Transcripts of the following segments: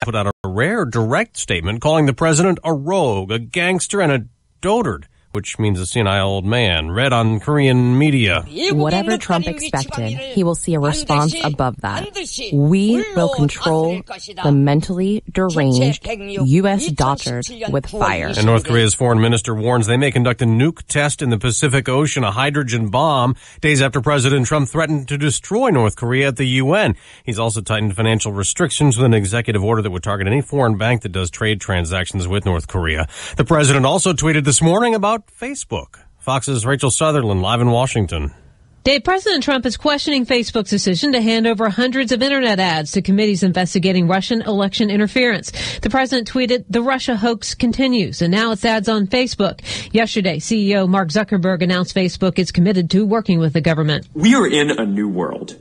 put out a rare direct statement calling the president a rogue, a gangster, and a dotard, which means a senile old man, read on Korean media. Whatever Trump expected, he will see a response above that. We will control the mentally deranged U.S. dotard with fire. And North Korea's foreign minister warns they may conduct a nuke test in the Pacific Ocean, a hydrogen bomb, days after President Trump threatened to destroy North Korea at the UN. He's also tightened financial restrictions with an executive order that would target any foreign bank that does trade transactions with North Korea. The president also tweeted this morning about Facebook. Fox's Rachel Sutherland, live in Washington. Dave, President Trump is questioning Facebook's decision to hand over hundreds of internet ads to committees investigating Russian election interference. The president tweeted, "The Russia hoax continues," and now it's ads on Facebook. Yesterday, CEO Mark Zuckerberg announced Facebook is committed to working with the government. We are in a new world.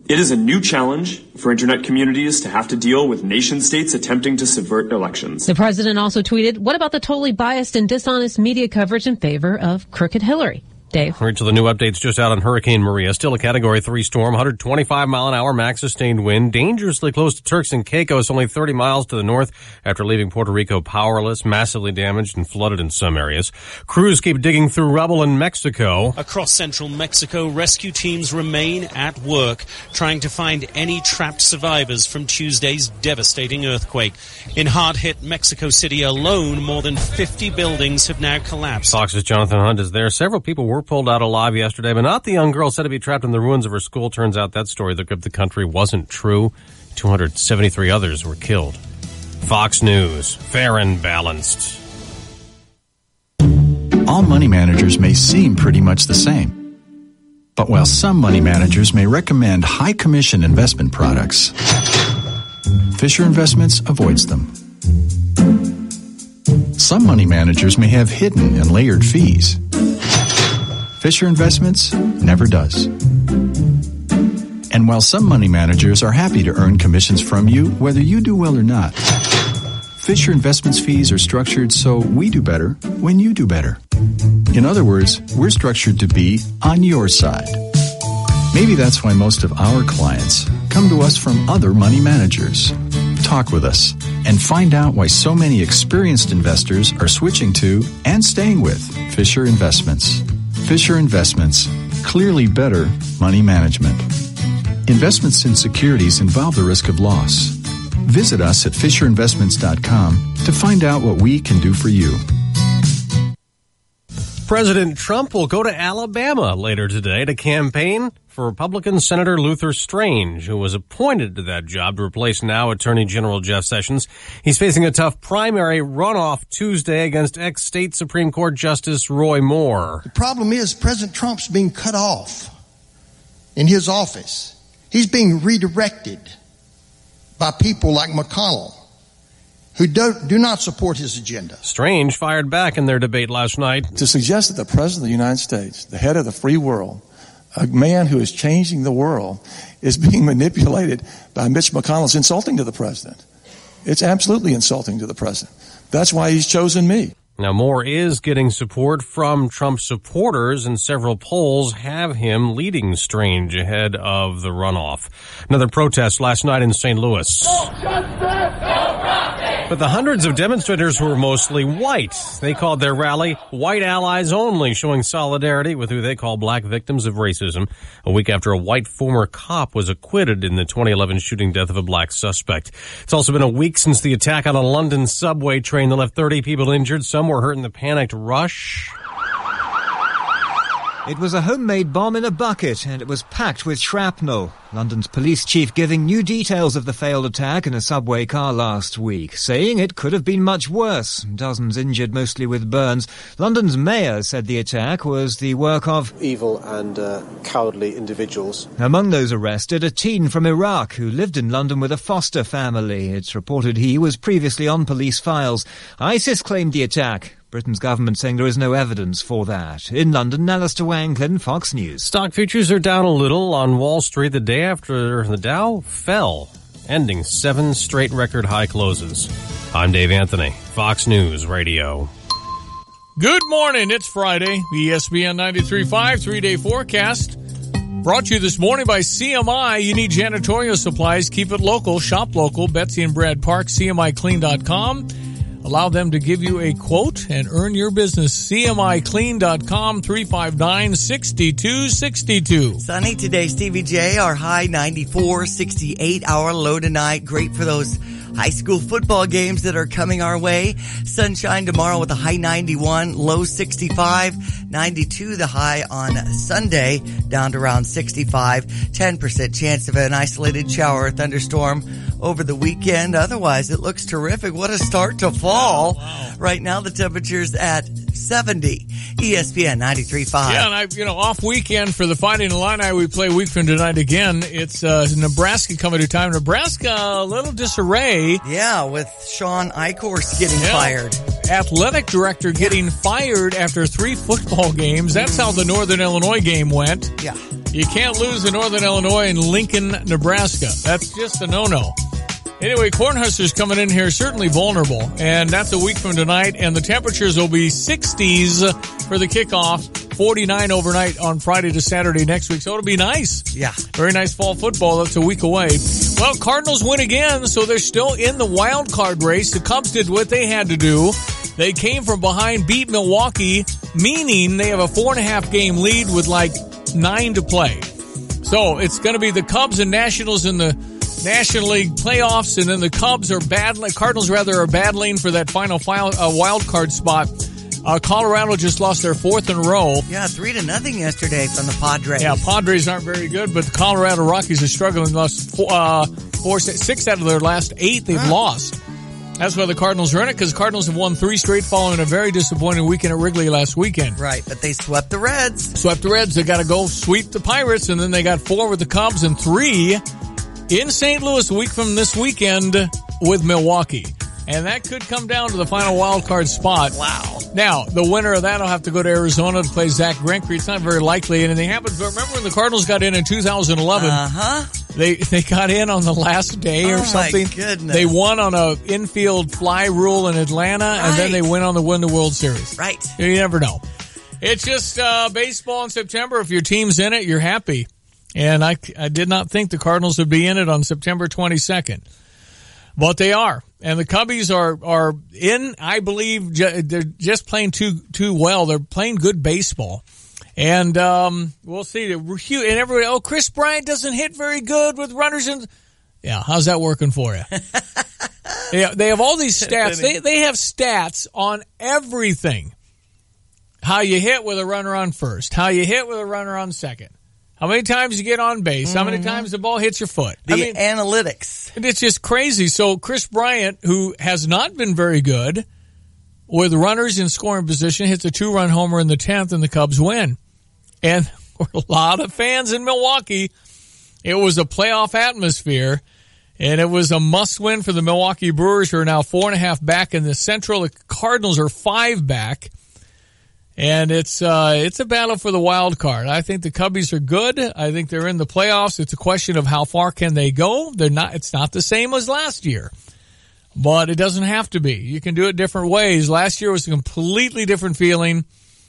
It is a new challenge for internet communities to have to deal with nation states attempting to subvert elections. The president also tweeted, "What about the totally biased and dishonest media coverage in favor of crooked Hillary?" Dave. Rachel, the new update's just out on Hurricane Maria. Still a Category 3 storm, 125-mile-an-hour max sustained wind, dangerously close to Turks and Caicos, only 30 miles to the north after leaving Puerto Rico powerless, massively damaged and flooded in some areas. Crews keep digging through rubble in Mexico. Across central Mexico, rescue teams remain at work trying to find any trapped survivors from Tuesday's devastating earthquake. In hard-hit Mexico City alone, more than 50 buildings have now collapsed. Fox's Jonathan Hunt is there. Several people were pulled out alive yesterday, but not the young girl said to be trapped in the ruins of her school. Turns out that story that gripped the country wasn't true. 273 others were killed. Fox News, fair and balanced. All money managers may seem pretty much the same. But while some money managers may recommend high commission investment products, Fisher Investments avoids them. Some money managers may have hidden and layered fees. Fisher Investments never does. And while some money managers are happy to earn commissions from you, whether you do well or not, Fisher Investments fees are structured so we do better when you do better. In other words, we're structured to be on your side. Maybe that's why most of our clients come to us from other money managers. Talk with us and find out why so many experienced investors are switching to and staying with Fisher Investments. Fisher Investments, clearly better money management. Investments in securities involve the risk of loss. Visit us at FisherInvestments.com to find out what we can do for you. President Trump will go to Alabama later today to campaign for Republican Senator Luther Strange, who was appointed to that job to replace now Attorney General Jeff Sessions. He's facing a tough primary runoff Tuesday against ex-state Supreme Court Justice Roy Moore. The problem is President Trump's being cut off in his office. He's being redirected by people like McConnell, who do not support his agenda. Strange fired back in their debate last night. To suggest that the President of the United States, the head of the free world, a man who is changing the world, is being manipulated by Mitch McConnell is insulting to the President. It's absolutely insulting to the President. That's why he's chosen me. Now, Moore is getting support from Trump supporters, and several polls have him leading Strange ahead of the runoff. Another protest last night in St. Louis. But the hundreds of demonstrators were mostly white. They called their rally White Allies Only, showing solidarity with who they call black victims of racism, a week after a white former cop was acquitted in the 2011 shooting death of a black suspect. It's also been a week since the attack on a London subway train that left 30 people injured. Some were hurt in the panicked rush. It was a homemade bomb in a bucket, and it was packed with shrapnel. London's police chief giving new details of the failed attack in a subway car last week, saying it could have been much worse. Dozens injured, mostly with burns. London's mayor said the attack was the work of evil and cowardly individuals. Among those arrested, a teen from Iraq who lived in London with a foster family. It's reported he was previously on police files. ISIS claimed the attack. Britain's government saying there is no evidence for that. In London, Alistair Wanklin, Fox News. Stock futures are down a little on Wall Street the day after the Dow fell, ending 7 straight record high closes. I'm Dave Anthony, Fox News Radio. Good morning. It's Friday. The ESPN 93.5 3-day forecast. Brought to you this morning by CMI. You need janitorial supplies. Keep it local. Shop local. Betsy and Brad Park, CMIClean.com. Allow them to give you a quote and earn your business. CMIClean.com, 359-6262. Sunny today, Stevie J. Our high 94, 68 hour low tonight. Great for those high school football games that are coming our way. Sunshine tomorrow with a high 91, low 65, 92 the high on Sunday, down to around 65. 10% chance of an isolated shower or thunderstorm over the weekend. Otherwise, it looks terrific. What a start to fall. Wow. Right now, the temperature's at 70. ESPN 93.5. Yeah, and off weekend for the Fighting Illini. We play a week from tonight again. It's Nebraska coming to time. Nebraska, a little disarray. Yeah, with Sean Eichhorst getting fired. Athletic director getting fired after 3 football games. That's how the Northern Illinois game went. Yeah. You can't lose in Northern Illinois and Lincoln, Nebraska. That's just a no-no. Anyway, Cornhuskers coming in here certainly vulnerable, and that's a week from tonight, and the temperatures will be 60s for the kickoff, 49 overnight on Friday to Saturday next week, so it'll be nice. Yeah. Very nice fall football. That's a week away. Well, Cardinals win again, so they're still in the wild card race. The Cubs did what they had to do. They came from behind, beat Milwaukee, meaning they have a 4.5 game lead with 9 to play. So it's going to be the Cubs and Nationals in the National League playoffs, and then the Cardinals are battling for that final wild card spot. Colorado just lost their 4th in a row. Yeah, 3-0 yesterday from the Padres. Yeah, Padres aren't very good, but the Colorado Rockies are struggling. Lost 6 out of their last 8 they've lost. That's why the Cardinals are in it, because the Cardinals have won 3 straight following a very disappointing weekend at Wrigley last weekend. Right, but they swept the Reds. They got to go sweep the Pirates, and then they got 4 with the Cubs and 3 in St. Louis a week from this weekend with Milwaukee. And that could come down to the final wild card spot. Wow. Now, the winner of that will have to go to Arizona to play Zach Greinke. It's not very likely anything happens. But remember when the Cardinals got in 2011? They got in on the last day or something. My goodness. They won on a infield fly rule in Atlanta, and then they went on to win the World Series. Right. You never know. It's just baseball in September. If your team's in it, you're happy. And I did not think the Cardinals would be in it on September 22nd. But they are. And the Cubbies are in, I believe, they're just playing too well. They're playing good baseball. And we'll see. And everybody, Chris Bryant doesn't hit very good with runners in. Yeah, how's that working for you? Yeah, they have all these stats. They have stats on everything. How you hit with a runner on first. How you hit with a runner on second. How many times you get on base? How many times the ball hits your foot? The analytics. It's just crazy. So Chris Bryant, who has not been very good with runners in scoring position, hits a 2-run homer in the 10th, and the Cubs win. And for a lot of fans in Milwaukee, it was a playoff atmosphere, and it was a must-win for the Milwaukee Brewers, who are now 4.5 back in the Central. The Cardinals are 5 back. And it's a battle for the wild card. I think the Cubbies are good. I think they're in the playoffs. It's a question of how far can they go. It's not the same as last year, but it doesn't have to be. You can do it different ways. Last year was a completely different feeling.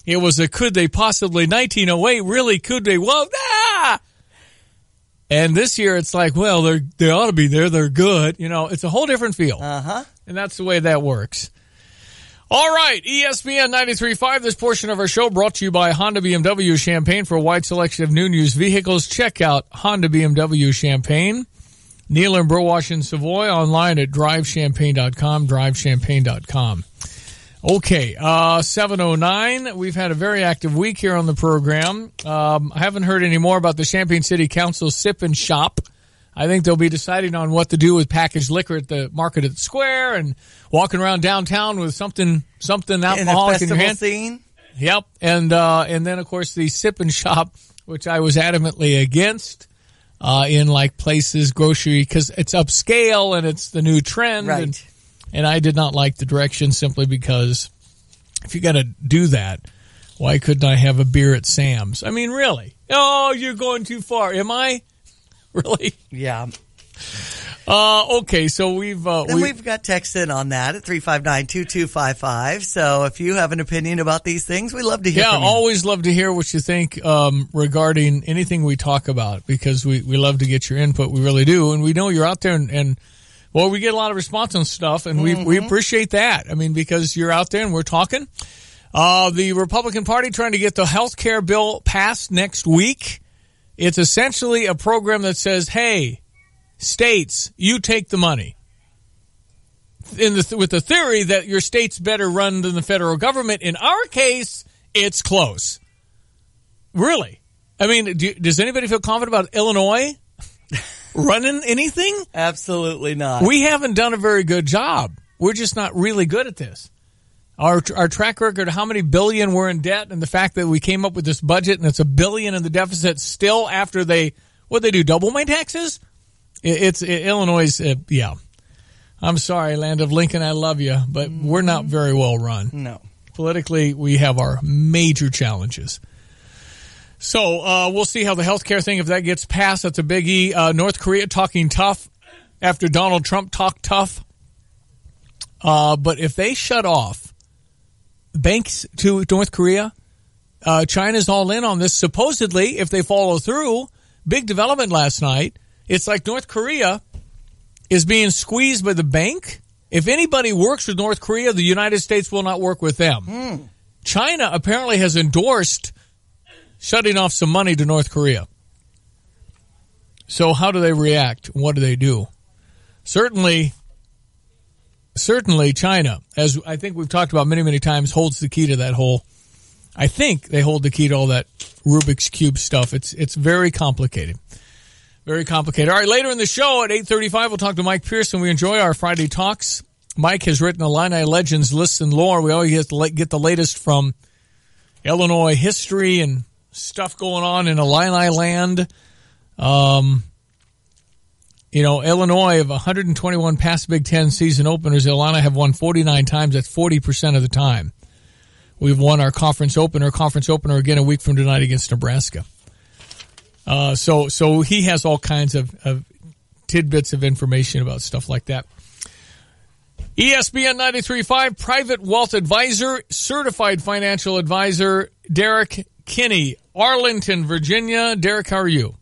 It was a could they possibly 1908 really could they? Well, And this year it's like, well, they ought to be there. They're good. It's a whole different feel. And that's the way that works. All right, ESPN 93.5. This portion of our show brought to you by Honda BMW Champaign. For a wide selection of new and used vehicles, check out Honda BMW Champaign. Neil and Burwash in Savoy, online at drivechampaign.com, drivechampaign.com. Okay, 7:09. We've had a very active week here on the program. I haven't heard any more about the Champaign City Council Sip and Shop. I think they'll be deciding on what to do with packaged liquor at the market at the square and walking around downtown with something alcoholic in your hand. Scene? Yep. And then of course the Sip and Shop, which I was adamantly against, in places, grocery, because it's upscale and it's the new trend. Right. And I did not like the direction simply because if you got to do that, why couldn't I have a beer at Sam's? I mean, really? Oh, you're going too far. Am I? Really? Yeah. Okay, so we've got text in on that at 359-2255. So if you have an opinion about these things, we love to hear from you. Yeah, always love to hear what you think regarding anything we talk about, because we love to get your input. We really do. And we know you're out there and we get a lot of response on stuff, and we appreciate that. I mean, because you're out there and we're talking. The Republican Party trying to get the health care bill passed next week. It's essentially a program that says, hey, states, you take the money. With the theory that your state's better run than the federal government. In our case, it's close. Really? I mean, does anybody feel confident about Illinois running anything? Absolutely not. We haven't done a very good job. We're just not really good at this. Our track record, how many billion we're in debt, and the fact that we came up with this budget and it's $1 billion in the deficit still after they do, double my taxes? Illinois, yeah. I'm sorry, land of Lincoln, I love you, but we're not very well run. No. Politically, we have our major challenges. So we'll see how the health care thing, if that gets passed, that's a biggie. North Korea talking tough after Donald Trump talked tough. But if they shut off banks to North Korea, China's all in on this. Supposedly, if they follow through, big development last night. It's like North Korea is being squeezed by the bank. If anybody works with North Korea, the United States will not work with them. China apparently has endorsed shutting off some money to North Korea. So how do they react? What do they do? Certainly China, as I think we've talked about many, many times, holds the key to that whole. I think they hold the key to all that Rubik's Cube stuff. It's very complicated. Very complicated. All right, later in the show at 8:35, we'll talk to Mike Pearson. We enjoy our Friday talks. Mike has written Illini Legends, Lists, and Lore. We always have to get the latest from Illinois history and stuff going on in Illini land. Illinois, of 121 past Big Ten season openers, Illini have won 49 times. That's 40% of the time. We've won our conference opener again a week from tonight against Nebraska. So he has all kinds of tidbits of information about stuff like that. ESPN 93.5 private wealth advisor, certified financial advisor, Derek Kinney, Arlington, Virginia. Derek, how are you?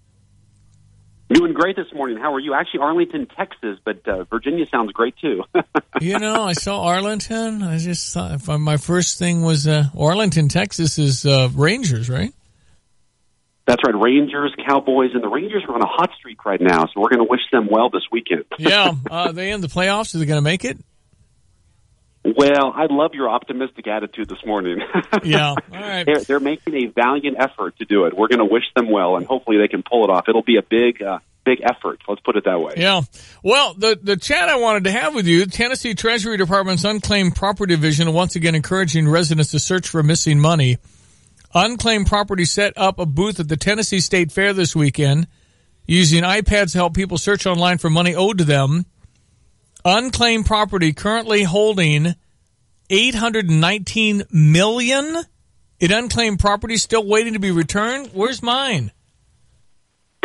Doing great this morning. How are you? Actually, Arlington, Texas, but Virginia sounds great too. I saw Arlington. I just thought my first thing was Arlington, Texas is Rangers, right? That's right, Rangers, Cowboys, and the Rangers are on a hot streak right now, so we're going to wish them well this weekend. Yeah, are they in the playoffs? Are they going to make it? Well, I love your optimistic attitude this morning. Yeah, all right. They're making a valiant effort to do it. We're going to wish them well, and hopefully they can pull it off. It'll be a big effort. Let's put it that way. Yeah. Well, the chat I wanted to have with you, Tennessee Treasury Department's Unclaimed Property Division, once again encouraging residents to search for missing money. Unclaimed Property set up a booth at the Tennessee State Fair this weekend using iPads to help people search online for money owed to them. Unclaimed Property currently holding $819 million in unclaimed property still waiting to be returned. Where's mine?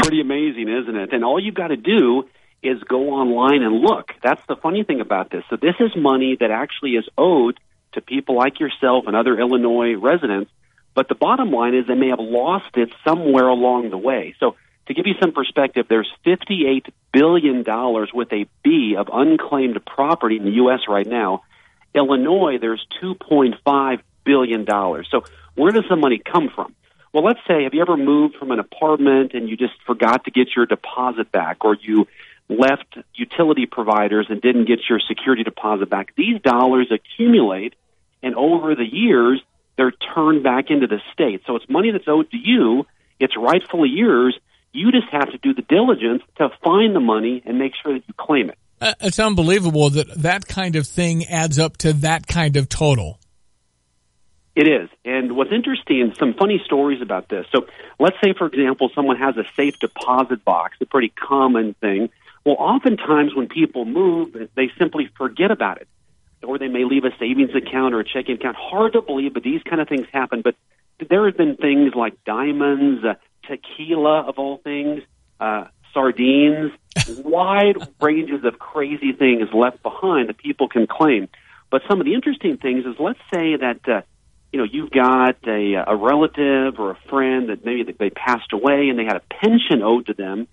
Pretty amazing, isn't it? And all you've got to do is go online and look. That's the funny thing about this. So this is money that actually is owed to people like yourself and other Illinois residents. But the bottom line is they may have lost it somewhere along the way. So to give you some perspective, there's $58 billion with a B of unclaimed property in the U.S. right now. Illinois, there's $2.5 billion. So where does the money come from? Well, let's say, have you ever moved from an apartment and you just forgot to get your deposit back, or you left utility providers and didn't get your security deposit back? These dollars accumulate, and over the years, they're turned back into the state. So it's money that's owed to you. It's rightfully yours. You just have to do the diligence to find the money and make sure that you claim it. It's unbelievable that kind of thing adds up to that kind of total. It is. And what's interesting, some funny stories about this. So let's say, for example, someone has a safe deposit box, a pretty common thing. Well, oftentimes when people move, they simply forget about it. Or they may leave a savings account or a checking account. Hard to believe, but these kind of things happen. But there have been things like diamonds, tequila of all things, sardines, wide ranges of crazy things left behind that people can claim. But some of the interesting things is, let's say that you've got a relative or a friend that maybe they passed away and they had a pension owed to them.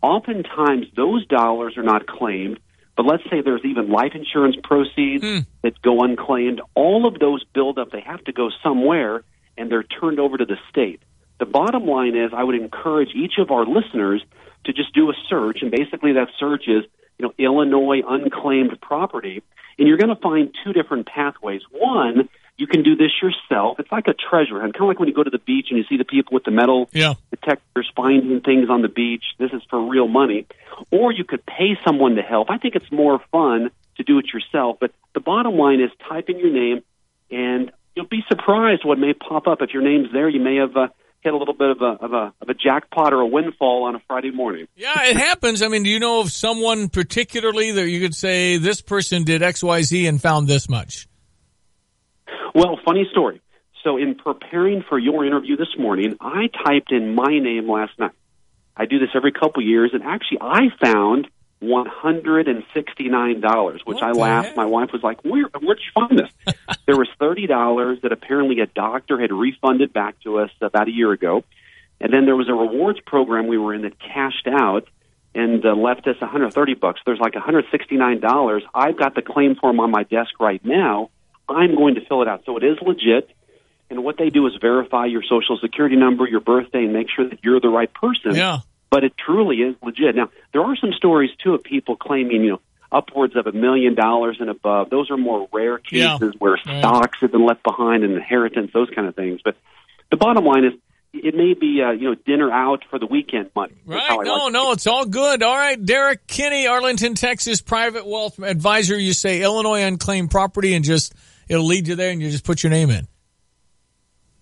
Oftentimes, those dollars are not claimed. But let's say there's even life insurance proceeds that go unclaimed. All of those build up. They have to go somewhere, and they're turned over to the state. The bottom line is, I would encourage each of our listeners to just do a search, and basically that search is, Illinois unclaimed property, and you're going to find two different pathways. One, you can do this yourself. It's like a treasure hunt, kind of like when you go to the beach and you see the people with the metal detectors finding things on the beach. This is for real money. Or you could pay someone to help. I think it's more fun to do it yourself, but the bottom line is type in your name, and you'll be surprised what may pop up. If your name's there, you may have hit a little bit of a jackpot or a windfall on a Friday morning. Yeah, it happens. I mean, do you know of someone particularly that you could say this person did XYZ and found this much? Well, funny story. So in preparing for your interview this morning, I typed in my name last night. I do this every couple years, and actually I found $169, which I laughed. Heck? My wife was like, where'd you find this? There was $30 that apparently a doctor had refunded back to us about a year ago. And then there was a rewards program we were in that cashed out and left us $130. There's like $169. I've got the claim form on my desk right now. I'm going to fill it out. So it is legit. And what they do is verify your Social Security number, your birthday, and make sure that you're the right person. Yeah. But it truly is legit. Now, there are some stories, too, of people claiming, upwards of $1 million and above. Those are more rare cases where stocks have been left behind and inheritance, those kind of things. But the bottom line is, it may be, dinner out for the weekend money. Right. No, it's all good. All right. Derek Kinney, Arlington, Texas, private wealth advisor. You say Illinois unclaimed property and it'll lead you there and you just put your name in.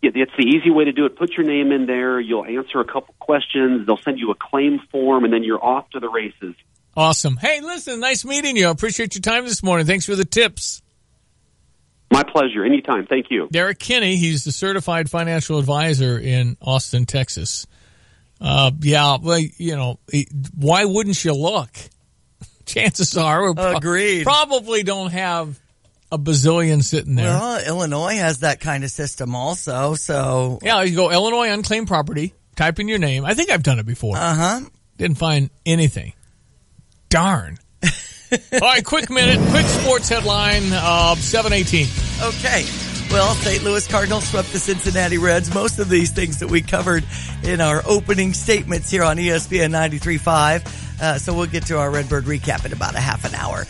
Yeah, it's the easy way to do it. Put your name in there. You'll answer a couple questions. They'll send you a claim form, and then you're off to the races. Awesome. Hey, listen, nice meeting you. I appreciate your time this morning. Thanks for the tips. My pleasure. Anytime. Thank you. Derek Kinney, he's the certified financial advisor in Austin, Texas. Why wouldn't you look? Chances are we probably don't have a bazillion sitting there. Well, Illinois has that kind of system also, so... Yeah, you go Illinois unclaimed property, type in your name. I think I've done it before. Uh-huh. Didn't find anything. Darn. All right, quick sports headline, 7:18. Okay. Well, St. Louis Cardinals swept the Cincinnati Reds. Most of these things that we covered in our opening statements here on ESPN 93.5. So we'll get to our Redbird recap in about a half an hour.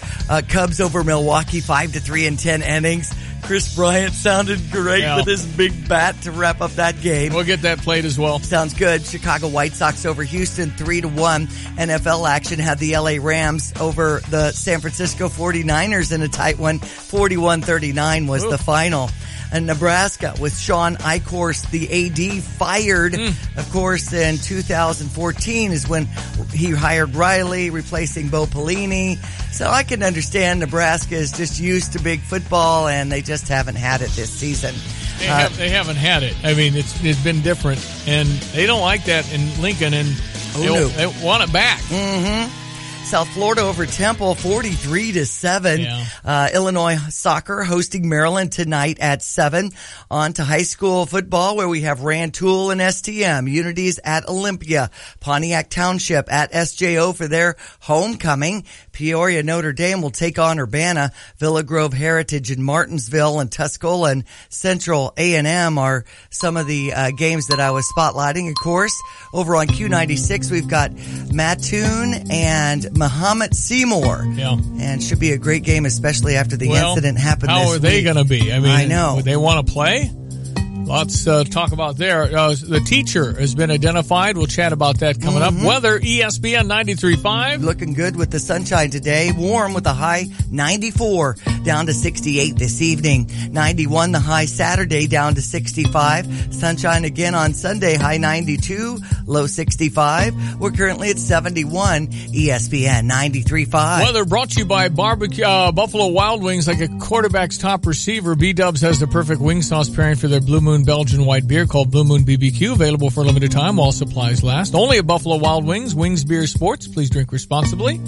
Cubs over Milwaukee, 5-3 in 10 innings. Chris Bryant sounded great with his big bat to wrap up that game. We'll get that played as well. Sounds good. Chicago White Sox over Houston, 3-1. NFL action had the LA Rams over the San Francisco 49ers in a tight one. 41-39 was the final. And Nebraska with Sean Eichhorst, the AD, fired. Of course, in 2014 is when he hired Riley, replacing Bo Pelini. So I can understand Nebraska is just used to big football, and they just haven't had it this season. They haven't had it. I mean, it's been different, and they don't like that in Lincoln, and they want it back. Mm-hmm. South Florida over Temple, 43-7. Yeah. Illinois soccer hosting Maryland tonight at 7. On to high school football, where we have Rantoul and STM. Unity's at Olympia. Pontiac Township at SJO for their homecoming. Peoria Notre Dame will take on Urbana. Villa Grove Heritage in Martinsville, and Tuscola and Central A&M are some of the games that I was spotlighting. Of course, over on Q96, we've got Mattoon and Muhammad Seymour. Yeah. And should be a great game, especially after the incident happened this week. How are they going to be? I mean, I know. Would they want to play? Lots to talk about there. The teacher has been identified. We'll chat about that coming up. Weather, ESPN 93.5. Looking good with the sunshine today. Warm with a high 94. down to 68 this evening. 91 the high Saturday, down to 65. Sunshine again on Sunday, high 92, low 65. We're currently at 71. ESPN 93.5. Weather brought to you by Buffalo Wild Wings. Like a quarterback's top receiver, B-Dubs has the perfect wing sauce pairing for their Blue Moon Belgian white beer called Blue Moon BBQ, available for a limited time while supplies last. Only at Buffalo Wild Wings. Wings Beer Sports. Please drink responsibly.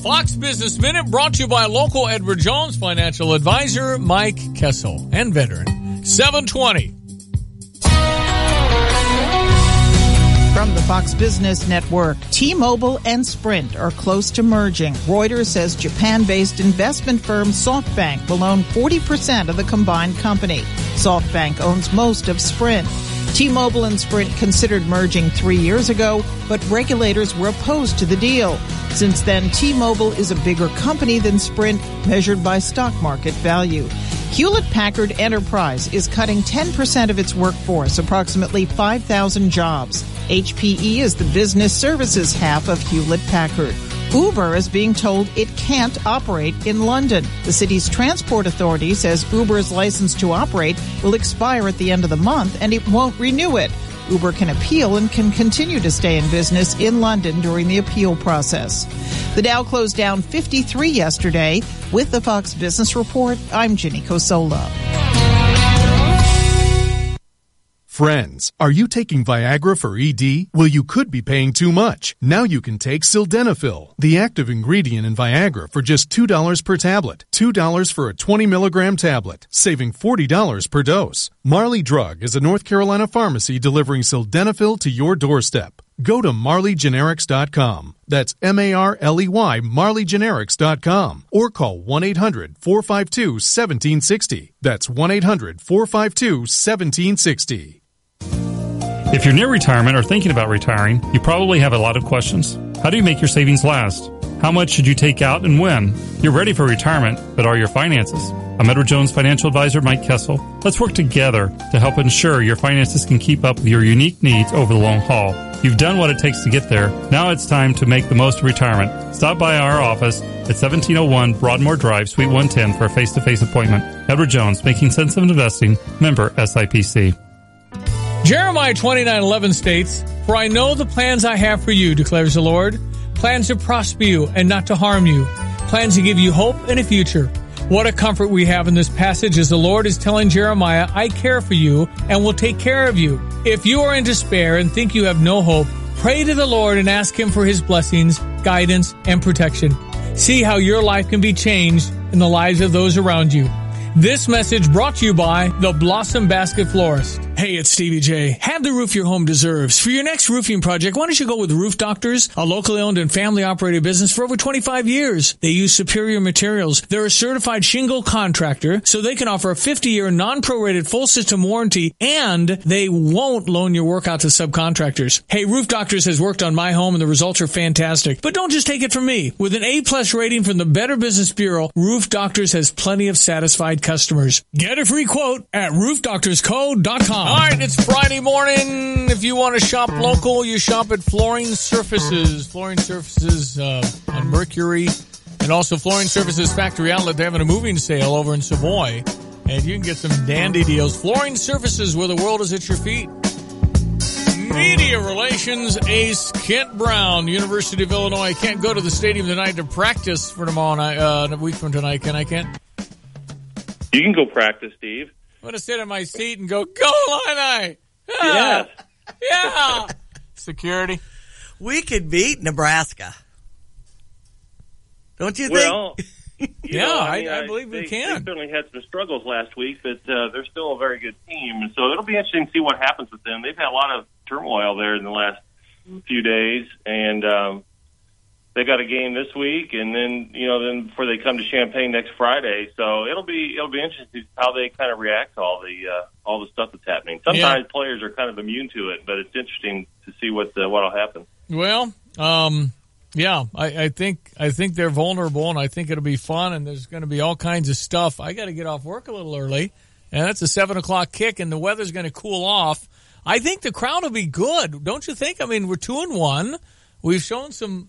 Fox Business Minute brought to you by local Edward Jones financial advisor Mike Kessel and veteran. 720. From the Fox Business Network, T-Mobile and Sprint are close to merging. Reuters says Japan-based investment firm SoftBank will own 40% of the combined company. SoftBank owns most of Sprint. T-Mobile and Sprint considered merging 3 years ago, but regulators were opposed to the deal. Since then, T-Mobile is a bigger company than Sprint, measured by stock market value. Hewlett-Packard Enterprise is cutting 10% of its workforce, approximately 5,000 jobs. HPE is the business services half of Hewlett-Packard. Uber is being told it can't operate in London. The city's transport authority says Uber's license to operate will expire at the end of the month and it won't renew it. Uber can appeal and can continue to stay in business in London during the appeal process. The Dow closed down 53 yesterday. With the Fox Business Report, I'm Ginny Cosola. Friends, are you taking Viagra for ED? Well, you could be paying too much. Now you can take Sildenafil, the active ingredient in Viagra, for just $2 per tablet. $2 for a 20-milligram tablet, saving $40 per dose. Marley Drug is a North Carolina pharmacy delivering Sildenafil to your doorstep. Go to marleygenerics.com. That's M-A-R-L-E-Y, marleygenerics.com. Or call 1-800-452-1760. That's 1-800-452-1760. If you're near retirement or thinking about retiring, you probably have a lot of questions. How do you make your savings last? How much should you take out and when? You're ready for retirement, but are your finances? I'm Edward Jones financial advisor Mike Kessel. Let's work together to help ensure your finances can keep up with your unique needs over the long haul. You've done what it takes to get there. Now it's time to make the most of retirement. Stop by our office at 1701 Broadmoor Drive, Suite 110 for a face-to-face appointment. Edward Jones, Making Sense of Investing, member SIPC. Jeremiah 29:11 states, "For I know the plans I have for you, declares the Lord, plans to prosper you and not to harm you, plans to give you hope and a future." What a comfort we have in this passage as the Lord is telling Jeremiah, I care for you and will take care of you. If you are in despair and think you have no hope, pray to the Lord and ask Him for His blessings, guidance, and protection. See how your life can be changed in the lives of those around you. This message brought to you by the Blossom Basket Florist. Hey, it's Stevie J. Have the roof your home deserves. For your next roofing project, why don't you go with Roof Doctors, a locally owned and family-operated business for over 25 years. They use superior materials. They're a certified shingle contractor, so they can offer a 50-year non-prorated full system warranty, and they won't loan your work out to subcontractors. Hey, Roof Doctors has worked on my home, and the results are fantastic. But don't just take it from me. With an A-plus rating from the Better Business Bureau, Roof Doctors has plenty of satisfied customers. Get a free quote at roofdoctorsco.com. All right, it's Friday morning. If you want to shop local, you shop at Flooring Surfaces. Flooring Surfaces on Mercury, and also Flooring Surfaces Factory Outlet. They're having a moving sale over in Savoy, and you can get some dandy deals. Flooring Surfaces, where the world is at your feet. Media relations ace Kent Brown, University of Illinois. Can't go to the stadium tonight to practice for tomorrow night, a week from tonight. Can I, Kent? You can go practice, Steve. I'm going to sit in my seat and go, go Illini! Yes. Yeah! Security. We could beat Nebraska. Don't you think? Well, I believe we can. They certainly had some struggles last week, but they're still a very good team. So it'll be interesting to see what happens with them. They've had a lot of turmoil there in the last few days, and they got a game this week, and then before they come to Champaign next Friday. So it'll be interesting to see how they kind of react to all the stuff that's happening. Sometimes players are kind of immune to it, but it's interesting to see what'll happen. Well, I think they're vulnerable, and I think it'll be fun, and there's going to be all kinds of stuff. I got to get off work a little early, and that's a 7:00 kick, and the weather's going to cool off. I think the crowd will be good, don't you think? I mean, we're 2-1. We've shown some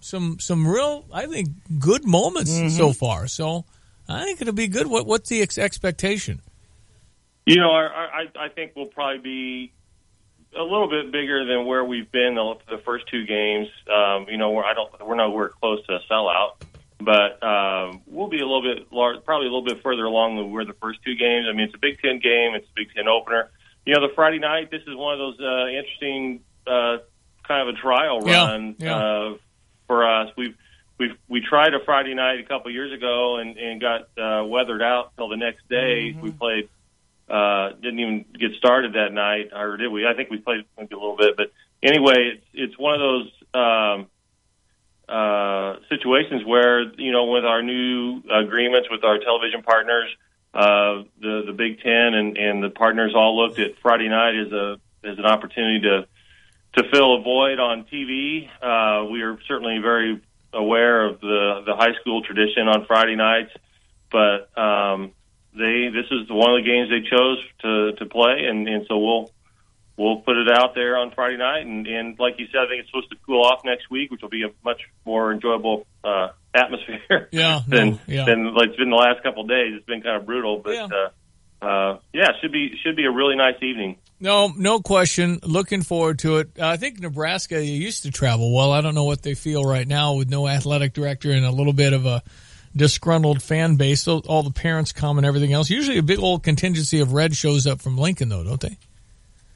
real, I think, good moments so far. So I think it'll be good. What's the expectation? I think we'll probably be a little bit bigger than where we've been the first two games. We're nowhere close to a sellout, but we'll be a little bit probably a little bit further along than we were the first two games. I mean, it's a Big Ten game. It's a Big Ten opener. The Friday night, this is one of those interesting kind of a trial run for us. We tried a Friday night a couple years ago and got weathered out till the next day. We played. Didn't even get started that night, or did we? I think we played maybe a little bit, but anyway, it's one of those situations where with our new agreements with our television partners, the Big Ten and the partners all looked at Friday night as an opportunity to fill a void on TV. We are certainly very aware of the high school tradition on Friday nights, but this is one of the games they chose to play, and so we'll put it out there on Friday night, and like you said, I think it's supposed to cool off next week, which will be a much more enjoyable atmosphere than like it's been the last couple of days. It's been kind of brutal, but it should be a really nice evening. No question. Looking forward to it. I think Nebraska used to travel well. I don't know what they feel right now with no athletic director and a little bit of a disgruntled fan base. So all the parents come and everything else. Usually a big old contingency of red shows up from Lincoln, though, don't they?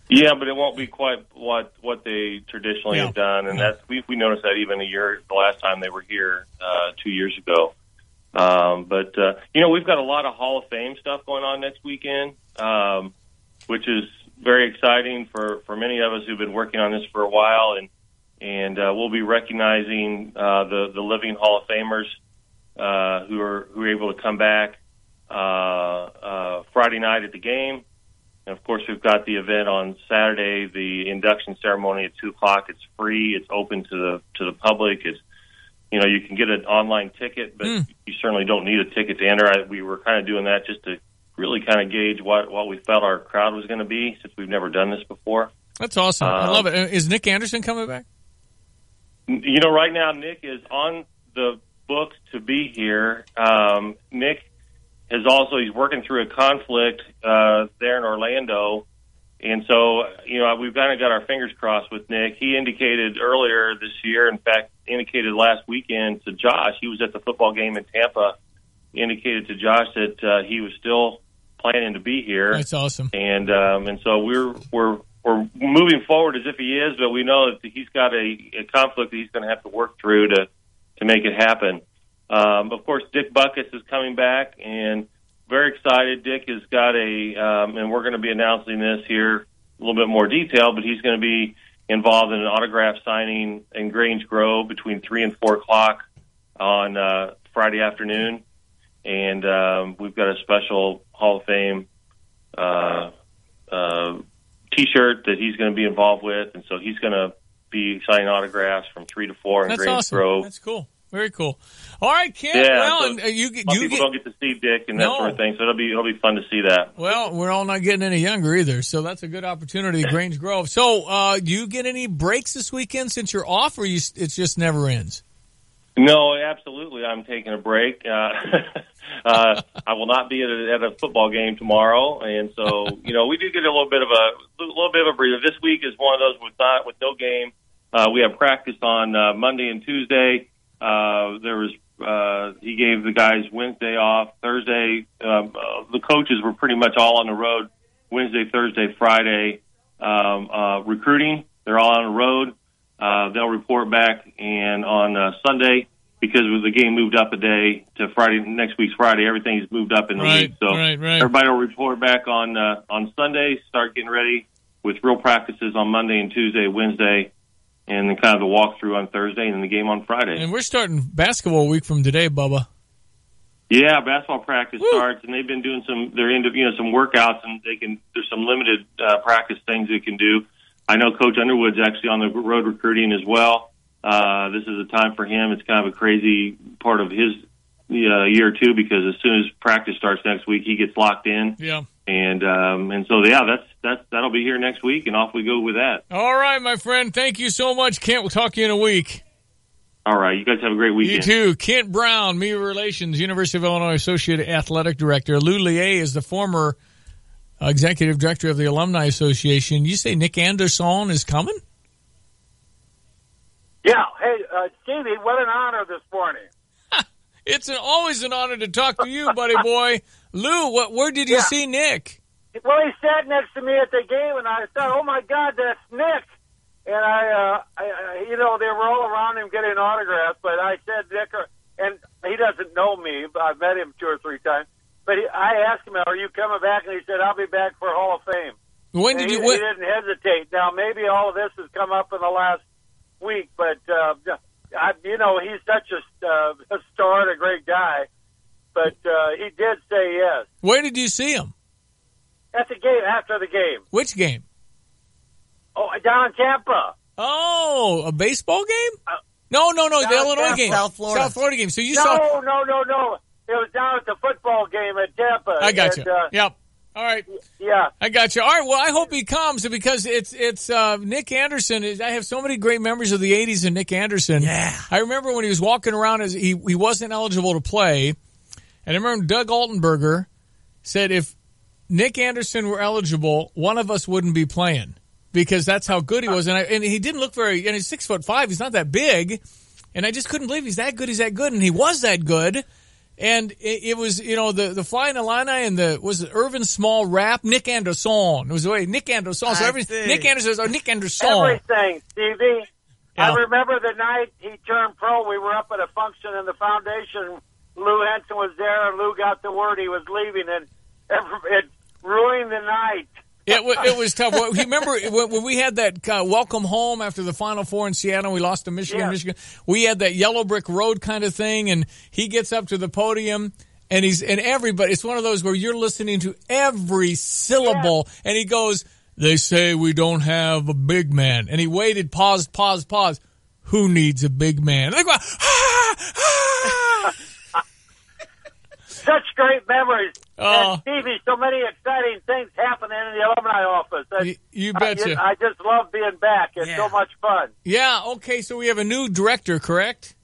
Yeah, but it won't be quite what they traditionally have done, and that's we noticed that even the last time they were here 2 years ago. But we've got a lot of Hall of Fame stuff going on next weekend, which is very exciting for many of us who've been working on this for a while, and we'll be recognizing the living Hall of Famers who are able to come back Friday night at the game. And of course, we've got the event on Saturday, the induction ceremony at 2:00. It's free. It's open to the public. It's you can get an online ticket, but you certainly don't need a ticket to enter. We were kind of doing that just to really kind of gauge what we felt our crowd was going to be, since we've never done this before. That's awesome. I love it. Is Nick Anderson coming back? Right now Nick is on the books to be here. Nick he's working through a conflict there in Orlando, and so we've kind of got our fingers crossed with Nick. He indicated earlier this year, in fact, indicated last weekend to Josh. He was at the football game in Tampa. He indicated to Josh that he was still planning to be here. That's awesome. And so we're moving forward as if he is, but we know that he's got a conflict that he's going to have to work through to make it happen. Of course, Dick Buckus is coming back, and very excited. Dick has got and we're going to be announcing this here a little bit more detail, but he's going to be involved in an autograph signing in Grange Grove between 3 and 4 o'clock on Friday afternoon. And we've got a special Hall of Fame T-shirt that he's going to be involved with, and so he's going to be signing autographs from 3 to 4 in Grange Grove. That's cool. Very cool. All right, Kent. Yeah, well, so people don't get to see Dick and that sort of thing, so it'll be fun to see that. Well, we're all not getting any younger either, so that's a good opportunity at Grange Grove. So, do you get any breaks this weekend since you're off, or it just never ends? No, absolutely. I'm taking a break. I will not be at a football game tomorrow, and so we do get a little bit of a breather. This week is one of those with no game. We have practice on Monday and Tuesday. He gave the guys Wednesday off. Thursday, the coaches were pretty much all on the road Wednesday, Thursday, Friday, recruiting. They're all on the road. They'll report back, and on Sunday, because the game moved up a day to Friday, next week's Friday, everything's moved up in the week. So everybody will report back on Sunday, start getting ready with real practices on Monday and Tuesday, Wednesday, and then kind of the walkthrough on Thursday, and then the game on Friday. And we're starting basketball week from today, Bubba. Yeah, basketball practice starts, and they've been doing some workouts, and there's some limited practice things they can do. I know Coach Underwood's actually on the road recruiting as well. This is a time for him. It's kind of a crazy part of his year too, because as soon as practice starts next week, he gets locked in. Yeah. And so that'll be here next week, and off we go with that. All right, my friend. Thank you so much, Kent. We'll talk to you in a week. All right. You guys have a great weekend. You too. Kent Brown, Media Relations, University of Illinois Associate Athletic Director. Lou Lier is the former Executive Director of the Alumni Association. You say Nick Anderson is coming? Yeah. Hey, Stevie, what an honor this morning. It's always an honor to talk to you, buddy boy. Lou, where did you see Nick? Well, he sat next to me at the game, and I thought, oh, my God, that's Nick. And I they were all around him getting autographs, but I said, Nick, and he doesn't know me. I've met him 2 or 3 times. But I asked him, are you coming back? And he said, I'll be back for Hall of Fame. He didn't hesitate. Now, maybe all of this has come up in the last week, but, he's such a star and a great guy. But he did say yes. Where did you see him? At the game, after the game. Which game? Oh, down in Tampa. Oh, a baseball game? No, the Illinois game. South Florida game. So you saw... No. It was down at the football game at Tampa. I got you. Yep. All right. Yeah. I got you. All right. Well, I hope he comes because it's Nick Anderson. I have so many great memories of the 80s and Nick Anderson. Yeah. I remember when he was walking around as he wasn't eligible to play. And I remember Doug Altenberger said if Nick Anderson were eligible, one of us wouldn't be playing because that's how good he was. And he didn't look and he's 6'5". He's not that big. And I just couldn't believe he's that good. And he was that good. And it was, the Flying Illini and was it Irvin Small rap? Nick Anderson. It was the way Nick Anderson. So everything, Nick Anderson, Nick Anderson. Everything, Stevie. Yeah. I remember the night he turned pro. We were up at a function in the foundation. Lou Henson was there, and Lou got the word he was leaving, and it ruined the night. It was tough. Well, remember when we had that welcome home after the Final Four in Seattle, we lost to Michigan. We had that yellow brick road kind of thing, and he gets up to the podium, and everybody. It's one of those where you're listening to every syllable, and he goes, "They say we don't have a big man," and he waited, paused. Who needs a big man? And they go, Such great memories. And Stevie, so many exciting things happening in the alumni office. You betcha. I just love being back. It's so much fun. Yeah, okay, so we have a new director, correct?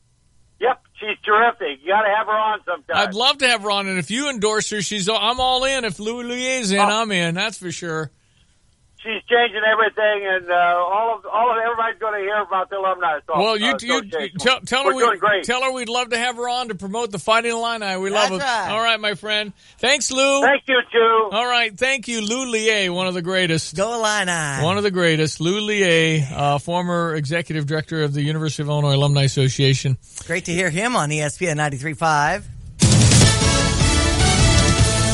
Yep, she's terrific. You got to have her on sometime. I'd love to have her on, and if you endorse her, I'm all in. If Lou Lier's in, I'm in, that's for sure. She's changing everything, and all of everybody's going to hear about the alumni. Well, tell her we'd love to have her on to promote the Fighting Illini. We love it. Right. All right, my friend. Thanks, Lou. Thank you, too. All right, thank you, Lou Lier, one of the greatest. Go Illini. One of the greatest. Lou Lier, former executive director of the University of Illinois Alumni Association. Great to hear him on ESPN 93.5.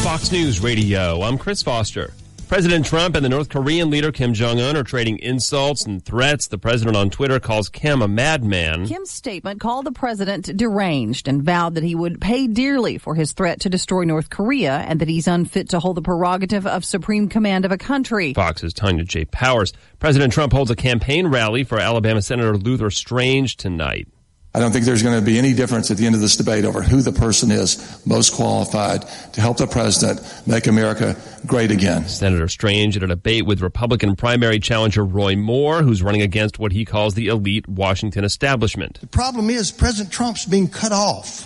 Fox News Radio. I'm Chris Foster. President Trump and the North Korean leader Kim Jong-un are trading insults and threats. The president on Twitter calls Kim a madman. Kim's statement called the president deranged and vowed that he would pay dearly for his threat to destroy North Korea and that he's unfit to hold the prerogative of supreme command of a country. Fox's Tanya J. Powers. President Trump holds a campaign rally for Alabama Senator Luther Strange tonight. I don't think there's going to be any difference at the end of this debate over who the person is most qualified to help the president make America great again. Senator Strange at a debate with Republican primary challenger Roy Moore, who's running against what he calls the elite Washington establishment. The problem is President Trump's being cut off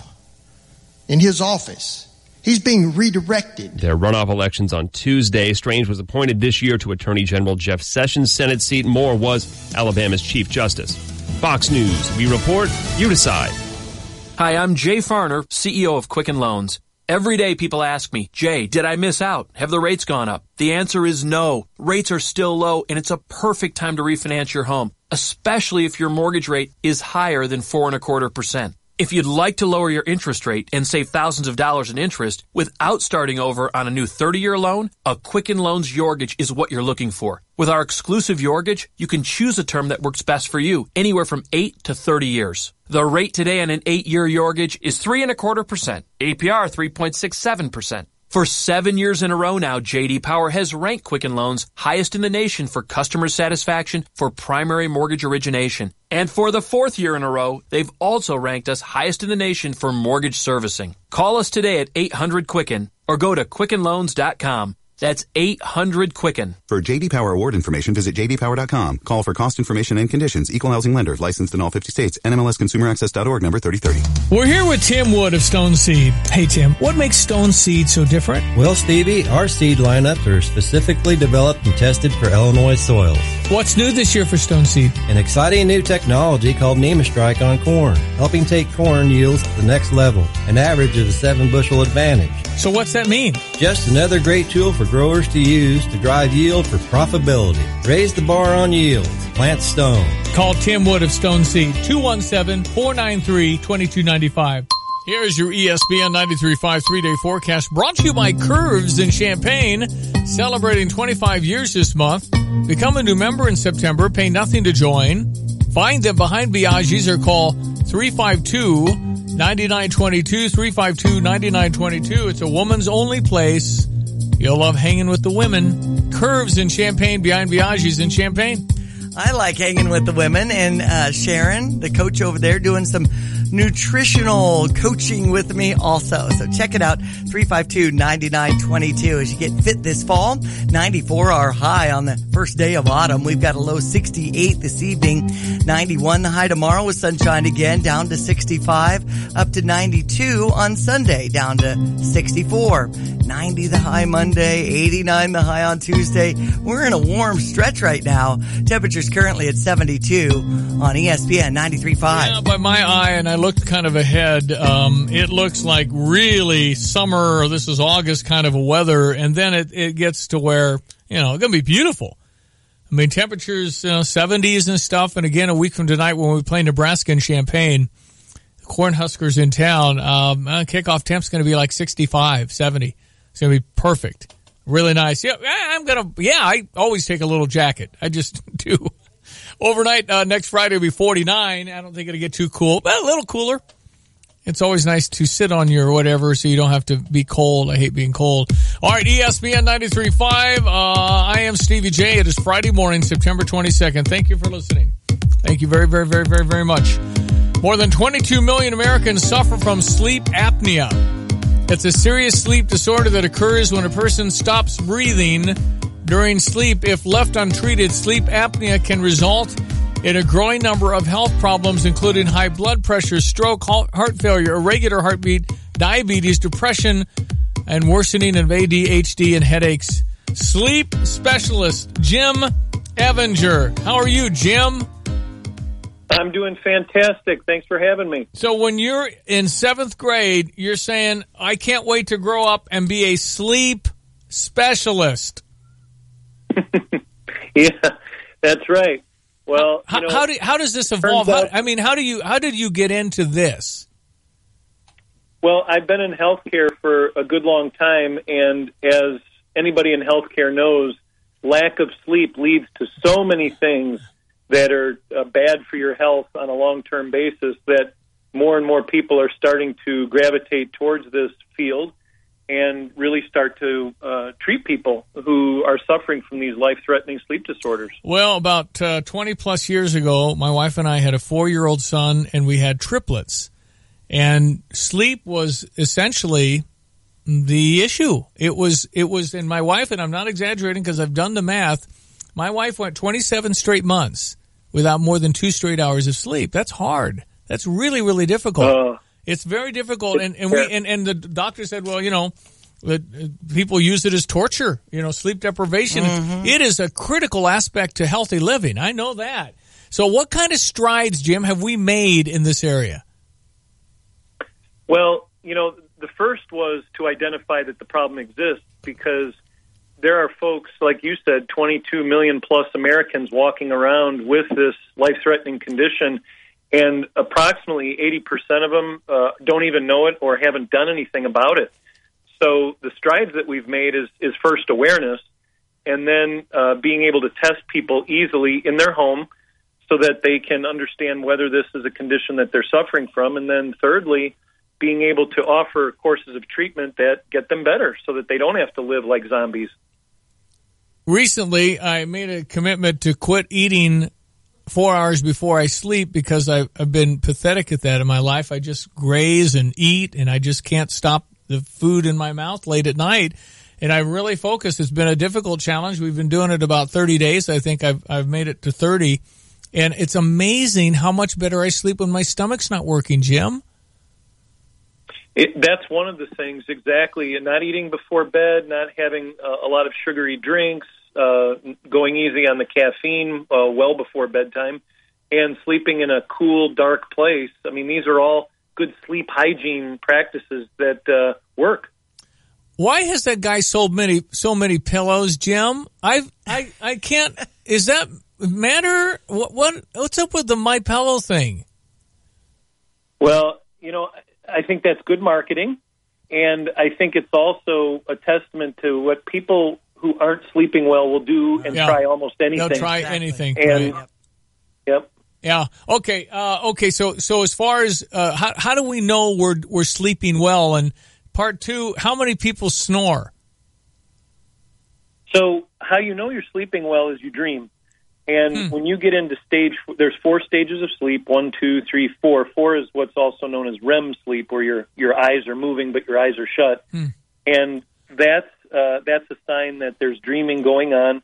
in his office. He's being redirected. There are runoff elections on Tuesday. Strange was appointed this year to Attorney General Jeff Sessions' Senate seat. Moore was Alabama's Chief Justice. Fox News. We report, you decide. Hi, I'm Jay Farner, CEO of Quicken Loans. Every day people ask me, Jay, did I miss out? Have the rates gone up? The answer is no. Rates are still low, and it's a perfect time to refinance your home, especially if your mortgage rate is higher than 4.25%. If you'd like to lower your interest rate and save thousands of dollars in interest without starting over on a new 30-year loan, a Quicken Loans Yorgage is what you're looking for. With our exclusive Yorgage, you can choose a term that works best for you, anywhere from 8 to 30 years. The rate today on an 8-year Yorgage is 3.25%, APR 3.67%. For 7 years in a row now, J.D. Power has ranked Quicken Loans highest in the nation for customer satisfaction for primary mortgage origination. And for the 4th year in a row, they've also ranked us highest in the nation for mortgage servicing. Call us today at 800-QUICKEN or go to QuickenLoans.com. That's 800-QUICKEN. For J.D. Power award information, visit jdpower.com. Call for cost information and conditions. Equal housing lender. Licensed in all 50 states. NMLSConsumerAccess.org number 3030. We're here with Tim Wood of Stone Seed. Hey, Tim, what makes Stone Seed so different? Well, Stevie, our seed lineups are specifically developed and tested for Illinois soils. What's new this year for Stone Seed? An exciting new technology called NemaStrike on corn, helping take corn yields to the next level, an average of a 7-bushel advantage. So what's that mean? Just another great tool for growers to use to drive yield for profitability. Raise the bar on yield. Plant Stone. Call Tim Wood of Stone Seed, 217-493-2295. Here's your ESPN 93.5 3-day forecast, brought to you by Curves in Champaign, celebrating 25 years this month. Become a new member in September. Pay nothing to join. Find them behind Biaggi's or call 352-9922, 352-9922. It's a woman's only place. You'll love hanging with the women. Curves in Champaign, behind Biaggi's in Champaign. I like hanging with the women, and Sharon, the coach over there, doing some nutritional coaching with me also. So check it out, 352-9922. As you get fit this fall, 94 our high on the first day of autumn. We've got a low 68 this evening, 91 the high tomorrow with sunshine again, down to 65, up to 92 on Sunday, down to 64. 90 the high Monday, 89 the high on Tuesday. We're in a warm stretch right now. Temperatures currently at 72 on ESPN 93.5. Yeah, by my eye, and I looked kind of ahead, it looks like really summer, or this is August kind of weather, and then it gets to where, it's going to be beautiful. I mean, temperatures, 70s and stuff, and again, a week from tonight when we play Nebraska and Champaign, the Cornhuskers in town, kickoff temp's going to be like 65, 70. It's going to be perfect. Really nice. Yeah, I always take a little jacket. I just do. Overnight, next Friday will be 49. I don't think it'll get too cool, but a little cooler. It's always nice to sit on your whatever so you don't have to be cold. I hate being cold. All right, ESPN 93.5. I am Stevie J. It is Friday morning, September 22nd. Thank you for listening. Thank you very, very, very, very, very much. More than 22 million Americans suffer from sleep apnea. It's a serious sleep disorder that occurs when a person stops breathing during sleep. If left untreated, sleep apnea can result in a growing number of health problems, including high blood pressure, stroke, heart failure, irregular heartbeat, diabetes, depression, and worsening of ADHD and headaches. Sleep specialist Jim Evinger. How are you, Jim? I'm doing fantastic. Thanks for having me. So when you're in 7th grade, you're saying, I can't wait to grow up and be a sleep specialist. Yeah, that's right. Well, how does this evolve? How did you get into this? Well, I've been in healthcare for a good long time, and as anybody in healthcare knows, lack of sleep leads to so many things that are bad for your health on a long-term basis, that more and more people are starting to gravitate towards this field and really start to treat people who are suffering from these life-threatening sleep disorders. Well, about 20-plus years ago, my wife and I had a 4-year-old son, and we had triplets. And sleep was essentially the issue. It was, and my wife, and I'm not exaggerating because I've done the math, my wife went 27 straight months without more than 2 straight hours of sleep. That's hard. That's really, really difficult. It's very difficult. And the doctor said, well, people use it as torture, sleep deprivation. Mm-hmm. It is a critical aspect to healthy living. I know that. So what kind of strides, Jim, have we made in this area? Well, the first was to identify that the problem exists, because there are folks, like you said, 22 million plus Americans walking around with this life-threatening condition, and approximately 80% of them don't even know it or haven't done anything about it. So the strides that we've made is first awareness, and then being able to test people easily in their home so that they can understand whether this is a condition that they're suffering from, and then thirdly, being able to offer courses of treatment that get them better so that they don't have to live like zombies. Recently, I made a commitment to quit eating 4 hours before I sleep because I've been pathetic at that in my life. I just graze and eat, and I just can't stop the food in my mouth late at night. And I really focus. It's been a difficult challenge. We've been doing it about 30 days. I think I've made it to 30. And it's amazing how much better I sleep when my stomach's not working, Jim. That's one of the things, exactly. Not eating before bed, not having a lot of sugary drinks, going easy on the caffeine well before bedtime, and sleeping in a cool, dark place. I mean, these are all good sleep hygiene practices that work. Why has that guy sold so many pillows, Jim? I can't. Is that matter? What's up with the My Pillow thing? Well, I think that's good marketing, and I think it's also a testament to what people who aren't sleeping well will do and try almost anything. They'll try anything. And, right. Yep. Yeah. Okay. Okay. So as far as how do we know we're sleeping well? And part two, how many people snore? So how you know you're sleeping well is you dream. And when you get into there's 4 stages of sleep, 1, 2, 3, 4. 4 is what's also known as REM sleep, where your eyes are moving but your eyes are shut. And that's a sign that there's dreaming going on,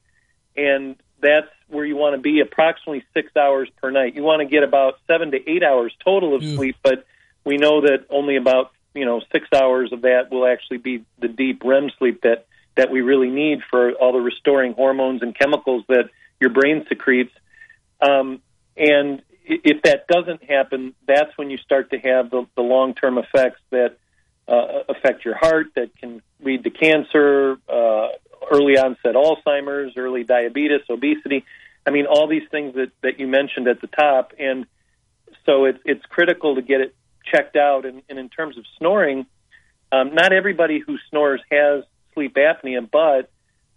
and that's where you want to be approximately 6 hours per night. You want to get about 7 to 8 hours total of sleep, but we know that only about 6 hours of that will actually be the deep REM sleep that we really need for all the restoring hormones and chemicals that your brain secretes. And if that doesn't happen, that's when you start to have the long-term effects that affect your heart, that can lead to cancer, early onset Alzheimer's, early diabetes, obesity. I mean, all these things that you mentioned at the top. And so it's critical to get it checked out. And in terms of snoring, not everybody who snores has sleep apnea, but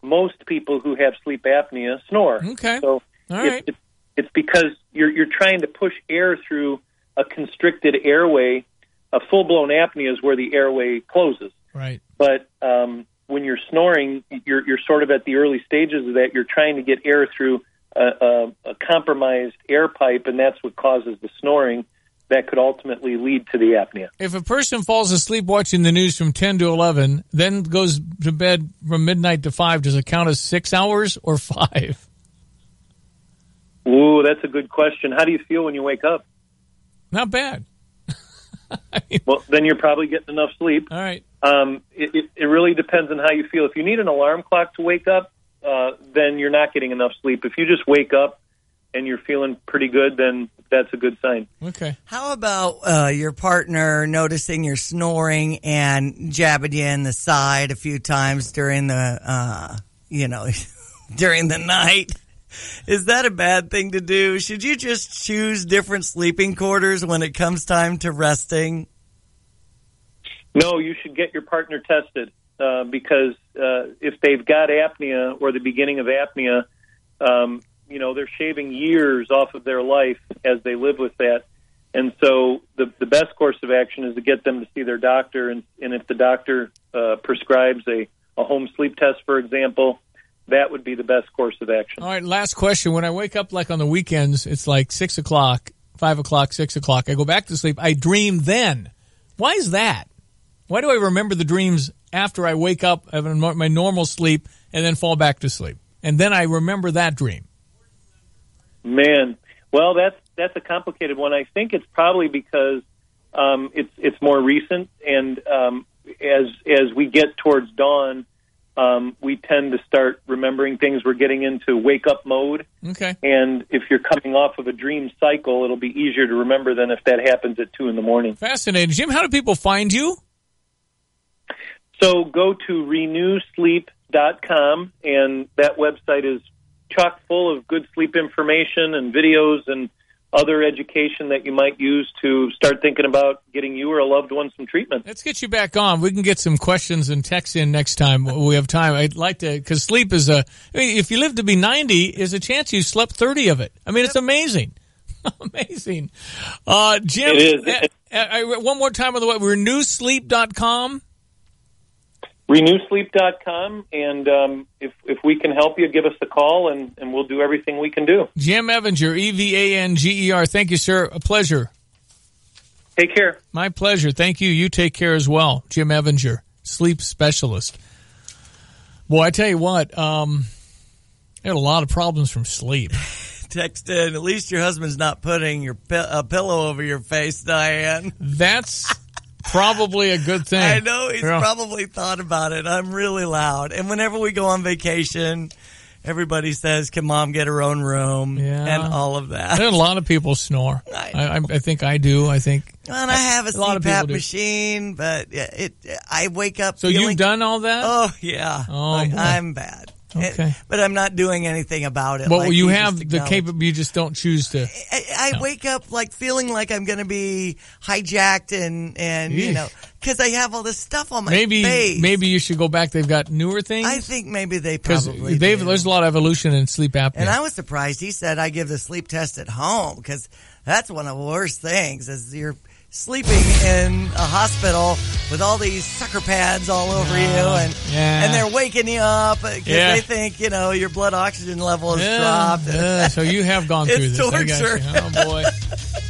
most people who have sleep apnea snore. Okay. So it's because you're trying to push air through a constricted airway. A full-blown apnea is where the airway closes. Right. But when you're snoring, you're sort of at the early stages of that. You're trying to get air through a compromised air pipe, and that's what causes the snoring that could ultimately lead to the apnea. If a person falls asleep watching the news from 10 to 11, then goes to bed from midnight to 5, does it count as 6 hours or 5? Ooh, that's a good question. How do you feel when you wake up? Not bad. Well, then you're probably getting enough sleep. All right. It really depends on how you feel. If you need an alarm clock to wake up, then you're not getting enough sleep. If you just wake up and you're feeling pretty good, then that's a good sign. Okay. How about your partner noticing you're snoring and jabbing you in the side a few times during the, during the night? Is that a bad thing to do? Should you just choose different sleeping quarters when it comes time to resting? No, you should get your partner tested because if they've got apnea or the beginning of apnea, they're shaving years off of their life as they live with that. And so the best course of action is to get them to see their doctor. And if the doctor prescribes a home sleep test, for example, that would be the best course of action. All right, last question. When I wake up, like on the weekends, it's like 6 o'clock, 5 o'clock, 6 o'clock. I go back to sleep. I dream then. Why is that? Why do I remember the dreams after I wake up, have my normal sleep, and then fall back to sleep? And then I remember that dream. Man, well, that's a complicated one. I think it's probably because it's more recent, and as we get towards dawn, we tend to start remembering things. We're getting into wake-up mode. Okay. And if you're coming off of a dream cycle, it'll be easier to remember than if that happens at 2 in the morning. Fascinating. Jim, how do people find you? So go to renewsleep.com, and that website is chock full of good sleep information and videos and other education that you might use to start thinking about getting you or a loved one some treatment. Let's get you back on. We can get some questions and texts in next time we have time. I'd like to, because sleep is if you live to be 90, there's a chance you slept 30 of it. I mean, it's amazing. Amazing. Jim, it is. One more time on the web, renewsleep.com. Renewsleep.com, and if we can help you, give us a call, and we'll do everything we can do. Jim Evanger, Evanger. Thank you, sir. A pleasure. Take care. My pleasure. Thank you. You take care as well. Jim Evanger, sleep specialist. Boy, I tell you what, I had a lot of problems from sleep. Text in, at least your husband's not putting a pillow over your face, Diane. That's probably a good thing. I know, he's probably thought about it. I'm really loud. And whenever we go on vacation, everybody says, can Mom get her own room? And all of that. And a lot of people snore. I think I do. I think. And I have a CPAP machine, but I wake up So you've done all that? Oh, yeah. Oh, I'm bad. Okay. But I'm not doing anything about it. Well, you have the capability, you just don't choose to. I wake up feeling like I'm going to be hijacked and you know, because I have all this stuff on my face. Maybe you should go back. They've got newer things. I think maybe they probably do. There's a lot of evolution in sleep apnea. And I was surprised. He said I give the sleep test at home because that's one of the worst things is you're sleeping in a hospital with all these sucker pads all over you and they're waking you up because they think, you know, your blood oxygen level is dropped. So you have gone through it's this. Torture. Oh, boy.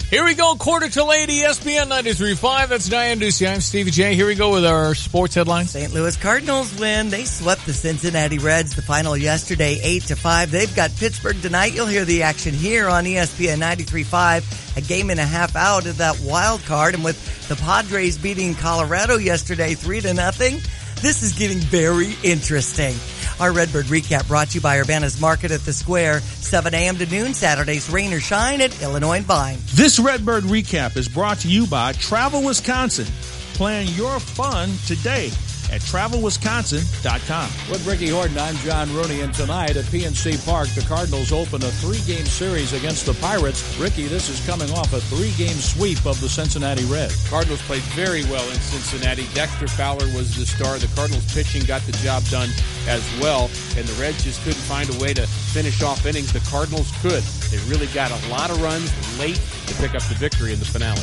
Here we go, 8:45, ESPN 93.5. That's Diane Ducey. I'm Stevie J. Here we go with our sports headlines. St. Louis Cardinals win. They swept the Cincinnati Reds. The final yesterday, 8-5. They've got Pittsburgh tonight. You'll hear the action here on ESPN 93.5. A game and a half out of that wild card. And with the Padres beating Colorado yesterday 3-0, this is getting very interesting. Our Redbird Recap brought to you by Urbana's Market at the Square, 7 a.m. to noon, Saturdays rain or shine at Illinois and Vine. This Redbird Recap is brought to you by Travel Wisconsin. Plan your fun today at TravelWisconsin.com. With Ricky Horton, I'm John Rooney, and tonight at PNC Park, the Cardinals open a 3-game series against the Pirates. Ricky, this is coming off a 3-game sweep of the Cincinnati Reds. Cardinals played very well in Cincinnati. Dexter Fowler was the star. The Cardinals pitching got the job done as well, and the Reds just couldn't find a way to finish off innings. The Cardinals could. They really got a lot of runs late to pick up the victory in the finale.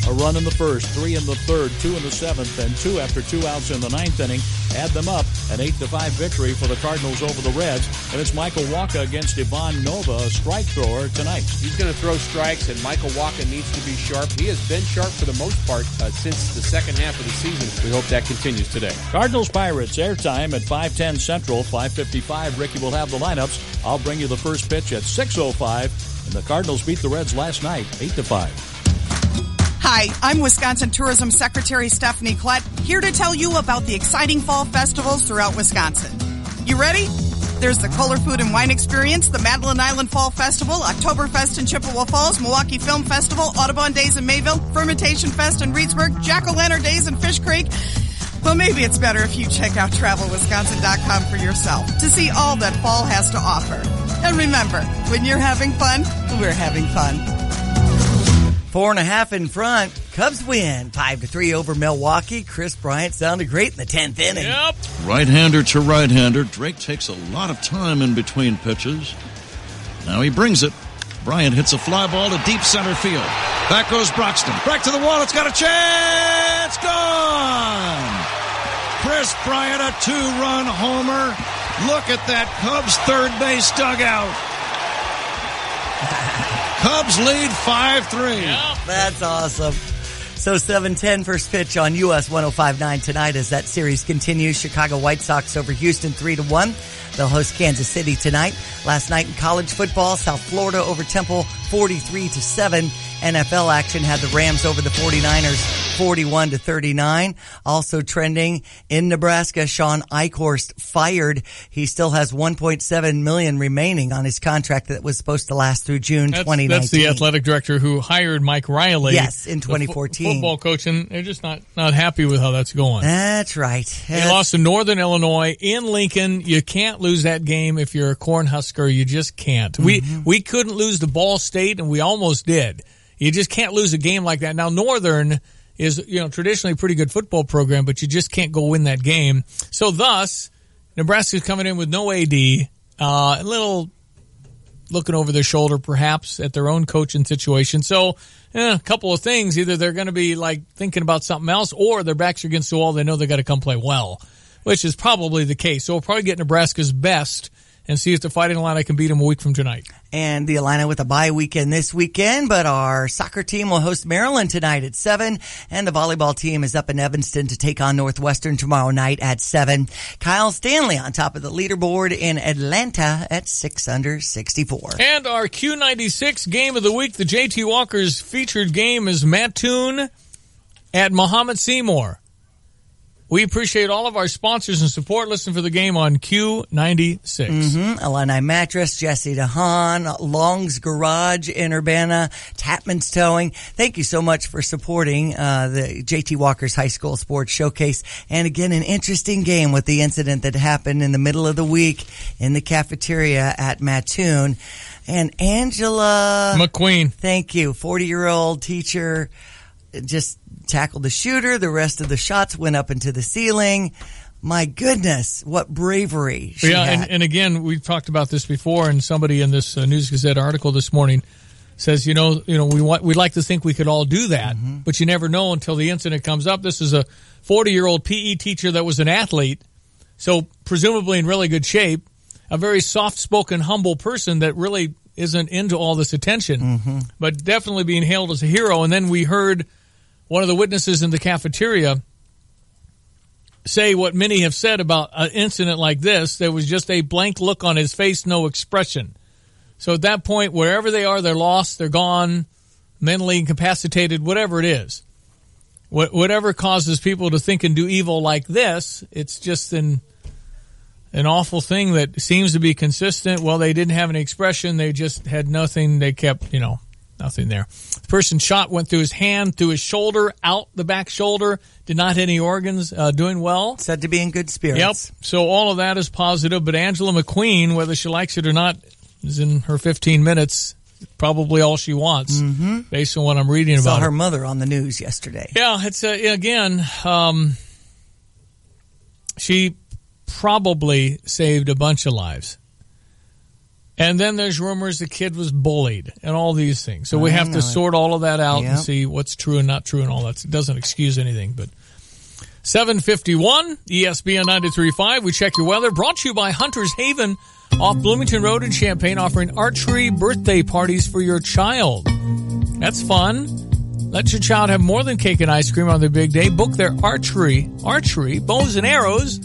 A run in the first, 3 in the third, 2 in the seventh, and 2 after 2 outs in the ninth inning. Add them up, an 8-5 victory for the Cardinals over the Reds. And it's Michael Wacha against Ivan Nova, a strike thrower tonight. He's going to throw strikes, and Michael Wacha needs to be sharp. He has been sharp for the most part since the second half of the season. We hope that continues today. Cardinals Pirates, airtime at 5:10 Central, 5:55. Ricky will have the lineups. I'll bring you the first pitch at 6:05. And the Cardinals beat the Reds last night, 8-5. Hi, I'm Wisconsin Tourism Secretary Stephanie Klett, here to tell you about the exciting fall festivals throughout Wisconsin. You ready? There's the Kohler Food and Wine Experience, the Madeline Island Fall Festival, Oktoberfest in Chippewa Falls, Milwaukee Film Festival, Audubon Days in Mayville, Fermentation Fest in Reedsburg, Jack-o'-lantern Days in Fish Creek. Well, maybe it's better if you check out TravelWisconsin.com for yourself to see all that fall has to offer. And remember, when you're having fun, we're having fun. 4.5 in front. Cubs win 5-3 over Milwaukee. Chris Bryant sounded great in the 10th inning. Yep. Right-hander to right-hander. Drake takes a lot of time in between pitches. Now he brings it. Bryant hits a fly ball to deep center field. Back goes Broxton. Back to the wall. It's got a chance. Gone. Chris Bryant, a 2-run homer. Look at that Cubs third base dugout. Cubs lead 5-3. Yep. That's awesome. So 7:10 first pitch on US 105.9 tonight as that series continues. Chicago White Sox over Houston 3-1. They'll host Kansas City tonight. Last night in college football, South Florida over Temple 43-7. NFL action had the Rams over the 49ers 41-39. Also trending in Nebraska, Sean Eichhorst fired. He still has $1.7 million remaining on his contract that was supposed to last through June 2019. That's the athletic director who hired Mike Riley. Yes, in 2014. Football coach, and they're just not happy with how that's going. That's right. They lost to Northern Illinois in Lincoln. You can't lose that game if you're a Cornhusker. You just can't. Mm-hmm. We couldn't lose to Ball State, and we almost did. You just can't lose a game like that. Now, Northern is, traditionally a pretty good football program, but you just can't go win that game. So thus, Nebraska's coming in with no AD, a little looking over their shoulder perhaps at their own coaching situation. So, a couple of things. Either they're going to be thinking about something else, or their backs are against the wall. They know they got to come play well, which is probably the case. So we'll probably get Nebraska's best and see if the Fighting Illini can beat them a week from tonight. And the Illini with a bye weekend this weekend, but our soccer team will host Maryland tonight at 7, and the volleyball team is up in Evanston to take on Northwestern tomorrow night at 7. Kyle Stanley on top of the leaderboard in Atlanta at 6 under 64. And our Q96 game of the week, the JT Walker's featured game is Mattoon at Muhammad Seymour. We appreciate all of our sponsors and support. Listen for the game on Q96. Illini Mattress, Jesse DeHaan, Long's Garage in Urbana, Tapman's Towing. Thank you so much for supporting the JT Walker's High School Sports Showcase. And again, an interesting game with the incident that happened in the middle of the week in the cafeteria at Mattoon. And Angela McQueen, thank you, 40-year-old teacher, just tackled the shooter. The rest of the shots went up into the ceiling. My goodness, what bravery she had. And again, we've talked about this before, and somebody in this News Gazette article this morning says, we'd like to think we could all do that, but you never know until the incident comes up. This is a 40-year-old PE teacher that was an athlete, so presumably in really good shape, a very soft-spoken, humble person that really isn't into all this attention, but definitely being hailed as a hero. And then we heard one of the witnesses in the cafeteria say what many have said about an incident like this. There was just a blank look on his face, no expression. So at that point, wherever they are, they're lost, they're gone, mentally incapacitated, whatever it is. Whatever causes people to think and do evil like this, it's just an awful thing that seems to be consistent. Well, they didn't have any expression. They just had nothing. They kept, nothing there. The person shot went through his hand, through his shoulder, out the back shoulder, did not hit any organs, doing well. Said to be in good spirits. Yep. So all of that is positive. But Angela McQueen, whether she likes it or not, is in her 15 minutes, probably all she wants, based on what I'm reading about. Saw her mother on the news yesterday. Yeah, it's, again, she probably saved a bunch of lives. And then there's rumors the kid was bullied and all these things. So we have to sort all of that out and see what's true and not true and all that. It doesn't excuse anything. But 7:51, ESPN 93.5. We check your weather. Brought to you by Hunter's Haven off Bloomington Road in Champaign, offering archery birthday parties for your child. That's fun. Let your child have more than cake and ice cream on their big day. Book their archery, bows and arrows,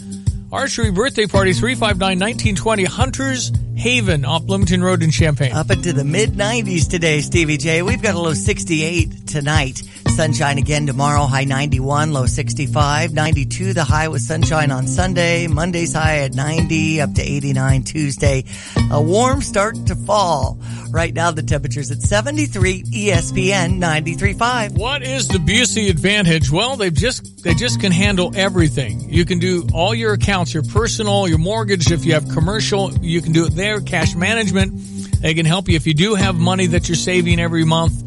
archery birthday party, 359-1920, Hunter's Haven off Bloomington Road in Champaign. Up into the mid-90s today, Stevie J. We've got a low 68 tonight. Sunshine again tomorrow, high 91, low 65. 92, the high with sunshine on Sunday. Monday's high at 90, up to 89 Tuesday. A warm start to fall. Right now the temperature's at 73, ESPN 93.5. What is the Busey advantage? Well, they just can handle everything. You can do all your accounts, your personal, your mortgage. If you have commercial, you can do it there. Cash management. They can help you if you do have money that you're saving every month.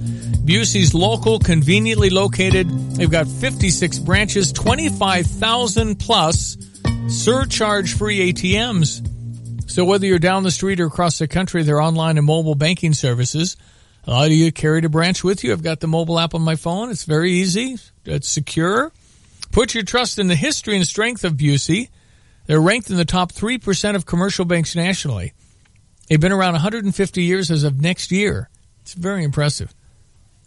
Busey's local, conveniently located. They've got 56 branches, 25,000 plus surcharge-free ATMs. So whether you're down the street or across the country, their online and mobile banking services allow you to carry the branch with you. I've got the mobile app on my phone. It's very easy. It's secure. Put your trust in the history and strength of Busey. They're ranked in the top 3% of commercial banks nationally. They've been around 150 years as of next year. It's very impressive.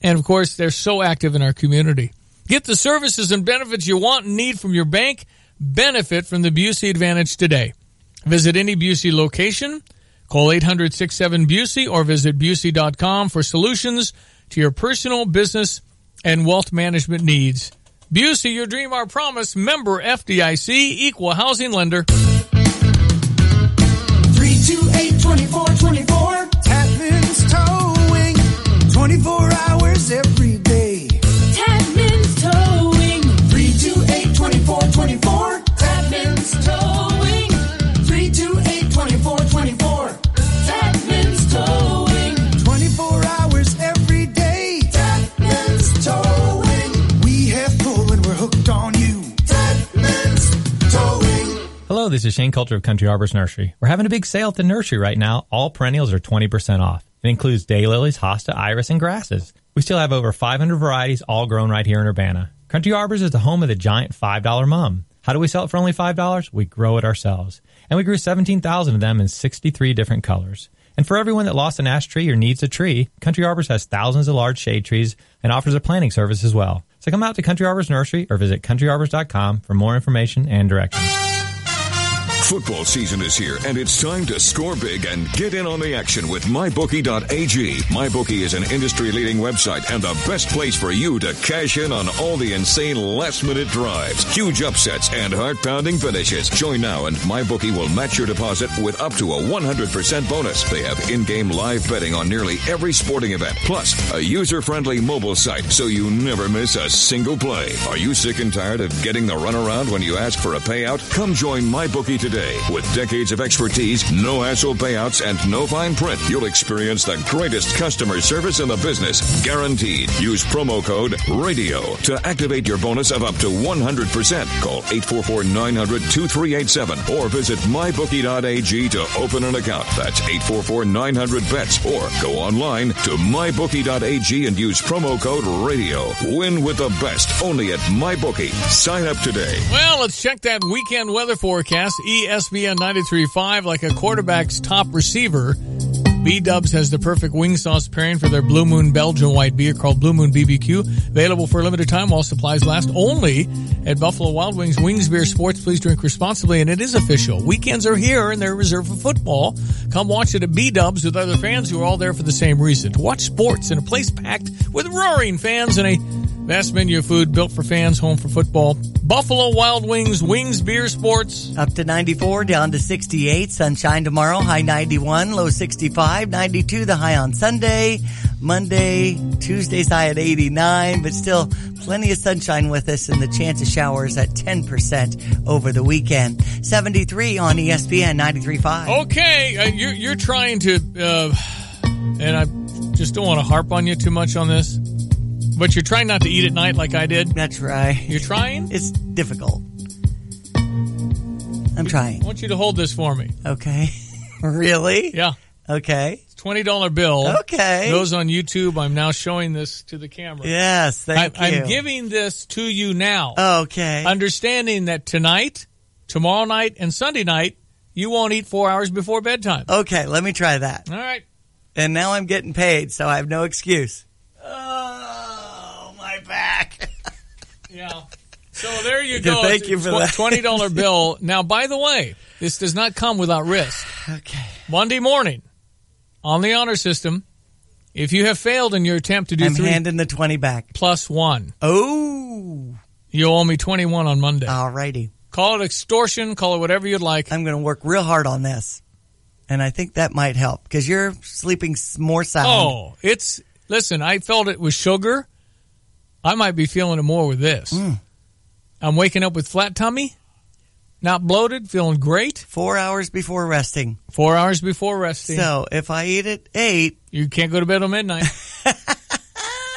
And, of course, they're so active in our community. Get the services and benefits you want and need from your bank. Benefit from the Busey Advantage today. Visit any Busey location. Call 800-67-BUSEY or visit Busey.com for solutions to your personal, business, and wealth management needs. Busey, your dream, our promise. Member FDIC, equal housing lender. 328-2424. Tapman's Towing. 24 hours every day. Tapman's Towing. 328-2424. Tapman's Towing. 328-2424. Tapman's Towing. 24 hours every day. Tapman's Towing. We have pull and we're hooked on you. Tapman's Towing. Hello, this is Shane Coulter of Country Arbors Nursery. We're having a big sale at the nursery right now. All perennials are 20% off. It includes daylilies, hosta, iris, and grasses. We still have over 500 varieties all grown right here in Urbana. Country Arbors is the home of the giant $5 mum. How do we sell it for only $5? We grow it ourselves. And we grew 17,000 of them in 63 different colors. And for everyone that lost an ash tree or needs a tree, Country Arbors has thousands of large shade trees and offers a planting service as well. So come out to Country Arbors Nursery or visit countryarbors.com for more information and directions. Football season is here, and it's time to score big and get in on the action with MyBookie.ag. MyBookie is an industry-leading website and the best place for you to cash in on all the insane last-minute drives, huge upsets, and heart-pounding finishes. Join now, and MyBookie will match your deposit with up to a 100% bonus. They have in-game live betting on nearly every sporting event, plus a user-friendly mobile site so you never miss a single play. Are you sick and tired of getting the runaround when you ask for a payout? Come join MyBookie today. With decades of expertise, no hassle payouts, and no fine print, you'll experience the greatest customer service in the business, guaranteed. Use promo code RADIO to activate your bonus of up to 100%. Call 844-900-2387 or visit mybookie.ag to open an account. That's 844-900-BETS or go online to mybookie.ag and use promo code RADIO. Win with the best only at MyBookie. Sign up today. Well, let's check that weekend weather forecast. ESPN 93.5, like a quarterback's top receiver, B-Dubs has the perfect wing sauce pairing for their Blue Moon Belgian white beer called Blue Moon BBQ. Available for a limited time while supplies last. Only at Buffalo Wild Wings. Wings Beer Sports. Please drink responsibly. And it is official. Weekends are here and they're reserved for football. Come watch it at B-Dubs with other fans who are all there for the same reason. To watch sports in a place packed with roaring fans and a vast menu of food built for fans, home for football. Buffalo Wild Wings, Wings Beer Sports. Up to 94, down to 68. Sunshine tomorrow, high 91, low 65. 92, the high on Sunday. Monday, Tuesday's high at 89, but still plenty of sunshine with us and the chance of showers at 10% over the weekend. 73 on ESPN 93.5. Okay, you're trying to, and I just don't want to harp on you too much on this, but you're trying not to eat at night like I did. That's right. You're trying? It's difficult. I'm trying. I want you to hold this for me. Okay. Really? Yeah. Okay. It's a $20 bill. Okay. Those on YouTube, I'm now showing this to the camera. Yes, thank you. I'm giving this to you now. Okay. Understanding that tonight, tomorrow night, and Sunday night, you won't eat 4 hours before bedtime. Okay, let me try that. All right. And now I'm getting paid, so I have no excuse. Oh, my back. Yeah. So there you go. Thank you for that. $20 bill. Now, by the way, this does not come without risk. Okay. Monday morning, on the honor system, if you have failed in your attempt to do I'm handing the 20 back. plus one. Oh. You owe me 21 on Monday. All righty. Call it extortion. Call it whatever you'd like. I'm going to work real hard on this. And I think that might help because you're sleeping more sound. Oh, listen, I felt it with sugar. I might be feeling it more with this. I'm waking up with flat tummy, not bloated, feeling great. 4 hours before resting. 4 hours before resting. So if I eat at 8. You can't go to bed till midnight.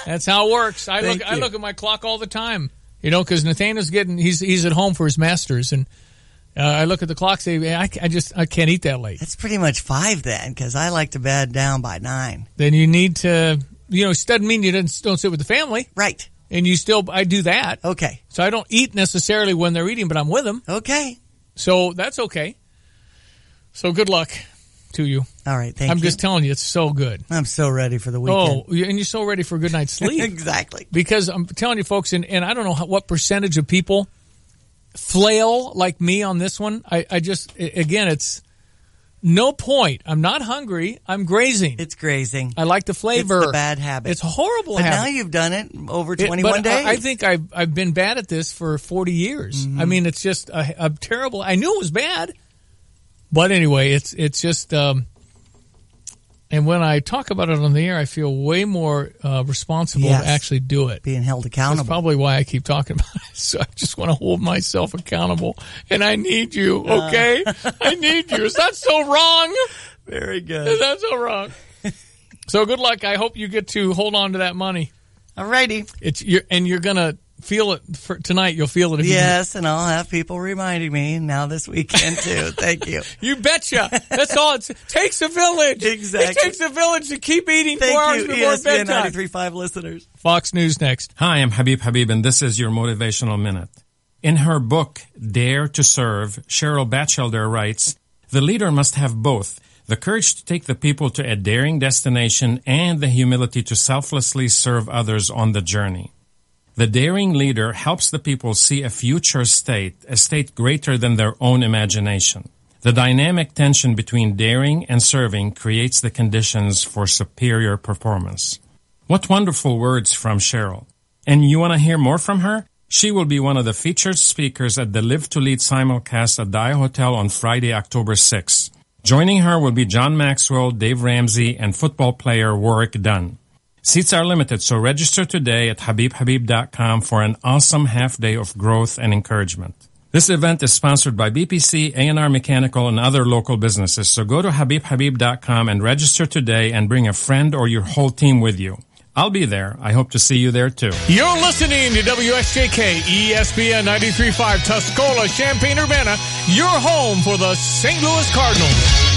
That's how it works. I look at my clock all the time. You know, because Nathaniel's he's at home for his masters, and I look at the clock, say, I can't eat that late. That's pretty much 5 then, because I like to bed down by 9. Then you need to, it doesn't mean you don't sit with the family. Right. And I do that. Okay. So I don't eat necessarily when they're eating, but I'm with them. Okay. So that's okay. So good luck to you. All right, thank you. I'm just telling you, it's so good. I'm so ready for the weekend. Oh, and you're so ready for a good night's sleep. Exactly. Because I'm telling you, folks, and I don't know what percentage of people flail like me on this one. It's no point. I'm not hungry. I'm grazing. It's grazing. I like the flavor. It's the bad habit. It's a horrible habit. But now habit. you've done it over 21 days. I think I've been bad at this for 40 years. Mm-hmm. I mean, it's just a terrible. I knew it was bad. But anyway, it's just, and when I talk about it on the air, I feel way more responsible to actually do it. Being held accountable. That's probably why I keep talking about it. So I just want to hold myself accountable. And I need you, okay? I need you. Is that so wrong? Very good. Is that so wrong? So good luck. I hope you get to hold on to that money. All righty. You're going to feel it for tonight. You'll feel it. Yes, and I'll have people reminding me now this weekend too. Thank you. You betcha. That's all. It takes a village. Exactly. It takes a village to keep eating Thank 4 hours you, before ESPN bedtime. 93.5 listeners. Fox News next. Hi, I'm Habib, and this is your Motivational Minute. In her book, Dare to Serve, Cheryl Batchelder writes, The leader must have both, the courage to take the people to a daring destination and the humility to selflessly serve others on the journey. The daring leader helps the people see a future state, a state greater than their own imagination. The dynamic tension between daring and serving creates the conditions for superior performance. What wonderful words from Cheryl. And you want to hear more from her? She will be one of the featured speakers at the Live to Lead simulcast at Dia Hotel on Friday, October 6th. Joining her will be John Maxwell, Dave Ramsey, and football player Warwick Dunn. Seats are limited, so register today at HabibHabib.com for an awesome half day of growth and encouragement. This event is sponsored by BPC, A&R Mechanical, and other local businesses, so go to HabibHabib.com and register today and bring a friend or your whole team with you. I'll be there. I hope to see you there, too. You're listening to WSJK ESPN 93.5 Tuscola, Champaign-Urbana, your home for the St. Louis Cardinals.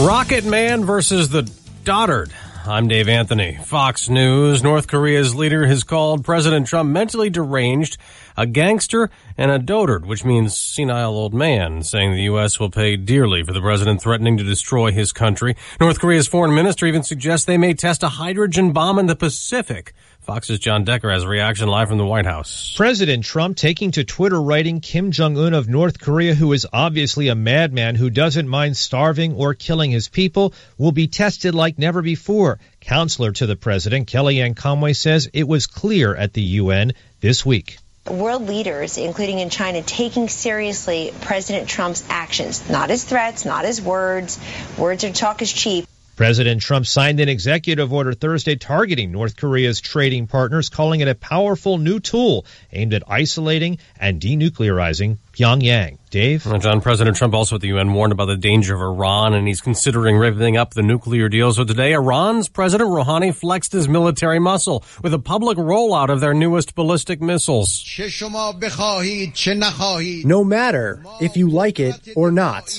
Rocket Man versus the Dotard. I'm Dave Anthony. Fox News. North Korea's leader has called President Trump mentally deranged, a gangster, and a dotard, which means senile old man, saying the U.S. will pay dearly for the president threatening to destroy his country. North Korea's foreign minister even suggests they may test a hydrogen bomb in the Pacific. Fox's John Decker has a reaction live from the White House. President Trump taking to Twitter writing Kim Jong-un of North Korea, who is obviously a madman who doesn't mind starving or killing his people, will be tested like never before. Counselor to the president, Kellyanne Conway, says it was clear at the UN this week. World leaders, including in China, taking seriously President Trump's actions, not his threats, not his words. Words or talk is cheap. President Trump signed an executive order Thursday targeting North Korea's trading partners, calling it a powerful new tool aimed at isolating and denuclearizing Pyongyang. Dave? John, President Trump also at the UN warned about the danger of Iran, and he's considering revving up the nuclear deal. So today, Iran's President Rouhani flexed his military muscle with a public rollout of their newest ballistic missiles. No matter if you like it or not,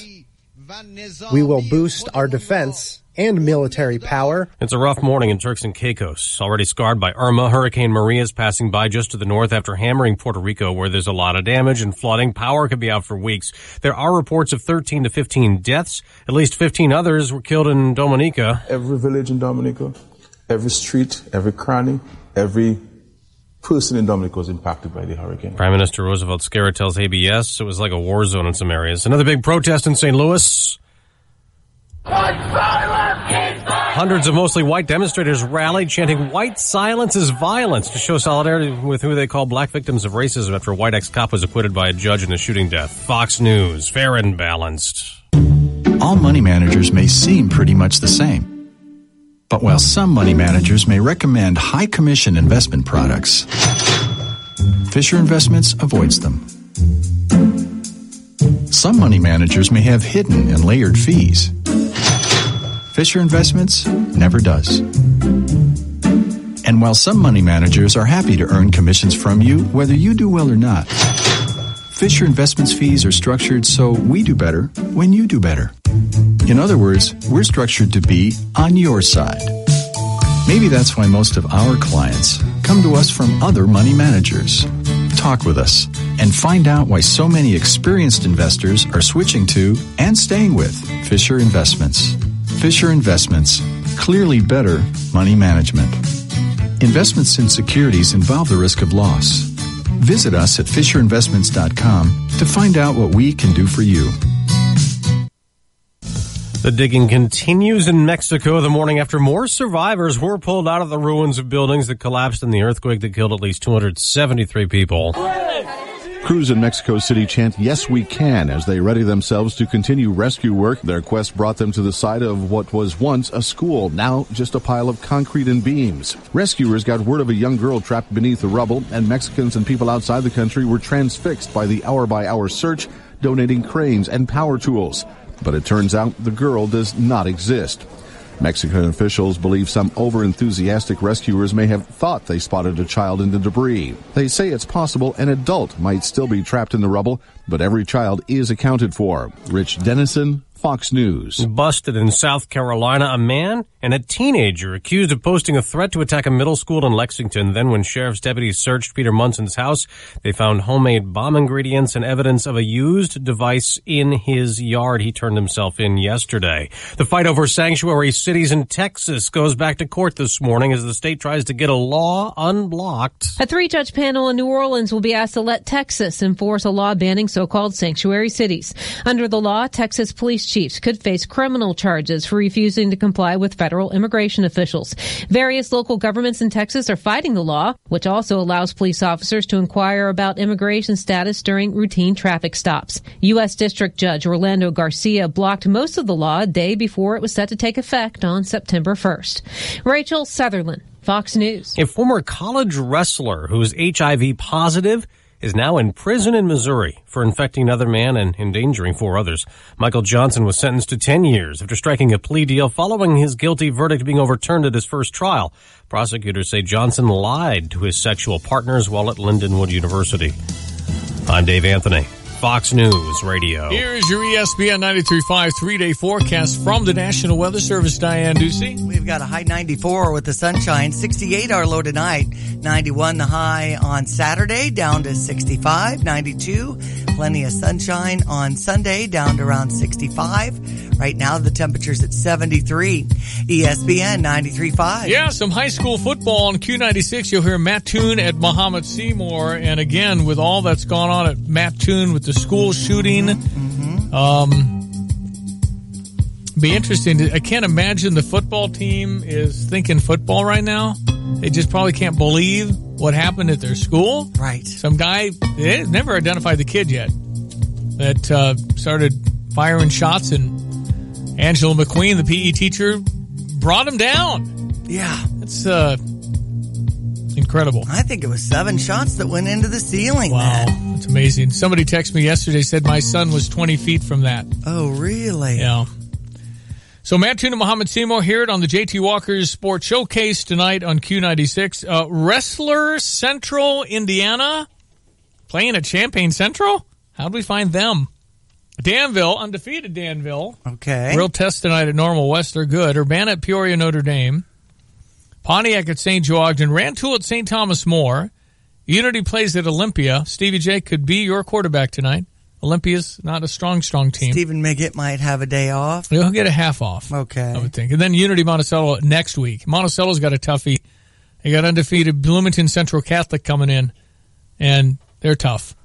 we will boost our defense and military power. It's a rough morning in Turks and Caicos, already scarred by Irma. Hurricane Maria is passing by just to the north after hammering Puerto Rico, where there's a lot of damage and flooding. Power could be out for weeks. There are reports of 13 to 15 deaths. At least 15 others were killed in Dominica. Every village in Dominica, every street, every cranny, every person in Dominica was impacted by the hurricane. Prime Minister Roosevelt Scarra tells ABS it was like a war zone in some areas. Another big protest in St. Louis. Hundreds of mostly white demonstrators rallied, chanting "White silence is violence" to show solidarity with who they call black victims of racism after a white ex-cop was acquitted by a judge in a shooting death. Fox News, fair and balanced. All money managers may seem pretty much the same. But while some money managers may recommend high-commission investment products, Fisher Investments avoids them. Some money managers may have hidden and layered fees. Fisher Investments never does. And while some money managers are happy to earn commissions from you, whether you do well or not, Fisher Investments fees are structured so we do better when you do better. In other words, we're structured to be on your side. Maybe that's why most of our clients come to us from other money managers. Talk with us and find out why so many experienced investors are switching to and staying with Fisher Investments. Fisher Investments, clearly better money management. Investments in securities involve the risk of loss. Visit us at FisherInvestments.com to find out what we can do for you. The digging continues in Mexico the morning after more survivors were pulled out of the ruins of buildings that collapsed in the earthquake that killed at least 273 people. Crews in Mexico City chant, "Yes, we can," as they ready themselves to continue rescue work. Their quest brought them to the site of what was once a school, now just a pile of concrete and beams. Rescuers got word of a young girl trapped beneath the rubble, and Mexicans and people outside the country were transfixed by the hour-by-hour search, donating cranes and power tools. But it turns out the girl does not exist. Mexican officials believe some over-enthusiastic rescuers may have thought they spotted a child in the debris. They say it's possible an adult might still be trapped in the rubble, but every child is accounted for. Rich Dennison, Fox News. Busted in South Carolina, a man and a teenager accused of posting a threat to attack a middle school in Lexington. Then when sheriff's deputies searched Peter Munson's house, they found homemade bomb ingredients and evidence of a used device in his yard. He turned himself in yesterday. The fight over sanctuary cities in Texas goes back to court this morning as the state tries to get a law unblocked. A 3-judge panel in New Orleans will be asked to let Texas enforce a law banning so-called sanctuary cities. Under the law, Texas police chiefs could face criminal charges for refusing to comply with federal immigration officials. Various local governments in Texas are fighting the law, which also allows police officers to inquire about immigration status during routine traffic stops. U.S. District Judge Orlando Garcia blocked most of the law a day before it was set to take effect on September 1st. Rachel Sutherland, Fox News. A former college wrestler who is HIV positive is now in prison in Missouri for infecting another man and endangering 4 others. Michael Johnson was sentenced to 10 years after striking a plea deal following his guilty verdict being overturned at his first trial. Prosecutors say Johnson lied to his sexual partners while at Lindenwood University. I'm Dave Anthony, Fox News Radio. Here's your ESPN 93.5 3-day forecast from the National Weather Service. Diane Ducey. We've got a high 94 with the sunshine, 68 our low tonight, 91 the high on Saturday, down to 65, 92. Plenty of sunshine on Sunday, down to around 65. Right now the temperature's at 73. ESPN 93.5. Yeah, some high school football on Q96. You'll hear Matt Toon at Muhammad Seymour. And again, with all that's gone on at Matt Toon with the school shooting, be interesting. I can't imagine the football team is thinking football right now. They just probably can't believe what happened at their school. Right. Some guy, they never identified the kid yet, that started firing shots, and Angela McQueen, the PE teacher, brought him down. Yeah. It's incredible. I think it was 7 shots that went into the ceiling. Wow. It's amazing. Somebody texted me yesterday, said my son was 20 feet from that. Oh, really? Yeah. So Matt Toon and Muhammad Seymour here on the JT Walker's Sports Showcase tonight on Q96. Wrestler Central, Indiana, playing at Champaign Central? How'd we find them? Danville, undefeated Danville. Okay. Real test tonight at Normal West. They're good. Urbana at Peoria, Notre Dame. Pontiac at St. Joe Ogden. Rantoul at St. Thomas More. Unity plays at Olympia. Stevie J could be your quarterback tonight. Olympia's not a strong team. Stephen Miggett might have a day off. He'll get a half off. Okay. I would think. And then Unity Monticello next week. Monticello's got a toughie. They got undefeated Bloomington Central Catholic coming in, and they're tough.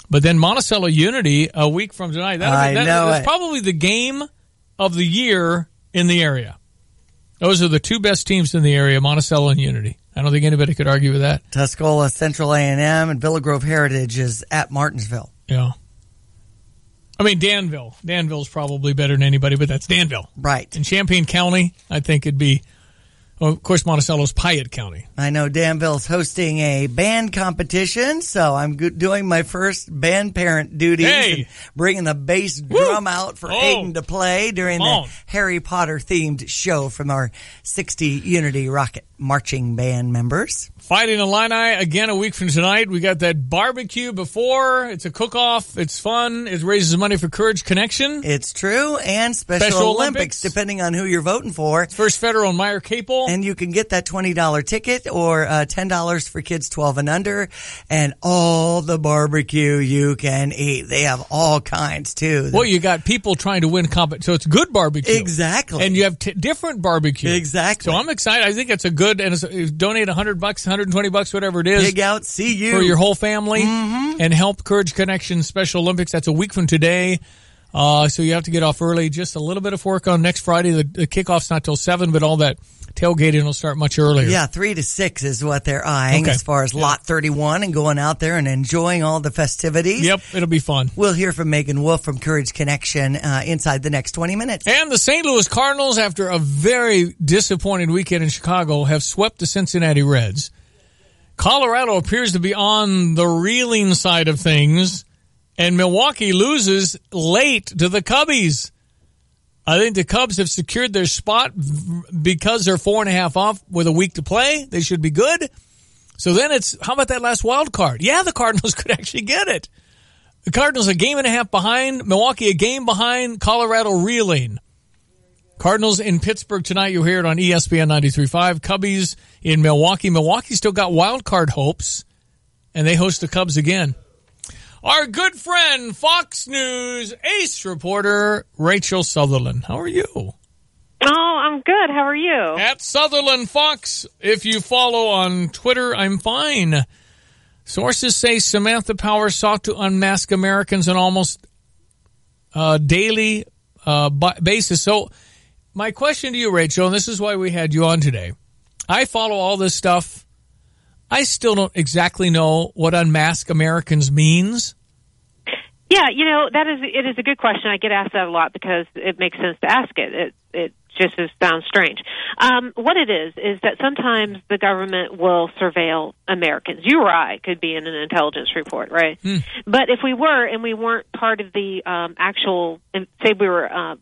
But then Monticello Unity a week from tonight. That's probably the game of the year in the area. Those are the 2 best teams in the area, Monticello and Unity. I don't think anybody could argue with that. Tuscola Central A&M and Villa Grove Heritage is at Martinsville. Yeah. I mean, Danville. Danville's probably better than anybody, but that's Danville. Right. In Champaign County, I think it'd be, well, of course, Monticello's Piatt County. I know Danville's hosting a band competition, so I'm doing my first band parent duties. Hey. And bringing the bass drum out for Aiden to play during the Harry Potter-themed show from our 60 Unity Rocket marching band members. Fighting Illini again a week from tonight. We got that barbecue before. It's a cook-off. It's fun. It raises money for Courage Connection. It's true. And Special Olympics, depending on who you're voting for. First Federal and Meyer Capel. And you can get that $20 ticket or $10 for kids 12 and under. And all the barbecue you can eat. They have all kinds, too. Well, you got people trying to win competition. So it's good barbecue. Exactly. And you have different barbecue. Exactly. So I'm excited. I think it's a good, and donate $100, $120, whatever it is. Dig out, see you. For your whole family. And help Courage Connection Special Olympics. That's a week from today. So you have to get off early. Just a little bit of work on next Friday. The kickoff's not till 7, but all that tailgating will start much earlier. Yeah, 3 to 6 is what they're eyeing as far as Lot 31 and going out there and enjoying all the festivities. Yep, it'll be fun. We'll hear from Megan Wolf from Courage Connection inside the next 20 minutes. And the St. Louis Cardinals, after a very disappointing weekend in Chicago, have swept the Cincinnati Reds. Colorado appears to be on the reeling side of things, and Milwaukee loses late to the Cubbies. I think the Cubs have secured their spot because they're 4.5 off with a week to play. They should be good. So then it's, how about that last wild card? Yeah, the Cardinals could actually get it. The Cardinals a game and a half behind. Milwaukee a game behind. Colorado reeling. Cardinals in Pittsburgh tonight. You'll hear it on ESPN 93.5. Cubbies in Milwaukee. Milwaukee still got wild card hopes, and they host the Cubs again. Our good friend, Fox News ace reporter, Rachel Sutherland. How are you? Oh, I'm good. How are you? At Sutherland Fox. If you follow on Twitter, I'm fine. Sources say Samantha Power sought to unmask Americans on almost daily basis. So my question to you, Rachel, and this is why we had you on today. I follow all this stuff. I still don't exactly know what unmask Americans means. Yeah, it is a good question. I get asked that a lot because it makes sense to ask it. It just sounds strange. What it is that sometimes the government will surveil Americans. You or I could be in an intelligence report, right? But if we were and we weren't part of the actual, say we were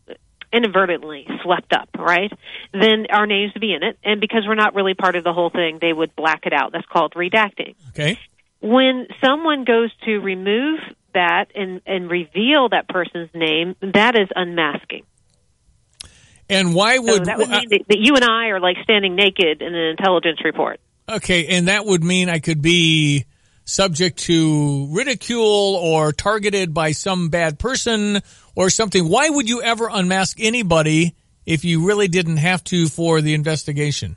inadvertently swept up, right? Then our names would be in it, and because we're not really part of the whole thing, they would black it out. That's called redacting. Okay. When someone goes to remove that and reveal that person's name, that is unmasking. And why would... So that would mean that you and I are like standing naked in an intelligence report. Okay, and that would mean I could be subject to ridicule or targeted by some bad person or something. Why would you ever unmask anybody if you really didn't have to for the investigation?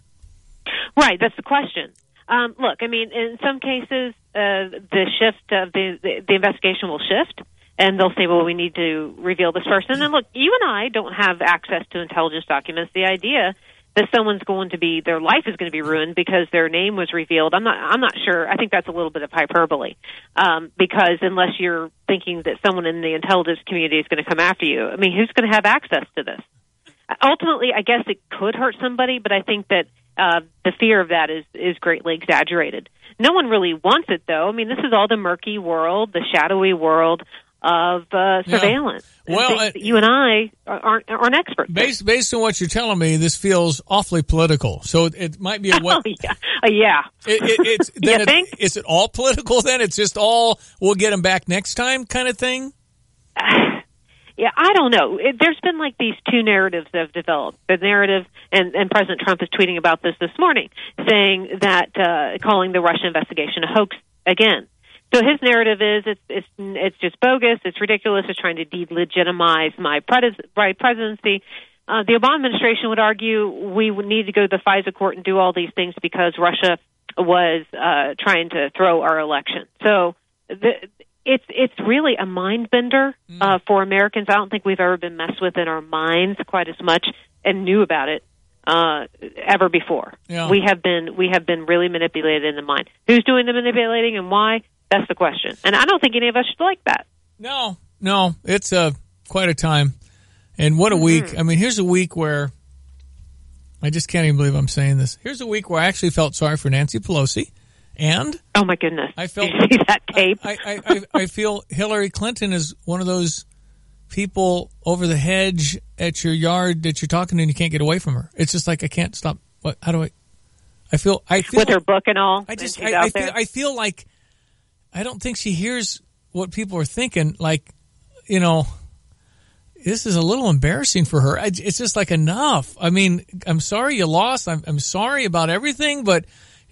Right, that's the question. Look, I mean, in some cases, the shift of the investigation will shift, and they'll say, well, we need to reveal this person. And look, you and I don't have access to intelligence documents. The idea that someone's going to be, their life is going to be ruined because their name was revealed, I'm not sure. I think that's a little bit of hyperbole, because unless you're thinking that someone in the intelligence community is going to come after you, I mean, who's going to have access to this? Ultimately, I guess it could hurt somebody, but I think that the fear of that is greatly exaggerated. No one really wants it, though. I mean, this is all the murky world, the shadowy world of surveillance. Yeah. Well, that you and I aren't experts. Based on what you're telling me, this feels awfully political. So it might be a what? Yeah. Is it all political then? It's just all we'll get them back next time kind of thing? Yeah, I don't know. There's been like these two narratives that have developed. The narrative, and President Trump is tweeting about this morning, saying that calling the Russia investigation a hoax again. So his narrative is it's just bogus, it's ridiculous, it's trying to delegitimize my presidency. The Obama administration would argue we would need to go to the FISA court and do all these things because Russia was trying to throw our election. So it's really a mind bender for Americans. I don't think we've ever been messed with in our minds quite as much and knew about it ever before. Yeah. We have been really manipulated in the mind. Who's doing the manipulating and why? That's the question. And I don't think any of us should like that. No, it's quite a time. And what a week. I mean, here's a week where I just can't even believe I'm saying this. Here's a week where I actually felt sorry for Nancy Pelosi. And oh my goodness, I felt did you see that tape. I feel Hillary Clinton is one of those people over the hedge at your yard that you're talking to and you can't get away from her. It's just like I can't stop. What? How do I feel with her book and all. I feel like I don't think she hears what people are thinking. Like, this is a little embarrassing for her. It's just like enough. I mean, I'm sorry you lost. I'm sorry about everything, but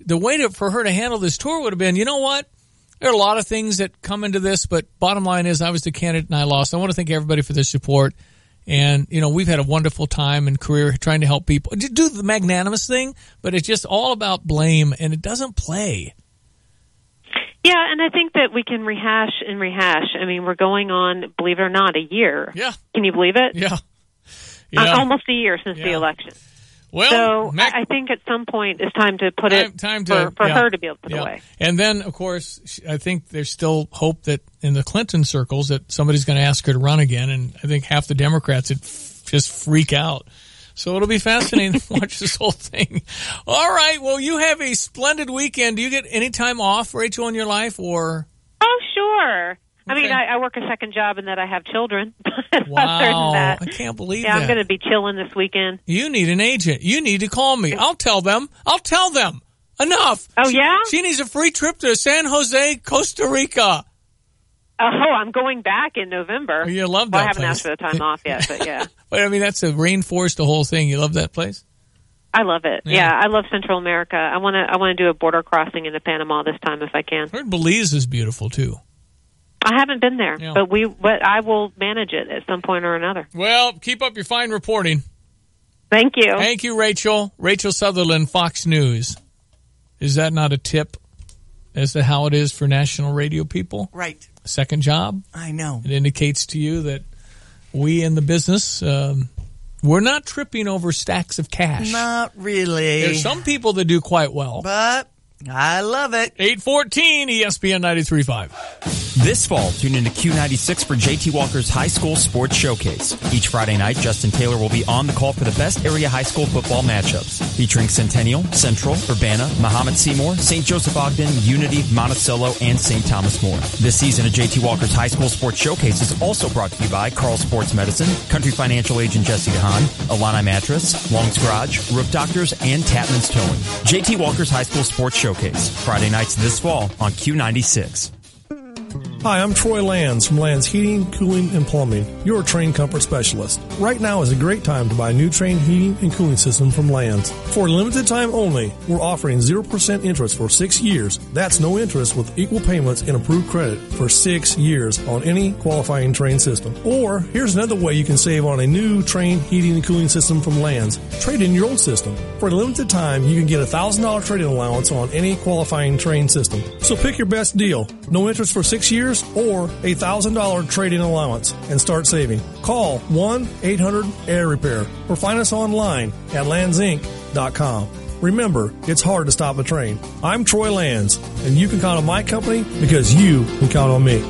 the way for her to handle this tour would have been, you know what? There are a lot of things that come into this, but bottom line is I was the candidate and I lost. I want to thank everybody for their support. And, we've had a wonderful time and career trying to help people. Do the magnanimous thing, but it's just all about blame, and it doesn't play. Yeah, and I think that we can rehash and rehash. I mean, we're going on, believe it or not, a year. Yeah. Can you believe it? Yeah. Almost a year since the election. Well, so I think at some point it's time to put it for her to be able to put it away. And then, of course, I think there's still hope that in the Clinton circles that somebody's going to ask her to run again. And I think half the Democrats would just freak out. So it'll be fascinating to watch this whole thing. All right. Well, you have a splendid weekend. Do you get any time off, Rachel, in your life? Or? Oh, sure. Okay. I mean, I work a second job in that I have children. Wow. I can't believe that. Yeah, I'm going to be chilling this weekend. You need an agent. You need to call me. I'll tell them. Enough. Oh, yeah? She needs a free trip to San Jose, Costa Rica. Oh, I'm going back in November. Oh, you love that I haven't place. asked for the time off yet, but yeah. But I mean, that's a rainforest, the whole thing. You love that place? I love it. Yeah, I love Central America. I want to do a border crossing into Panama this time if I can. I heard Belize is beautiful too. I haven't been there, but I will manage it at some point or another. Well, keep up your fine reporting. Thank you. Thank you, Rachel. Rachel Sutherland, Fox News. Is that not a tip as to how it is for national radio people? Right. Second job? I know. It indicates to you that we in the business, we're not tripping over stacks of cash. Not really. There's some people that do quite well. But I love it. 814 ESPN 93.5. This fall, tune into Q96 for JT Walker's High School Sports Showcase. Each Friday night, Justin Taylor will be on the call for the best area high school football matchups, featuring Centennial, Central, Urbana, Mahomet Seymour, St. Joseph Ogden, Unity, Monticello, and St. Thomas More. This season of JT Walker's High School Sports Showcase is also brought to you by Carl Sports Medicine, Country Financial Agent Jesse DeHaan, Alani Mattress, Long's Garage, Roof Doctors, and Tapman's Towing. JT Walker's High School Sports Showcase, Friday nights this fall on Q96. Hi, I'm Troy Lands from Lands Heating, Cooling, and Plumbing, your Trane Comfort Specialist. Right now is a great time to buy a new Trane heating and cooling system from Lands. For a limited time only, we're offering 0% interest for 6 years. That's no interest with equal payments and approved credit for 6 years on any qualifying Trane system. Or, here's another way you can save on a new Trane heating and cooling system from Lands. Trade in your old system. For a limited time, you can get a $1,000 trade-in allowance on any qualifying Trane system. So pick your best deal. No interest for 6 years or a $1,000 trade-in allowance and start saving. Call 1-800-AIR-REPAIR or find us online at landsinc.com. Remember, it's hard to stop a train. I'm Troy Lands, and you can count on my company because you can count on me.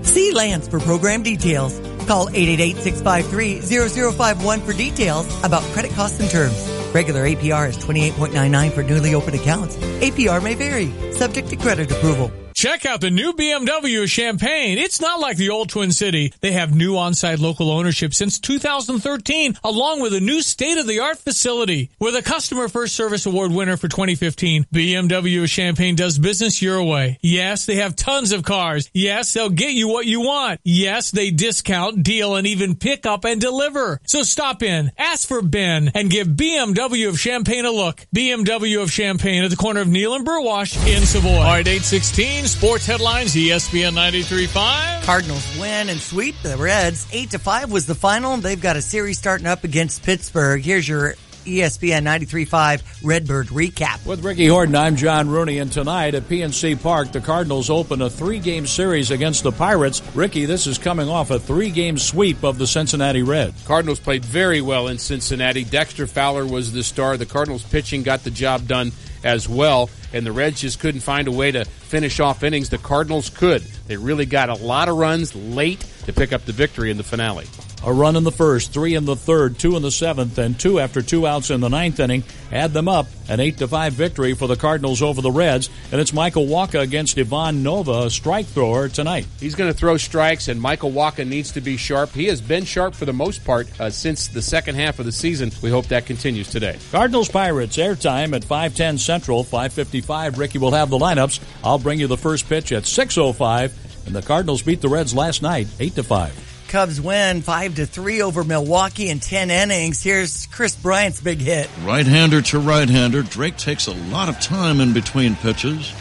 See Lands for program details. Call 888-653-0051 for details about credit costs and terms. Regular APR is 28.99 for newly opened accounts. APR may vary, subject to credit approval. Check out the new BMW of Champaign. It's not like the old Twin City. They have new on-site local ownership since 2013, along with a new state-of-the-art facility. With a Customer First Service Award winner for 2015, BMW of Champaign does business your way. Yes, they have tons of cars. Yes, they'll get you what you want. Yes, they discount, deal, and even pick up and deliver. So stop in, ask for Ben, and give BMW of Champaign a look. BMW of Champaign at the corner of Neal and Burwash in Savoy. All right, 816. Sports headlines, ESPN 93.5. Cardinals win and sweep the Reds. 8-5 was the final. They've got a series starting up against Pittsburgh. Here's your ESPN 93.5 Redbird recap. With Ricky Horton, I'm John Rooney, and tonight at PNC Park, the Cardinals open a 3-game series against the Pirates. Ricky, this is coming off a 3-game sweep of the Cincinnati Reds. Cardinals played very well in Cincinnati. Dexter Fowler was the star. The Cardinals pitching got the job done as well, and the Reds just couldn't find a way to finish off innings. The Cardinals could. They really got a lot of runs late to pick up the victory in the finale. A run in the first, 3 in the third, 2 in the seventh, and 2 after 2 outs in the ninth inning. Add them up, an 8-5 victory for the Cardinals over the Reds. And it's Michael Wacha against Ivan Nova, a strike thrower tonight. He's going to throw strikes, and Michael Wacha needs to be sharp. He has been sharp for the most part since the second half of the season. We hope that continues today. Cardinals Pirates, airtime at 5:10 Central, 5:55. Ricky will have the lineups. I'll bring you the first pitch at 6:05. And the Cardinals beat the Reds last night, 8-5. Cubs win 5-3 over Milwaukee in 10 innings. Here's Chris Bryant's big hit. Right-hander to right-hander. Drake takes a lot of time in between pitches.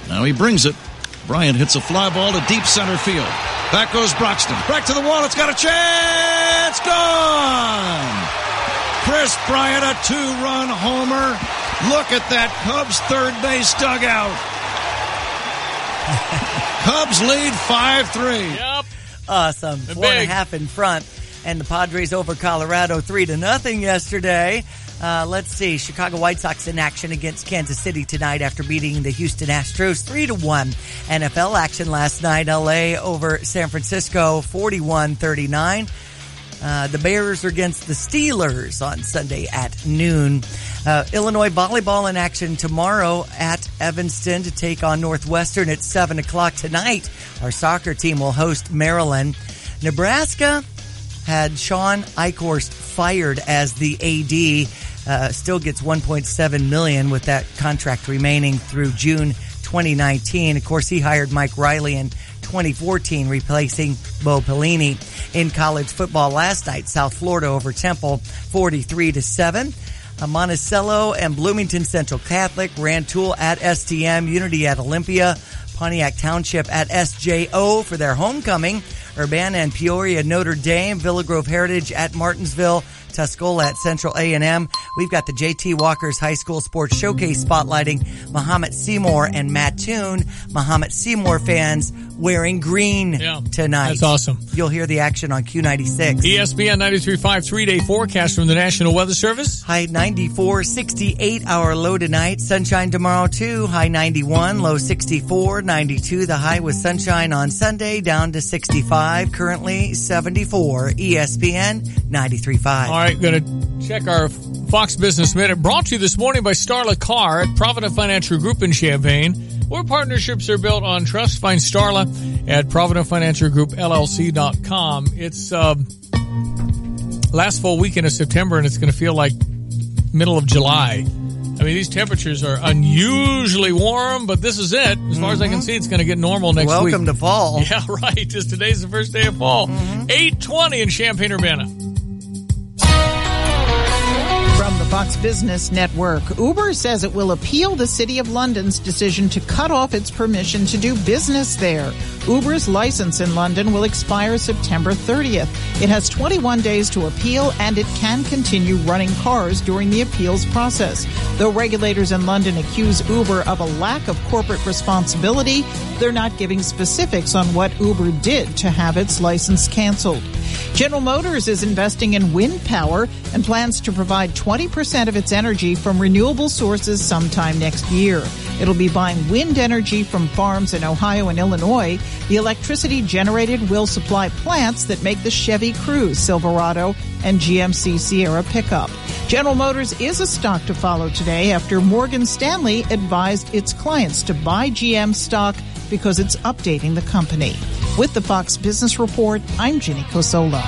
Now he brings it. Bryant hits a fly ball to deep center field. Back goes Broxton. Back to the wall. It's got a chance. Gone! Chris Bryant, a 2-run homer. Look at that Cubs third base dugout. Cubs lead 5-3. Yep. Awesome. 4.5 in front. And the Padres over Colorado 3-0 yesterday. Let's see. Chicago White Sox in action against Kansas City tonight after beating the Houston Astros 3-1. NFL action last night. LA over San Francisco 41-39. The Bears are against the Steelers on Sunday at noon. Illinois volleyball in action tomorrow at Evanston to take on Northwestern at 7 o'clock tonight. Our soccer team will host Maryland. Nebraska had Sean Eichhorst fired as the AD. Still gets $1.7 million with that contract remaining through June 2019. Of course, he hired Mike Riley in 2014, replacing Bo Pelini. In college football last night, South Florida over Temple 43-7. Monticello and Bloomington Central Catholic, Rantoul at STM, Unity at Olympia, Pontiac Township at SJO for their homecoming, Urbana and Peoria, Notre Dame, Villa Grove Heritage at Martinsville, Tuscola at Central A&M. We've got the J.T. Walker's High School Sports Showcase spotlighting Mahomet Seymour and Mattoon. Mahomet Seymour fans wearing green tonight. That's awesome. You'll hear the action on Q96. ESPN 93.5 3-day forecast from the National Weather Service. High 94, 68-hour low tonight. Sunshine tomorrow, too. High 91, low 64, 92. The high with sunshine on Sunday, down to 65. Currently 74. ESPN 93.5. All right, going to check our Fox Business Minute. Brought to you this morning by Starla Carr at Provident Financial Group in Champaign, where partnerships are built on trust. Find Starla at Provident Financial Group, LLC.com. It's last full weekend of September, and it's going to feel like middle of July. I mean, these temperatures are unusually warm, but this is it. As far as I can see, it's going to get normal next week. Welcome to fall. Yeah, right. Just today's the first day of fall. 8:20 in Champaign-Urbana. From the Fox Business Network, Uber says it will appeal the City of London's decision to cut off its permission to do business there. Uber's license in London will expire September 30th. It has 21 days to appeal, and it can continue running cars during the appeals process. Though regulators in London accuse Uber of a lack of corporate responsibility, they're not giving specifics on what Uber did to have its license canceled. General Motors is investing in wind power and plans to provide 20% of its energy from renewable sources sometime next year. It'll be buying wind energy from farms in Ohio and Illinois. The electricity generated will supply plants that make the Chevy Cruze, Silverado, and GMC Sierra pickup. General Motors is a stock to follow today after Morgan Stanley advised its clients to buy GM stock because it's updating the company. With the Fox Business Report, I'm Ginny Cosola.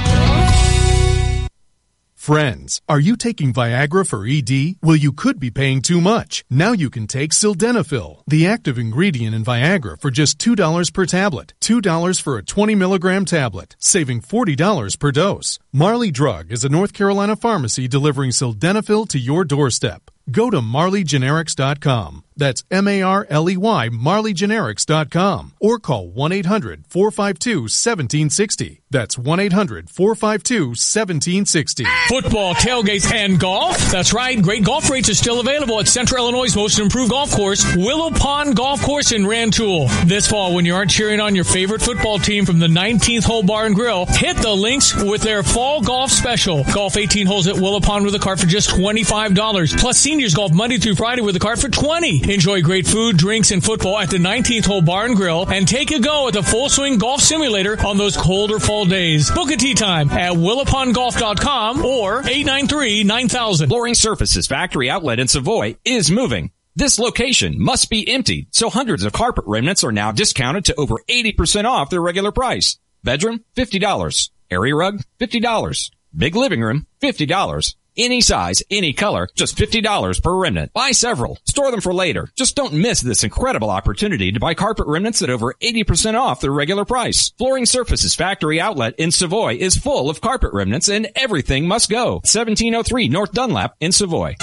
Friends, are you taking Viagra for ED? Well, you could be paying too much. Now you can take Sildenafil, the active ingredient in Viagra, for just $2 per tablet. $2 for a 20-milligram tablet, saving $40 per dose. Marley Drug is a North Carolina pharmacy delivering Sildenafil to your doorstep. Go to MarleyGenerics.com. That's Marley, MarleyGenerics.com. Or call 1-800-452-1760. That's 1-800-452-1760. Football, tailgates, and golf. That's right. Great golf rates are still available at Central Illinois' most improved golf course, Willow Pond Golf Course in Rantoul. This fall, when you aren't cheering on your favorite football team from the 19th Hole Bar and Grill, hit the links with their fall golf special. Golf 18 holes at Willow Pond with a cart for just $25. Plus, seniors golf Monday through Friday with a cart for $20. Enjoy great food, drinks, and football at the 19th Hole Bar and Grill, and take a go at the Full Swing Golf Simulator on those colder fall days. Book a tee time at willowpondgolf.com or 893-9000. Flooring Surfaces factory outlet in Savoy is moving. This location must be emptied, so hundreds of carpet remnants are now discounted to over 80% off their regular price. Bedroom, $50. Area rug, $50. Big living room, $50. Any size, any color, just $50 per remnant. Buy several. Store them for later. Just don't miss this incredible opportunity to buy carpet remnants at over 80% off their regular price. Flooring Surfaces factory outlet in Savoy is full of carpet remnants, and everything must go. 1703 North Dunlap in Savoy.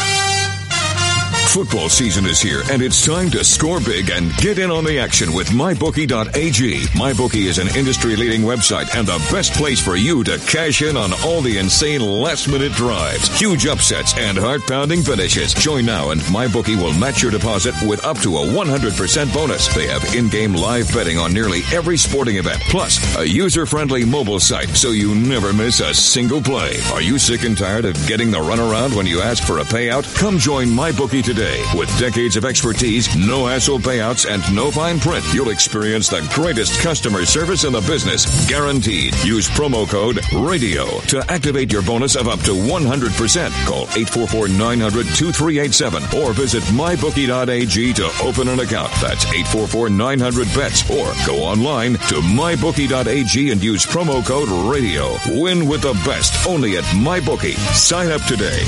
Football season is here, and it's time to score big and get in on the action with MyBookie.ag. MyBookie is an industry-leading website and the best place for you to cash in on all the insane last-minute drives, huge upsets, and heart-pounding finishes. Join now, and MyBookie will match your deposit with up to a 100% bonus. They have in-game live betting on nearly every sporting event, plus a user-friendly mobile site so you never miss a single play. Are you sick and tired of getting the runaround when you ask for a payout? Come join MyBookie today. With decades of expertise, no hassle payouts, and no fine print, you'll experience the greatest customer service in the business, guaranteed. Use promo code RADIO to activate your bonus of up to 100%. Call 844-900-2387 or visit mybookie.ag to open an account. That's 844-900-BETS or go online to mybookie.ag and use promo code RADIO. Win with the best only at MyBookie. Sign up today.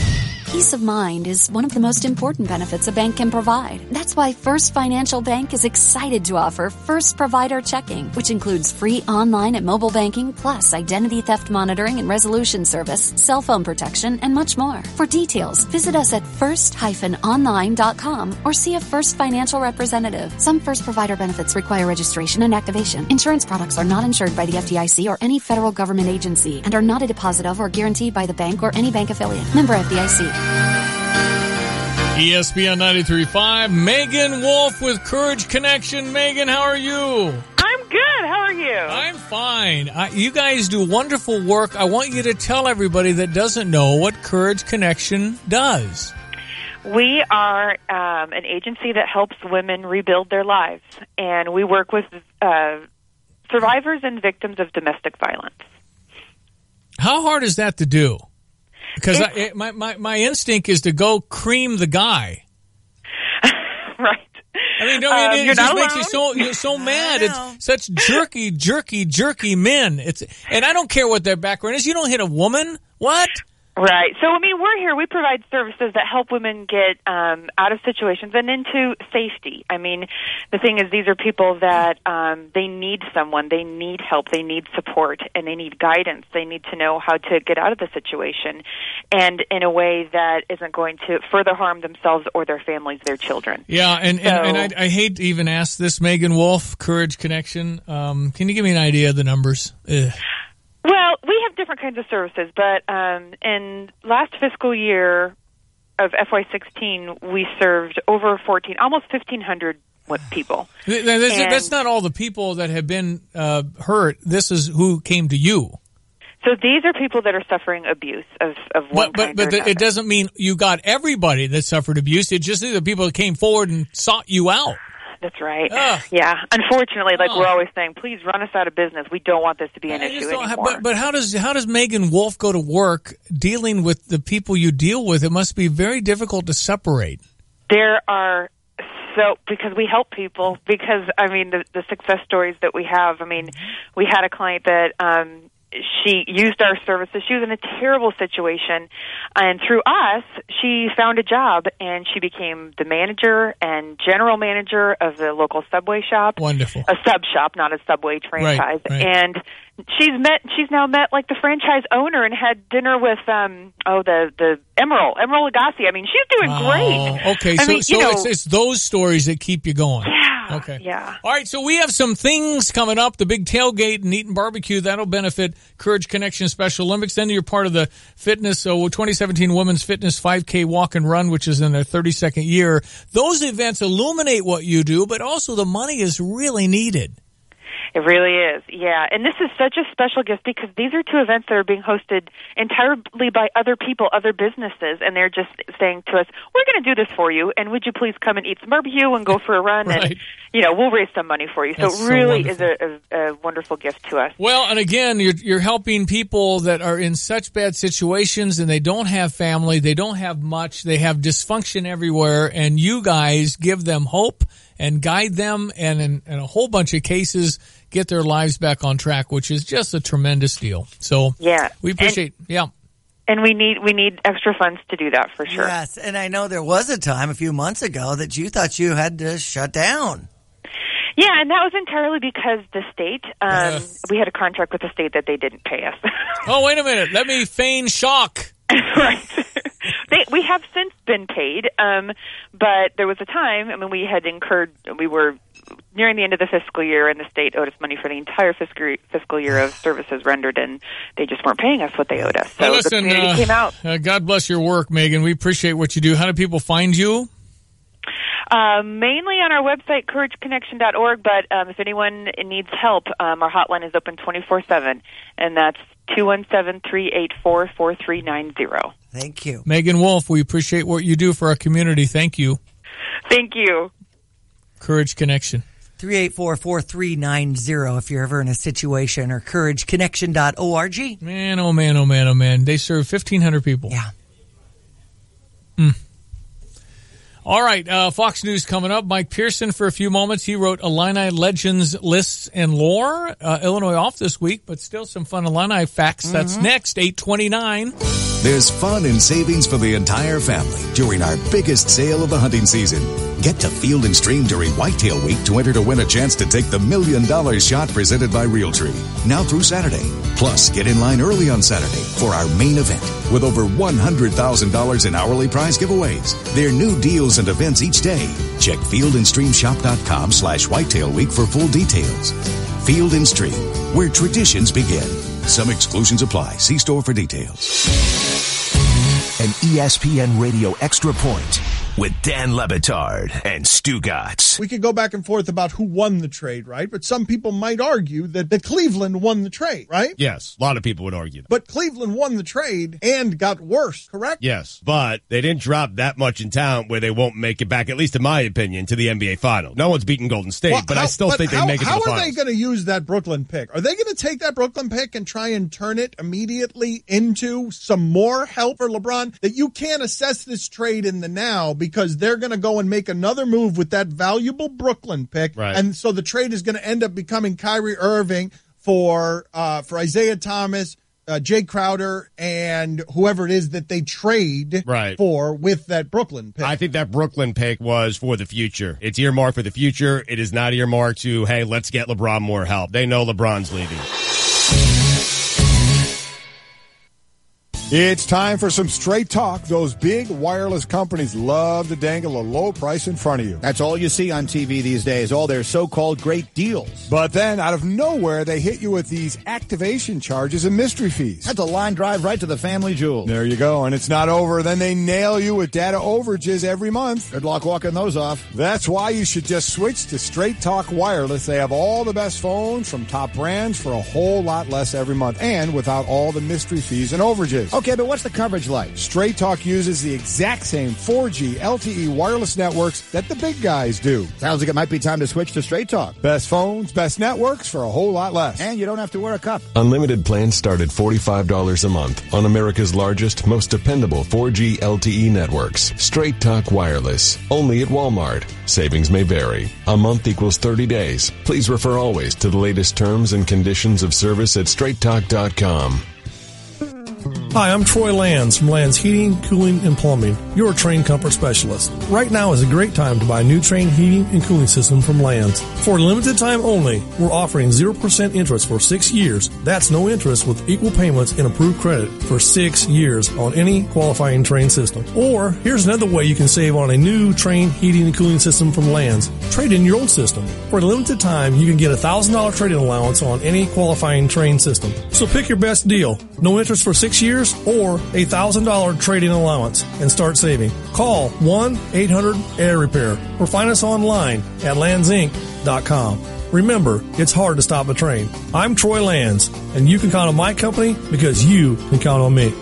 Peace of mind is one of the most important benefits a bank can provide. That's why First Financial Bank is excited to offer First Provider Checking, which includes free online and mobile banking, plus identity theft monitoring and resolution service, cell phone protection, and much more. For details, visit us at first-online.com or see a First Financial representative. Some First Provider benefits require registration and activation. Insurance products are not insured by the FDIC or any federal government agency and are not a deposit of or guaranteed by the bank or any bank affiliate. Member FDIC. ESPN 93.5, Megan Wolf with Courage Connection. Megan, how are you? I'm good. How are you? I'm fine. You guys do wonderful work. I want you to tell everybody that doesn't know what Courage Connection does. We are an agency that helps women rebuild their lives, and we work with survivors and victims of domestic violence. How hard is that to do? Because my instinct is to go cream the guy. Right. I mean, it just makes you so mad. It's such jerky men. And I don't care what their background is. You don't hit a woman. What? Right. So, I mean, we're here. We provide services that help women get out of situations and into safety. I mean, the thing is, these are people that they need someone. They need help. They need support, and they need guidance. They need to know how to get out of the situation, and in a way that isn't going to further harm themselves or their families, their children. Yeah, and I hate to even ask this, Megan Wolf, Courage Connection. Can you give me an idea of the numbers? Ugh. Well, we have different kinds of services, but in last fiscal year of FY16, we served over almost 1,500 people. That's not all the people that have been hurt. This is who came to you. So these are people that are suffering abuse of one kind or another. But it doesn't mean you got everybody that suffered abuse. It just is the people that came forward and sought you out. That's right. Yeah. Unfortunately, we're always saying, please run us out of business. We don't want this to be an issue anymore. But how does Megan Wolf go to work dealing with the people you deal with? It must be very difficult to separate. Because we help people, because, I mean, the success stories that we have, I mean, we had a client that she used our services. She was in a terrible situation, and through us, she found a job, and she became the manager and general manager of the local Subway shop. Wonderful. A sub shop, not a Subway franchise. Right. And she's now met like the franchise owner and had dinner with the Emerald Lagasse. I mean, she's doing great. Okay, it's those stories that keep you going. Yeah. Okay. Yeah. All right, so we have some things coming up. The big tailgate and Eaton Barbecue, that'll benefit Courage Connection Special Olympics. Then you're part of the fitness, 2017 Women's Fitness 5K Walk and Run, which is in their 32nd year. Those events illuminate what you do, but also the money is really needed. It really is, yeah. And this is such a special gift because these are two events that are being hosted entirely by other people, other businesses, and they're just saying to us, we're going to do this for you, and would you please come and eat some barbecue and go for a run, right. And, we'll raise some money for you. So it really is a wonderful gift to us. Well, and again, you're helping people that are in such bad situations, and they don't have family, they don't have much, they have dysfunction everywhere, and you guys give them hope and guide them, and in a whole bunch of cases, get their lives back on track, which is just a tremendous deal. So yeah, we appreciate, And we need extra funds to do that for sure. Yes, and I know there was a time a few months ago that you thought you had to shut down. Yeah, and that was entirely because the state, we had a contract with the state that they didn't pay us. Oh, wait a minute. Let me feign shock. Right. We have since been paid, but there was a time, we were nearing the end of the fiscal year, and the state owed us money for the entire fiscal year of services rendered, and they just weren't paying us what they owed us. So the community came out. God bless your work, Megan. We appreciate what you do. How do people find you? Mainly on our website, courageconnection.org, but if anyone needs help, our hotline is open 24/7, and that's 217-384-4390. Thank you. Megan Wolf, we appreciate what you do for our community. Thank you. Thank you. Courage Connection. 384-4390 if you're ever in a situation, or courageconnection.org. Man, oh man, oh man, oh man. They serve 1,500 people. Yeah. All right, Fox News coming up. Mike Pearson for a few moments. He wrote Illini Legends, Lists, and Lore. Illinois off this week, but still some fun Illini facts. That's next, 8:29. There's fun and savings for the entire family during our biggest sale of the hunting season. Get to Field & Stream during Whitetail Week to enter to win a chance to take the $1 million shot presented by Realtree. Now through Saturday. Plus, get in line early on Saturday for our main event with over $100,000 in hourly prize giveaways. There are new deals and events each day. Check fieldandstreamshop.com/Whitetail Week for full details. Field & Stream, where traditions begin. Some exclusions apply. See store for details. An ESPN Radio Extra Point with Dan Lebitard and Stu Gatz. We could go back and forth about who won the trade, right? But some people might argue that Cleveland won the trade, right? Yes, a lot of people would argue that. But Cleveland won the trade and got worse, correct? Yes, but they didn't drop that much in talent where they won't make it back, at least in my opinion, to the NBA Finals. No one's beaten Golden State, but I still think they make it to the Finals. How are they going to use that Brooklyn pick? Are they going to take that Brooklyn pick and try and turn it immediately into some more help for LeBron? That you can't assess this trade in the now because they're going to go and make another move with that valuable Brooklyn pick. Right. And so the trade is going to end up becoming Kyrie Irving for Isaiah Thomas, Jay Crowder, and whoever it is that they trade for with that Brooklyn pick. I think that Brooklyn pick was for the future. It's earmarked for the future. It is not earmarked to, hey, let's get LeBron more help. They know LeBron's leaving. It's time for some straight talk. Those big wireless companies love to dangle a low price in front of you. That's all you see on TV these days, all their so-called great deals. But then, out of nowhere, they hit you with these activation charges and mystery fees. That's a line drive right to the family jewel. There you go, and it's not over. Then they nail you with data overages every month. Good luck walking those off. That's why you should just switch to Straight Talk Wireless. They have all the best phones from top brands for a whole lot less every month, and without all the mystery fees and overages. Okay, but what's the coverage like? Straight Talk uses the exact same 4G LTE wireless networks that the big guys do. Sounds like it might be time to switch to Straight Talk. Best phones, best networks for a whole lot less. And you don't have to wear a cup. Unlimited plans start at $45 a month on America's largest, most dependable 4G LTE networks. Straight Talk Wireless. Only at Walmart. Savings may vary. A month equals 30 days. Please refer always to the latest terms and conditions of service at straighttalk.com. Hi, I'm Troy Lands from Lands Heating, Cooling, and Plumbing, your Trane Comfort Specialist. Right now is a great time to buy a new Trane heating and cooling system from Lands. For a limited time only, we're offering 0% interest for 6 years. That's no interest with equal payments and approved credit for 6 years on any qualifying Trane system. Or, here's another way you can save on a new Trane heating and cooling system from Lands. Trade in your old system. For a limited time, you can get a $1,000 trade-in allowance on any qualifying Trane system. So pick your best deal. No interest for 6 years or a $1,000 trade-in allowance and start saving. Call 1-800-AIR-REPAIR or find us online at landsinc.com. Remember, it's hard to stop a train. I'm Troy Lands, and you can count on my company because you can count on me.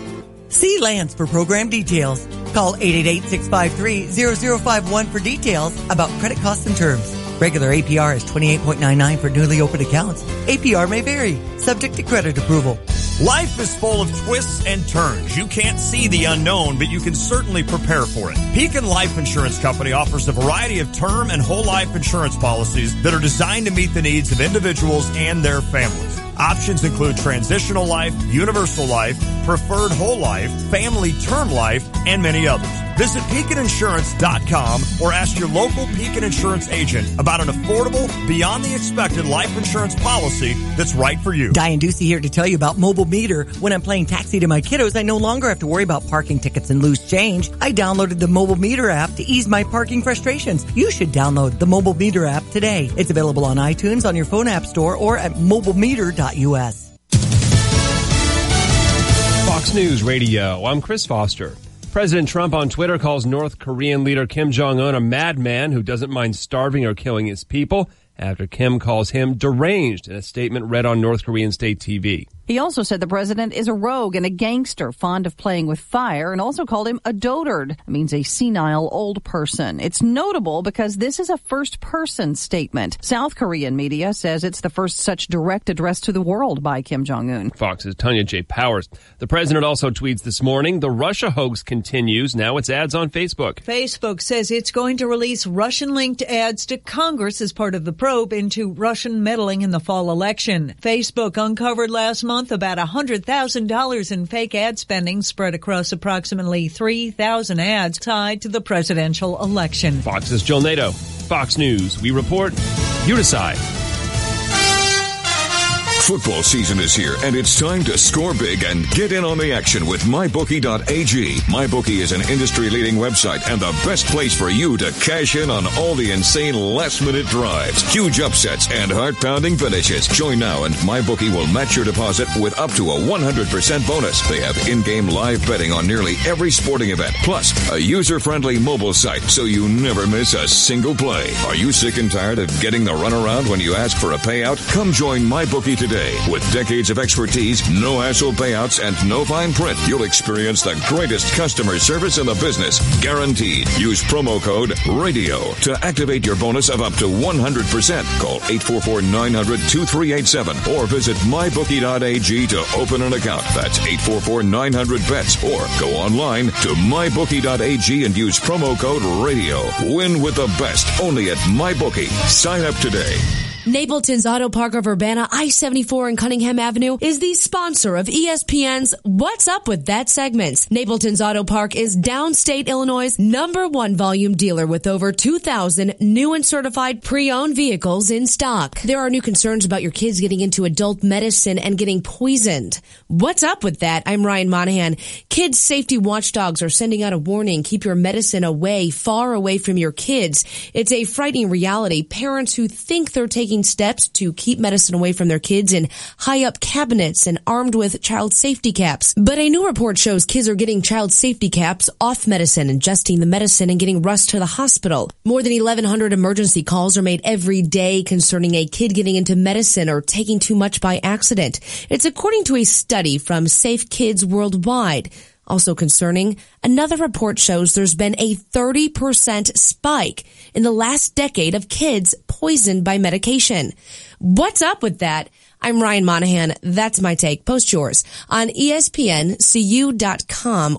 See Lands for program details. Call 888-653-0051 for details about credit costs and terms. Regular APR is 28.99 for newly opened accounts. APR may vary, subject to credit approval. Life is full of twists and turns. You can't see the unknown, but you can certainly prepare for it. Pekin Life Insurance Company offers a variety of term and whole life insurance policies that are designed to meet the needs of individuals and their families. Options include transitional life, universal life, preferred whole life, family term life, and many others. Visit PekinInsurance.com or ask your local Pekin Insurance agent about an affordable, beyond the expected life insurance policy that's right for you. Diane Ducey here to tell you about Mobile Meter. When I'm playing taxi to my kiddos, I no longer have to worry about parking tickets and loose change. I downloaded the Mobile Meter app to ease my parking frustrations. You should download the Mobile Meter app today. It's available on iTunes, on your phone app store, or at mobilemeter.us. Fox News Radio, I'm Chris Foster. President Trump on Twitter calls North Korean leader Kim Jong-un a madman who doesn't mind starving or killing his people. after Kim calls him deranged in a statement read on North Korean state TV. He also said the president is a rogue and a gangster, fond of playing with fire, and also called him a dotard. It means a senile old person. It's notable because this is a first-person statement. South Korean media says it's the first such direct address to the world by Kim Jong-un. Fox's Tanya J. Powers. The president also tweets this morning, the Russia hoax continues. Now it's ads on Facebook. Facebook says it's going to release Russian-linked ads to Congress as part of the probe into Russian meddling in the fall election. Facebook uncovered last month about $100,000 in fake ad spending spread across approximately 3,000 ads tied to the presidential election. Fox's Jill Nato. Fox News. We report. You decide. Football season is here, and it's time to score big and get in on the action with MyBookie.ag. MyBookie is an industry-leading website and the best place for you to cash in on all the insane last-minute drives, huge upsets, and heart-pounding finishes. Join now, and MyBookie will match your deposit with up to a 100% bonus. They have in-game live betting on nearly every sporting event, plus a user-friendly mobile site so you never miss a single play. Are you sick and tired of getting the runaround when you ask for a payout? Come join MyBookie today. With decades of expertise, no hassle payouts, and no fine print, you'll experience the greatest customer service in the business, guaranteed. Use promo code RADIO to activate your bonus of up to 100%. Call 844-900-2387 or visit mybookie.ag to open an account. That's 844-900-BETS or go online to mybookie.ag and use promo code RADIO. Win with the best only at MyBookie. Sign up today. Napleton's Auto Park of Urbana, I-74 and Cunningham Avenue, is the sponsor of ESPN's What's Up With That segments. Napleton's Auto Park is downstate Illinois' #1 volume dealer with over 2,000 new and certified pre-owned vehicles in stock. There are new concerns about your kids getting into adult medicine and getting poisoned. What's up with that? I'm Ryan Monahan. Kids safety watchdogs are sending out a warning. Keep your medicine away, far away from your kids. It's a frightening reality. Parents who think they're taking steps to keep medicine away from their kids in high-up cabinets and armed with child safety caps. But a new report shows kids are getting child safety caps off medicine, ingesting the medicine, and getting rushed to the hospital. More than 1,100 emergency calls are made every day concerning a kid getting into medicine or taking too much by accident. It's according to a study from Safe Kids Worldwide. Also concerning, another report shows there's been a 30% spike in the last decade of kids poisoned by medication. What's up with that? I'm Ryan Monahan. That's my take. Post yours on ESPNCU.com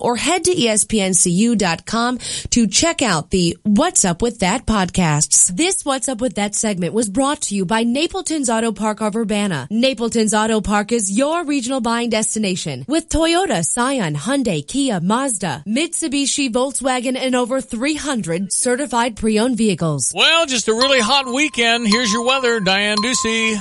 or head to ESPNCU.com to check out the What's Up With That podcasts. This What's Up With That segment was brought to you by Napleton's Auto Park of Urbana. Napleton's Auto Park is your regional buying destination with Toyota, Scion, Hyundai, Kia, Mazda, Mitsubishi, Volkswagen, and over 300 certified pre-owned vehicles. Well, just a really hot weekend. Here's your weather, Diane Ducey.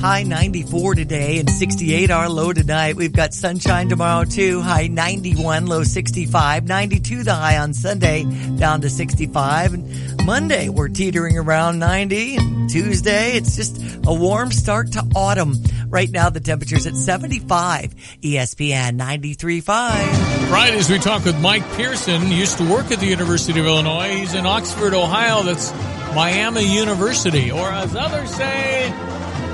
High 94 today and 68 our low tonight. We've got sunshine tomorrow too. High 91, low 65. 92 the high on Sunday, down to 65. And Monday we're teetering around 90. And Tuesday it's just a warm start to autumn. Right now the temperature's at 75. ESPN 93.5. Fridays we talk with Mike Pearson. He used to work at the University of Illinois. He's in Oxford, Ohio. That's Miami University, or as others say,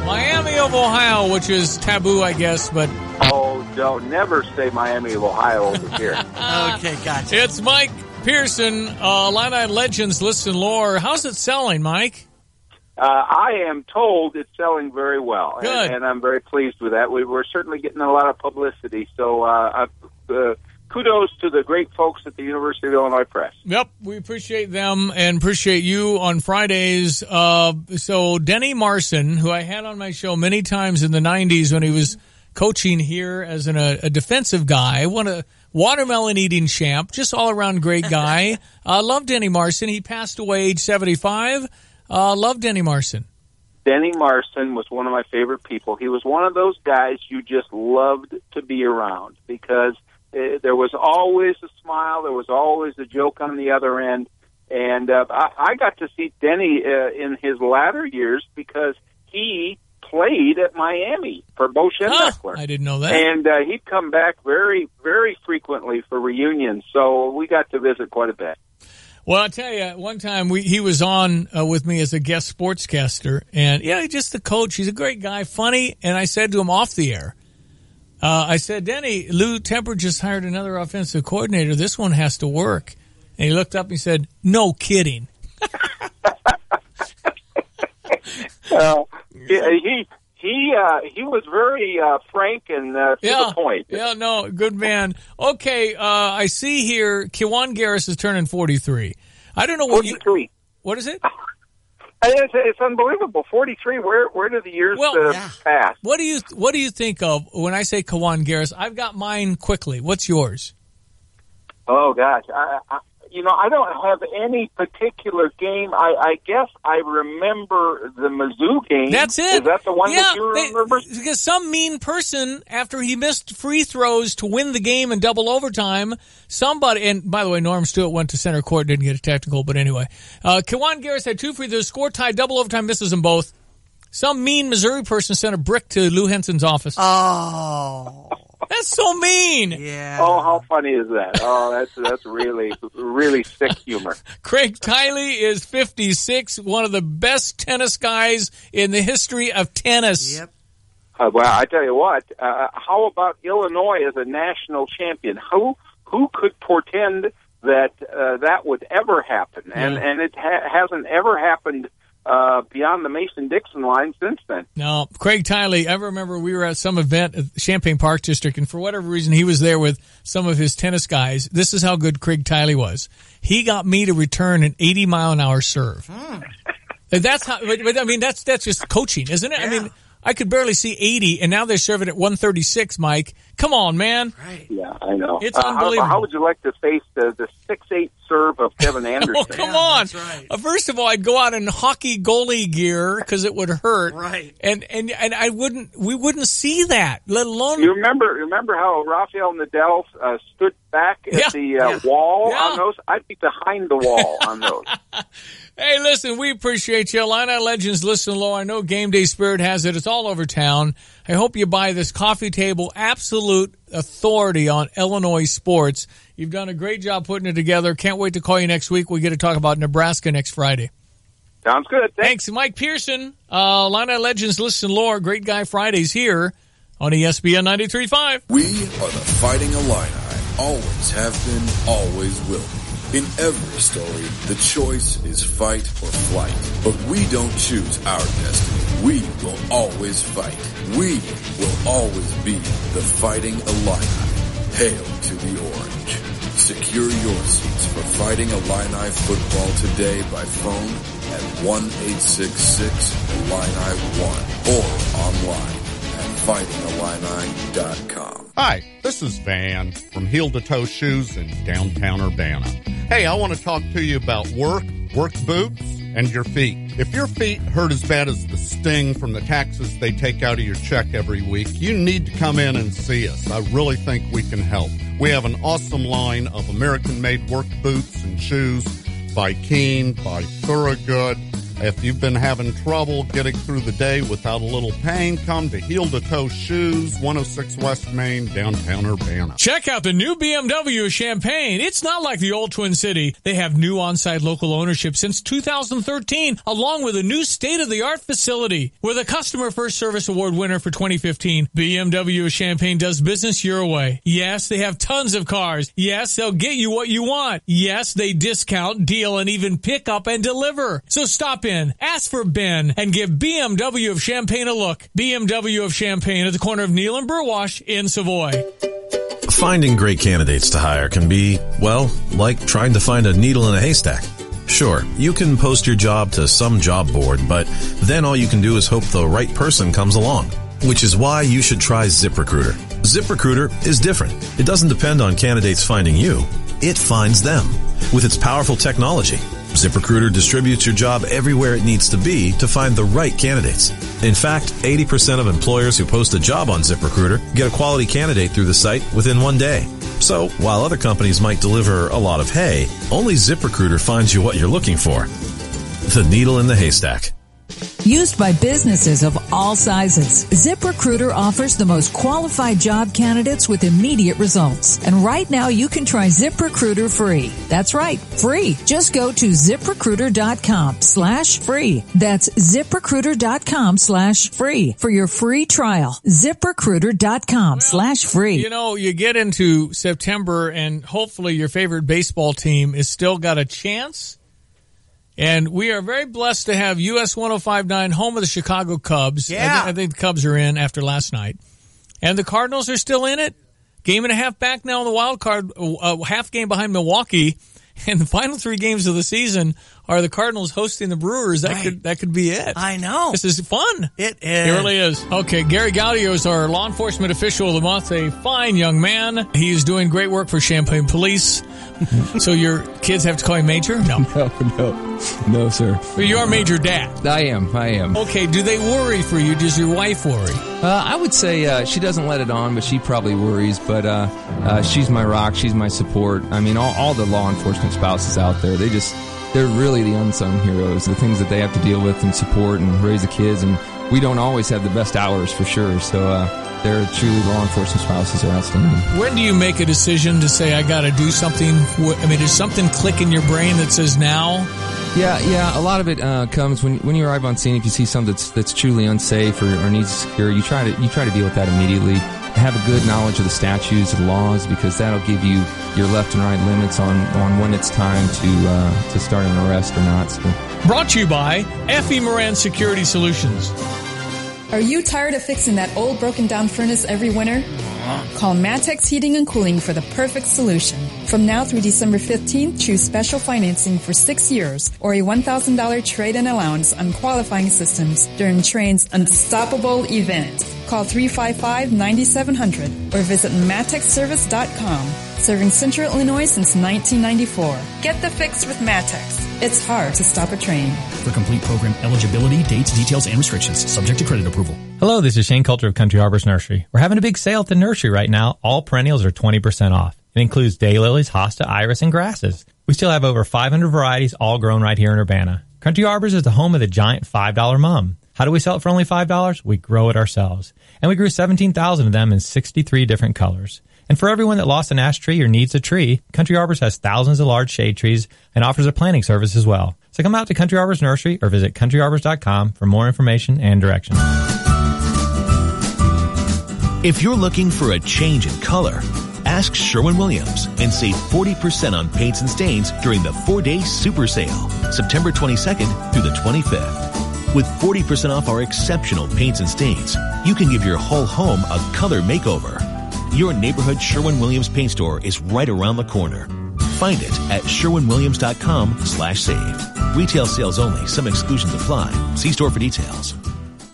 Miami of Ohio, which is taboo, I guess, but... Oh, don't never say Miami of Ohio over here. Okay, gotcha. It's Mike Pearson, Illini Legends List and Lore. How's it selling, Mike? I am told it's selling very well, Good. And I'm very pleased with that. We're certainly getting a lot of publicity, so kudos to the great folks at the University of Illinois Press. Yep, we appreciate them and appreciate you on Fridays. So Denny Marson, who I had on my show many times in the 90s when he was coaching here as a defensive guy, won a watermelon-eating champ, just all-around great guy. Love Denny Marson. He passed away age 75. Love Denny Marson. Denny Marson was one of my favorite people. He was one of those guys you just loved to be around because there was always a smile. There was always a joke on the other end. And I got to see Denny in his latter years because he played at Miami for Bo Schembechler. I didn't know that. And he'd come back very, very frequently for reunions. So we got to visit quite a bit. Well, I'll tell you, one time he was on with me as a guest sportscaster, and he's just the coach. He's a great guy, funny, and I said to him off the air, I said, Denny, Lou Temper just hired another offensive coordinator. This one has to work. And he looked up and he said, no kidding. He was very frank and to the point. Yeah, no, good man. Okay, I see here Kiwan Garris is turning 43. I don't know what 43. What is it? It's unbelievable. 43. Where do the years pass? What do you think of when I say Kiwan Garris? I've got mine quickly. What's yours? Oh gosh, I don't have any particular game. I guess I remember the Mizzou game. That's it. Is that the one that you remember? Because some mean person, after he missed free throws to win the game in double overtime, somebody, and by the way, Norm Stewart went to center court, didn't get a technical, but anyway. Kiwan Garris had 2 free throws, score tied, double overtime, misses them both. Some mean Missouri person sent a brick to Lou Henson's office. Oh. That's so mean. Yeah. Oh, how funny is that? Oh, that's really, really sick humor. Craig Tiley is 56, one of the best tennis guys in the history of tennis. Yep. Well, I tell you what, how about Illinois as a national champion? Who could portend that that would ever happen? And it hasn't ever happened beyond the Mason-Dixon line since then. No, Craig Tiley, I remember we were at some event at Champaign Park District, and for whatever reason, he was there with some of his tennis guys. This is how good Craig Tiley was. He got me to return an 80-mile-an-hour serve. And that's how, but I mean, that's just coaching, isn't it? Yeah. I mean, I could barely see 80, and now they're serving at 136, Mike. Come on, man. Right. Yeah, I know. It's unbelievable. How would you like to face the 6'8" serve of Kevin Anderson? Oh, come on. That's right. First of all, I'd go out in hockey goalie gear because it would hurt. Right. And we wouldn't see that, let alone. You remember how Rafael Nadal stood back at the wall on those? I'd be behind the wall on those. Hey, listen, we appreciate you. Illini Legends, listen low. I know Game Day Spirit has it. It's all over town. I hope you buy this coffee table, absolute authority on Illinois sports. You've done a great job putting it together. Can't wait to call you next week. We get to talk about Nebraska next Friday. Sounds good. Thanks. Mike Pearson, Illini Legends, listen low. Great Guy Fridays here on ESPN 93.5. We are the Fighting Illini. Always have been, always will be. In every story, the choice is fight or flight. But we don't choose our destiny. We will always fight. We will always be the Fighting Illini. Hail to the orange. Secure your seats for Fighting Illini football today by phone at 1-866-ILLINI-1 or online at fightingillini.com. Hi, this is Van from Heel to Toe Shoes in downtown Urbana. Hey, I want to talk to you about work boots, and your feet. If your feet hurt as bad as the sting from the taxes they take out of your check every week, you need to come in and see us. I really think we can help. We have an awesome line of American-made work boots and shoes by Keen, by Thorogood. If you've been having trouble getting through the day without a little pain, come to Heel to Toe Shoes, 106 West Main, downtown Urbana. Check out the new BMW of Champaign. It's not like the old Twin City. They have new on-site local ownership since 2013, along with a new state-of-the-art facility. With a Customer First Service Award winner for 2015, BMW of Champaign does business your way. Yes, they have tons of cars. Yes, they'll get you what you want. Yes, they discount, deal, and even pick up and deliver. So stop in, ask for Ben, and give BMW of Champaign a look. BMW of Champaign at the corner of Neal and Burwash in Savoy. Finding great candidates to hire can be, well, like trying to find a needle in a haystack. Sure, you can post your job to some job board, but then all you can do is hope the right person comes along. Which is why you should try ZipRecruiter. ZipRecruiter is different. It doesn't depend on candidates finding you. It finds them. With its powerful technology, ZipRecruiter distributes your job everywhere it needs to be to find the right candidates. In fact, 80% of employers who post a job on ZipRecruiter get a quality candidate through the site within 1 day. So, while other companies might deliver a lot of hay, only ZipRecruiter finds you what you're looking for. The needle in the haystack. Used by businesses of all sizes, ZipRecruiter offers the most qualified job candidates with immediate results. And right now you can try ZipRecruiter free. That's right, free. Just go to ZipRecruiter.com/free. That's ZipRecruiter.com/free for your free trial. ZipRecruiter.com/free. You know, you get into September and hopefully your favorite baseball team is still got a chance. And we are very blessed to have US 105.9, home of the Chicago Cubs. Yeah. I think the Cubs are in after last night. And the Cardinals are still in it. Game and a half back now in the wild card, half game behind Milwaukee. And the final 3 games of the season are the Cardinals hosting the Brewers. That could be it. I know. This is fun. It is. It really is. Okay, Gary Gaudio is our law enforcement official of the month, a fine young man. He is doing great work for Champaign Police. So your kids have to call you Major? No. No, sir. But you are Major Dad. I am. Okay, do they worry for you? Does your wife worry? I would say she doesn't let it on, but she probably worries. But she's my rock. She's my support. I mean, all the law enforcement spouses out there, they're really the unsung heroes. The things that they have to deal with and support and raise the kids. And we don't always have the best hours for sure. So they're truly law enforcement spouses are outstanding. When do you make a decision to say, I got to do something? I mean, does something click in your brain that says now? Yeah. A lot of it comes when you arrive on scene. If you see something that's truly unsafe or needs security, you try to deal with that immediately. Have a good knowledge of the statutes and laws, because that'll give you your left and right limits on when it's time to start an arrest or not. So. Brought to you by F.E. Moran Security Solutions. Are you tired of fixing that old broken down furnace every winter? Call Matex Heating and Cooling for the perfect solution. From now through December 15th, choose special financing for 6 years or a $1,000 trade-in allowance on qualifying systems during Train's Unstoppable event. Call 355-9700 or visit matexservice.com. Serving Central Illinois since 1994. Get the fix with Matex. It's hard to stop a train. For complete program eligibility, dates, details, and restrictions, subject to credit approval. Hello, this is Shane Coulter of Country Harbor's Nursery. We're having a big sale at the nursery right now. All perennials are 20% off. It includes daylilies, hosta, iris, and grasses. We still have over 500 varieties, all grown right here in Urbana. Country Harbors is the home of the giant $5 mum. How do we sell it for only $5? We grow it ourselves. And we grew 17,000 of them in 63 different colors. And for everyone that lost an ash tree or needs a tree, Country Harbors has thousands of large shade trees and offers a planting service as well. So come out to Country Harbors Nursery or visit countryharbors.com for more information and directions. If you're looking for a change in color, ask Sherwin-Williams and save 40% on paints and stains during the 4-day super sale, September 22nd through the 25th. With 40% off our exceptional paints and stains, you can give your whole home a color makeover. Your neighborhood Sherwin-Williams paint store is right around the corner. Find it at sherwinwilliams.com/save. Retail sales only. Some exclusions apply. See store for details.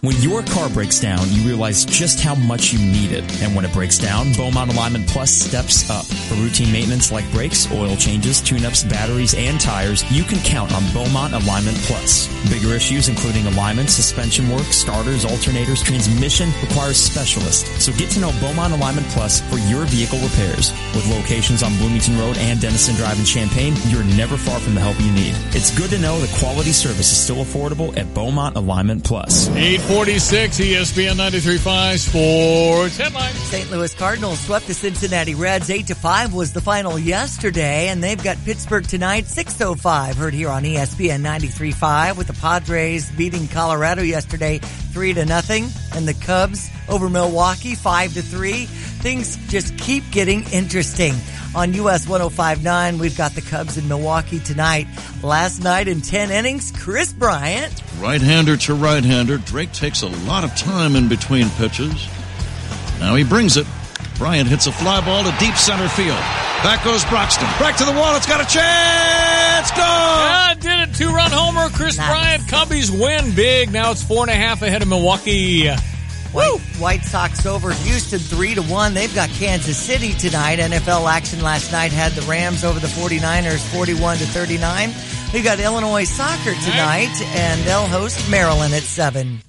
When your car breaks down, you realize just how much you need it. And when it breaks down, Beaumont Alignment Plus steps up. For routine maintenance like brakes, oil changes, tune-ups, batteries, and tires, you can count on Beaumont Alignment Plus. Bigger issues including alignment, suspension work, starters, alternators, transmission requires specialists. So get to know Beaumont Alignment Plus for your vehicle repairs. With locations on Bloomington Road and Denison Drive in Champaign, you're never far from the help you need. It's good to know the quality service is still affordable at Beaumont Alignment Plus. 846 ESPN 93.5 Sports Headlines. St. Louis Cardinals swept the Cincinnati Reds. 8-5 was the final yesterday, and they've got Pittsburgh tonight, 6:05. Heard here on ESPN 93.5 with the Padres beating Colorado yesterday 3-0, and the Cubs over Milwaukee 5-3. Things just keep getting interesting. On US 105.9, we've got the Cubs in Milwaukee tonight. Last night in 10 innings, Chris Bryant. Right-hander to right-hander. Drake takes a lot of time in between pitches. Now he brings it. Bryant hits a fly ball to deep center field. Back goes Broxton. Back to the wall. It's got a chance. Go! Yeah, did it. 2-run homer. Chris Bryant. Cubbies win big. Now it's 4.5 ahead of Milwaukee. White Sox over Houston 3-1. They've got Kansas City tonight. NFL action last night had the Rams over the 49ers 41-39. We got Illinois soccer tonight, and they'll host Maryland at 7.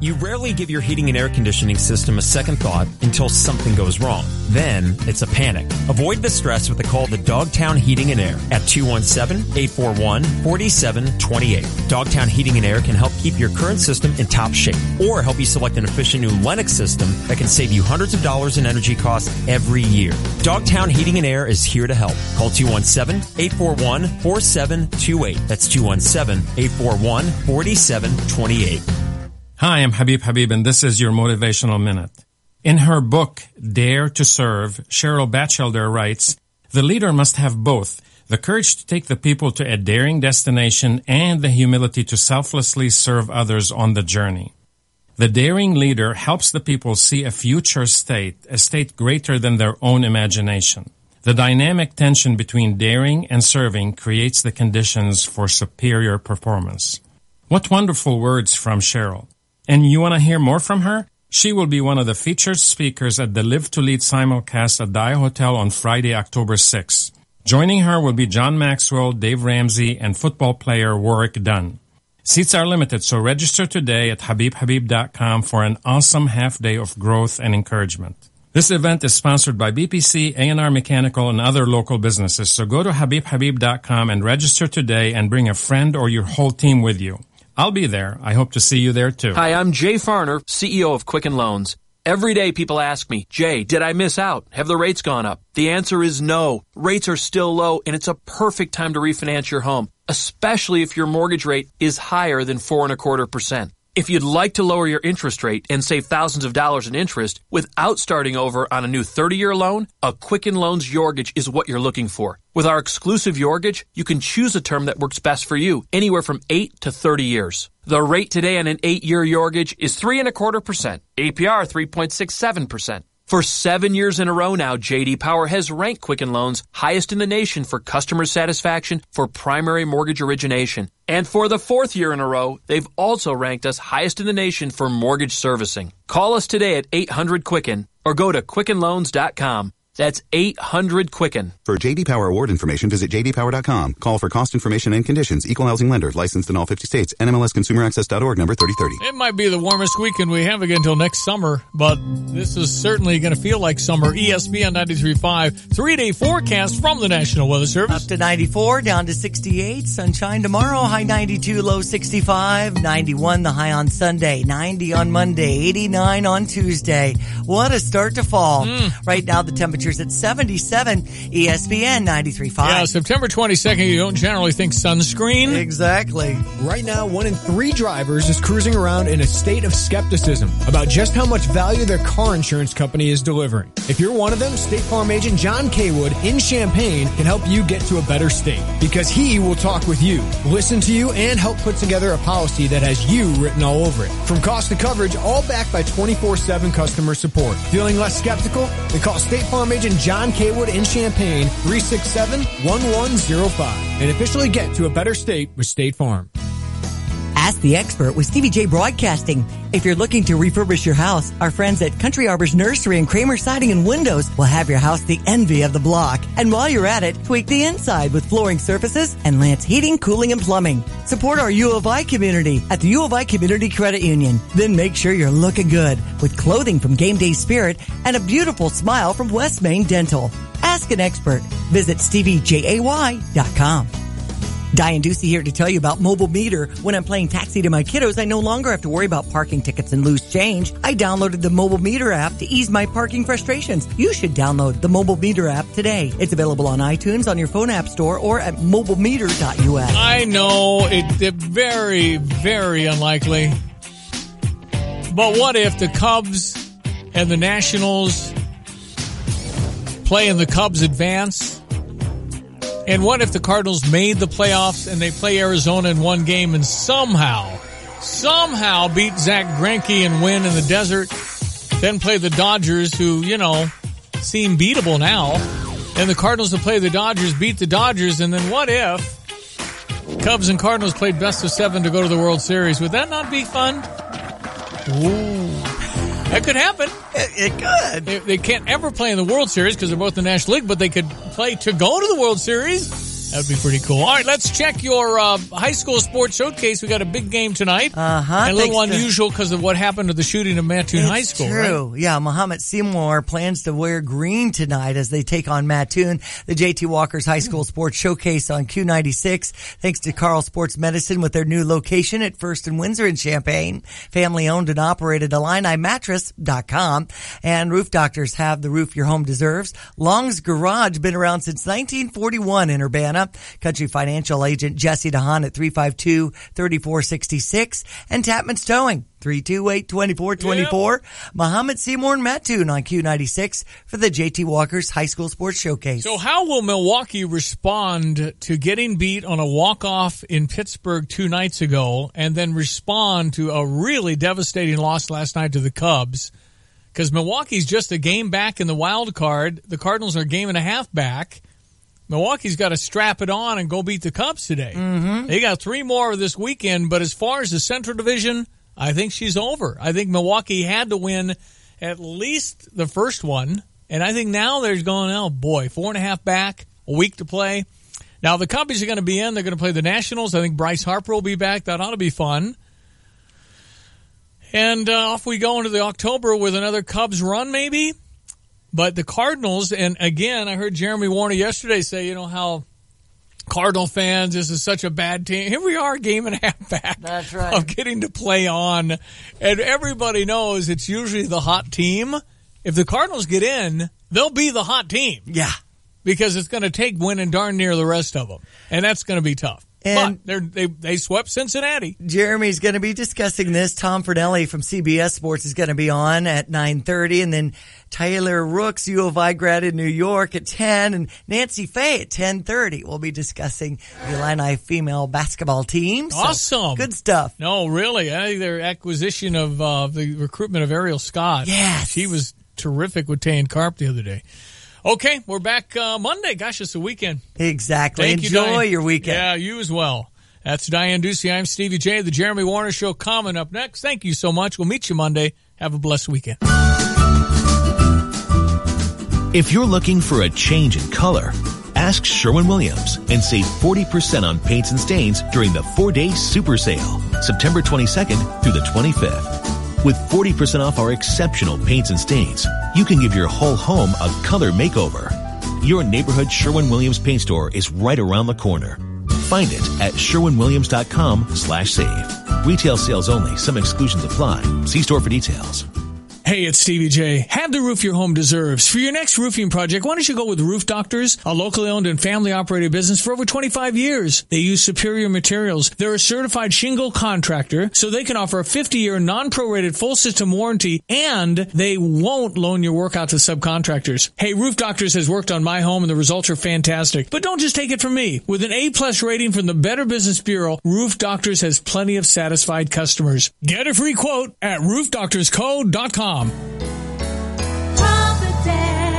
You rarely give your heating and air conditioning system a second thought until something goes wrong. Then it's a panic. Avoid the stress with a call to Dogtown Heating and Air at 217-841-4728. Dogtown Heating and Air can help keep your current system in top shape or help you select an efficient new Lennox system that can save you hundreds of dollars in energy costs every year. Dogtown Heating and Air is here to help. Call 217-841-4728. That's 217-841-4728. Hi, I'm Habib Habib, and this is your Motivational Minute. In her book, Dare to Serve, Cheryl Batchelder writes, "The leader must have both, the courage to take the people to a daring destination and the humility to selflessly serve others on the journey. The daring leader helps the people see a future state, a state greater than their own imagination. The dynamic tension between daring and serving creates the conditions for superior performance." What wonderful words from Cheryl. And you want to hear more from her? She will be one of the featured speakers at the Live to Lead simulcast at Dia Hotel on Friday, October 6th. Joining her will be John Maxwell, Dave Ramsey, and football player Warwick Dunn. Seats are limited, so register today at HabibHabib.com for an awesome half day of growth and encouragement. This event is sponsored by BPC, A&R Mechanical, and other local businesses, so go to HabibHabib.com and register today and bring a friend or your whole team with you. I'll be there. I hope to see you there too. Hi, I'm Jay Farner, CEO of Quicken Loans. Every day people ask me, Jay, did I miss out? Have the rates gone up? The answer is no. Rates are still low, and it's a perfect time to refinance your home, especially if your mortgage rate is higher than 4.25%. If you'd like to lower your interest rate and save thousands of dollars in interest without starting over on a new 30-year loan, a Quicken Loans Yorgage is what you're looking for. With our exclusive Yorgage, you can choose a term that works best for you, anywhere from 8 to 30 years. The rate today on an 8-year Yorgage is 3.25%, APR 3.67%. For 7 years in a row now, J.D. Power has ranked Quicken Loans highest in the nation for customer satisfaction for primary mortgage origination. And for the 4th year in a row, they've also ranked us highest in the nation for mortgage servicing. Call us today at 800-QUICKEN or go to QuickenLoans.com. That's 800-QUICKEN. For J.D. Power award information, visit jdpower.com. Call for cost information and conditions. Equal housing lender. Licensed in all 50 states. NMLSConsumerAccess.org, number 3030. It might be the warmest weekend we have again until next summer, but this is certainly going to feel like summer. ESPN 93.5, 3-day forecast from the National Weather Service. Up to 94, down to 68. Sunshine tomorrow, high 92, low 65. 91 the high on Sunday. 90 on Monday. 89 on Tuesday. What a start to fall. Right now the temperature at 77, ESPN 93.5. Yeah, September 22nd, you don't generally think sunscreen. Exactly. Right now, 1 in 3 drivers is cruising around in a state of skepticism about just how much value their car insurance company is delivering. If you're one of them, State Farm agent John Kaywood in Champaign can help you get to a better state because he will talk with you, listen to you, and help put together a policy that has you written all over it. From cost to coverage, all backed by 24/7 customer support. Feeling less skeptical? Then call State Farm agent John Kaywood in Champaign, 367-1105, and officially get to a better state with State Farm. Ask the Expert with Stevie J Broadcasting. If you're looking to refurbish your house, our friends at Country Arbors Nursery and Kramer Siding and Windows will have your house the envy of the block. And while you're at it, tweak the inside with flooring surfaces and Lance Heating, Cooling, and Plumbing. Support our U of I community at the U of I Community Credit Union. Then make sure you're looking good with clothing from Game Day Spirit and a beautiful smile from West Main Dental. Ask an expert. Visit StevieJay.com. Diane Ducey here to tell you about Mobile Meter. When I'm playing taxi to my kiddos, I no longer have to worry about parking tickets and loose change. I downloaded the Mobile Meter app to ease my parking frustrations. You should download the Mobile Meter app today. It's available on iTunes, on your phone app store, or at mobilemeter.us. I know it's very, very unlikely. But what if the Cubs and the Nationals play and the Cubs advance? And what if the Cardinals made the playoffs and they play Arizona in one game and somehow beat Zach Greinke and win in the desert, then play the Dodgers who, seem beatable now, and the Cardinals will play the Dodgers, beat the Dodgers, and then what if Cubs and Cardinals played best of 7 to go to the World Series? Would that not be fun? Ooh. That could happen. It could. They can't ever play in the World Series because they're both in the National League, but they could play to go to the World Series. That would be pretty cool. All right, let's check your high school sports showcase. We got a big game tonight. Uh-huh. A little unusual because of what happened to the shooting of Mattoon High School, true. right? Yeah, Muhammad Seymour plans to wear green tonight as they take on Mattoon. The J.T. Walker's High School Sports Showcase on Q96. Thanks to Carl Sports Medicine with their new location at First and Windsor in Champaign. Family owned and operated, IlliniMattress.com. And Roof Doctors have the roof your home deserves. Long's Garage, been around since 1941 in Urbana. Country Financial Agent Jesse DeHaan at 352-3466. And Tapman's Towing, 328-2424. Yep. Muhammad Seymour and Mattoon on Q96 for the J.T. Walker's High School Sports Showcase. So how will Milwaukee respond to getting beat on a walk-off in Pittsburgh 2 nights ago and then respond to a really devastating loss last night to the Cubs? Because Milwaukee's just a game back in the wild card. The Cardinals are a game and a half back. Milwaukee's got to strap it on and go beat the Cubs today. Mm-hmm. They got 3 more this weekend, but as far as the Central Division, I think she's over. I think Milwaukee had to win at least the first one, and I think now they're going, 4.5 back, a week to play. Now, the Cubbies are going to be in. They're going to play the Nationals. I think Bryce Harper will be back. That ought to be fun. And off we go into the October with another Cubs run, maybe. But the Cardinals, and again, I heard Jeremy Warner yesterday say, how Cardinal fans, this is such a bad team. Here we are, a game and a half back. That's right. Of getting to play on. And everybody knows it's usually the hot team. If the Cardinals get in, they'll be the hot team. Yeah. Because it's going to take winning darn near the rest of them. And that's going to be tough. And but they swept Cincinnati. Jeremy's going to be discussing this. Tom Fernelli from CBS Sports is going to be on at 9:30, and then Tyler Rooks, U of I grad in New York, at 10, and Nancy Fay at 10:30. We'll be discussing the Illini female basketball team. Awesome. So, good stuff. No, really. I think their acquisition of the recruitment of Ariel Scott. Yes. She was terrific with Tayan Karp the other day. Okay, we're back Monday. Gosh, it's a weekend. Exactly. Thank Enjoy you, your weekend. Yeah, you as well. That's Diane Ducey. I'm Stevie J. The Jeremy Warner Show coming up next. Thank you so much. We'll meet you Monday. Have a blessed weekend. If you're looking for a change in color, ask Sherwin-Williams and save 40% on paints and stains during the 4-day super sale, September 22nd through the 25th. With 40% off our exceptional paints and stains, you can give your whole home a color makeover. Your neighborhood Sherwin-Williams paint store is right around the corner. Find it at sherwinwilliams.com/save. Retail sales only. Some exclusions apply. See store for details. Hey, it's Stevie J. Have the roof your home deserves. For your next roofing project, why don't you go with Roof Doctors, a locally owned and family-operated business for over 25 years. They use superior materials. They're a certified shingle contractor, so they can offer a 50-year non-prorated full system warranty, and they won't loan your work out to subcontractors. Hey, Roof Doctors has worked on my home, and the results are fantastic. But don't just take it from me. With an A-plus rating from the Better Business Bureau, Roof Doctors has plenty of satisfied customers. Get a free quote at roofdoctorsco.com.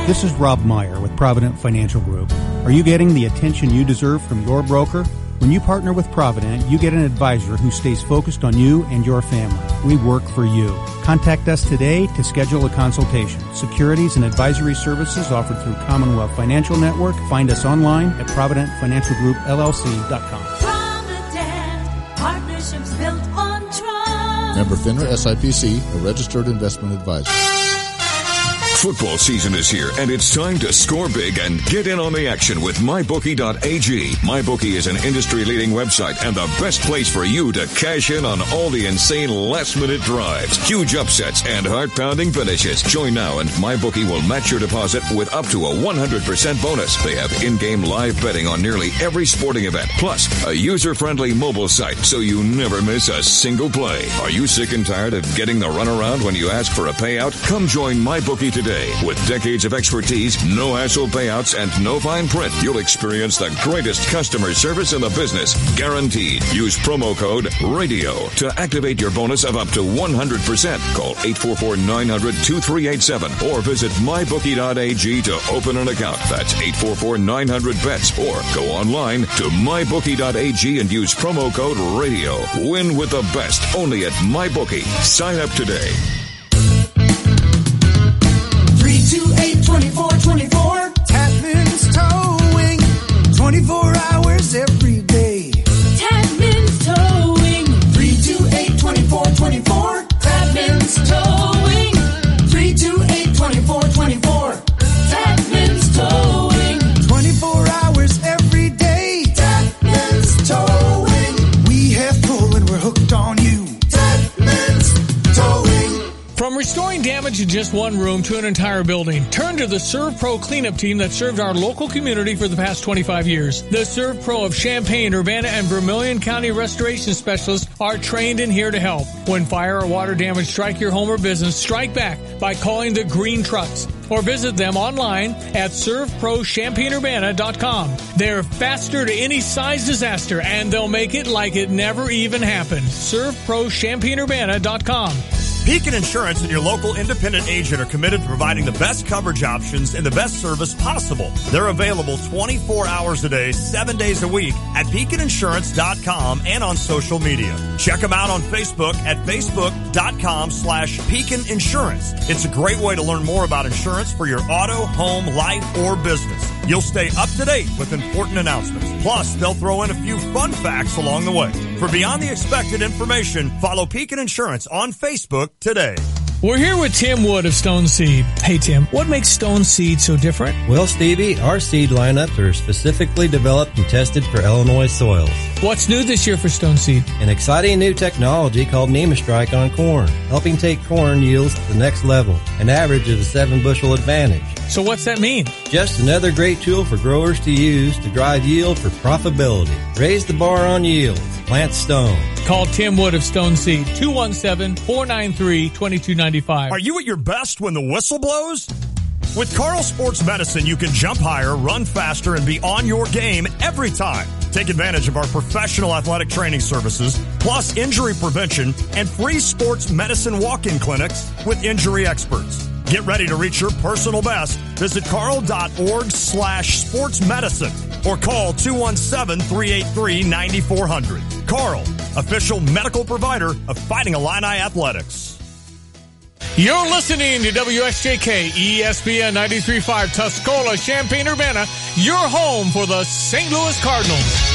This is Rob Meyer with Provident Financial Group. Are you getting the attention you deserve from your broker? When you partner with Provident, you get an advisor who stays focused on you and your family. We work for you. Contact us today to schedule a consultation. Securities and advisory services offered through Commonwealth Financial Network. Find us online at ProvidentFinancialGroupLLC.com. Provident, partnerships built on trust. Member FINRA SIPC, a registered investment advisor. Football season is here, and it's time to score big and get in on the action with MyBookie.ag. MyBookie is an industry-leading website and the best place for you to cash in on all the insane last-minute drives, huge upsets, and heart-pounding finishes. Join now, and MyBookie will match your deposit with up to a 100% bonus. They have in-game live betting on nearly every sporting event, plus a user-friendly mobile site so you never miss a single play. Are you sick and tired of getting the runaround when you ask for a payout? Come join MyBookie today. With decades of expertise, no hassle payouts, and no fine print, you'll experience the greatest customer service in the business. Guaranteed. Use promo code RADIO to activate your bonus of up to 100%. Call 844-900-2387 or visit mybookie.ag to open an account. That's 844-900-BETS or go online to mybookie.ag and use promo code RADIO. Win with the best only at MyBookie. Sign up today. 328-2424. Tapman's Towing, 24 hours. just one room to an entire building. Turn to the Serve Pro cleanup team that served our local community for the past 25 years. The Serve Pro of Champaign, Urbana, and Vermilion County restoration specialists are trained and here to help. When fire or water damage strike your home or business, strike back by calling the Green Trucks or visit them online at serveprochampaignurbana.com. They're faster to any size disaster, and they'll make it like it never even happened. serveprochampaignurbana.com. Pekin Insurance and your local independent agent are committed to providing the best coverage options and the best service possible. They're available 24 hours a day, 7 days a week at PekinInsurance.com and on social media. Check them out on Facebook at Facebook.com/Pekin Insurance. It's a great way to learn more about insurance for your auto, home, life, or business. You'll stay up to date with important announcements. Plus, they'll throw in a few fun facts along the way. For beyond the expected information, follow Pekin Insurance on Facebook today. We're here with Tim Wood of Stone Seed. Hey, Tim, what makes Stone Seed so different? Well, Stevie, our seed lineups are specifically developed and tested for Illinois soils. What's new this year for Stone Seed? An exciting new technology called NemaStrike on corn, helping take corn yields to the next level, an average of a 7-bushel advantage. So what's that mean? Just another great tool for growers to use to drive yield for profitability. Raise the bar on yield. Plant Stone. Call Tim Wood of Stone Seed, 217-493-2295. Are you at your best when the whistle blows? With Carl Sports Medicine, you can jump higher, run faster, and be on your game every time. Take advantage of our professional athletic training services, plus injury prevention and free sports medicine walk-in clinics with injury experts. Get ready to reach your personal best. Visit carl.org/sportsmedicine or call 217-383-9400. Carl, official medical provider of Fighting Illini Athletics. You're listening to WSJK ESPN 93.5 Tuscola, Champaign-Urbana, your home for the St. Louis Cardinals.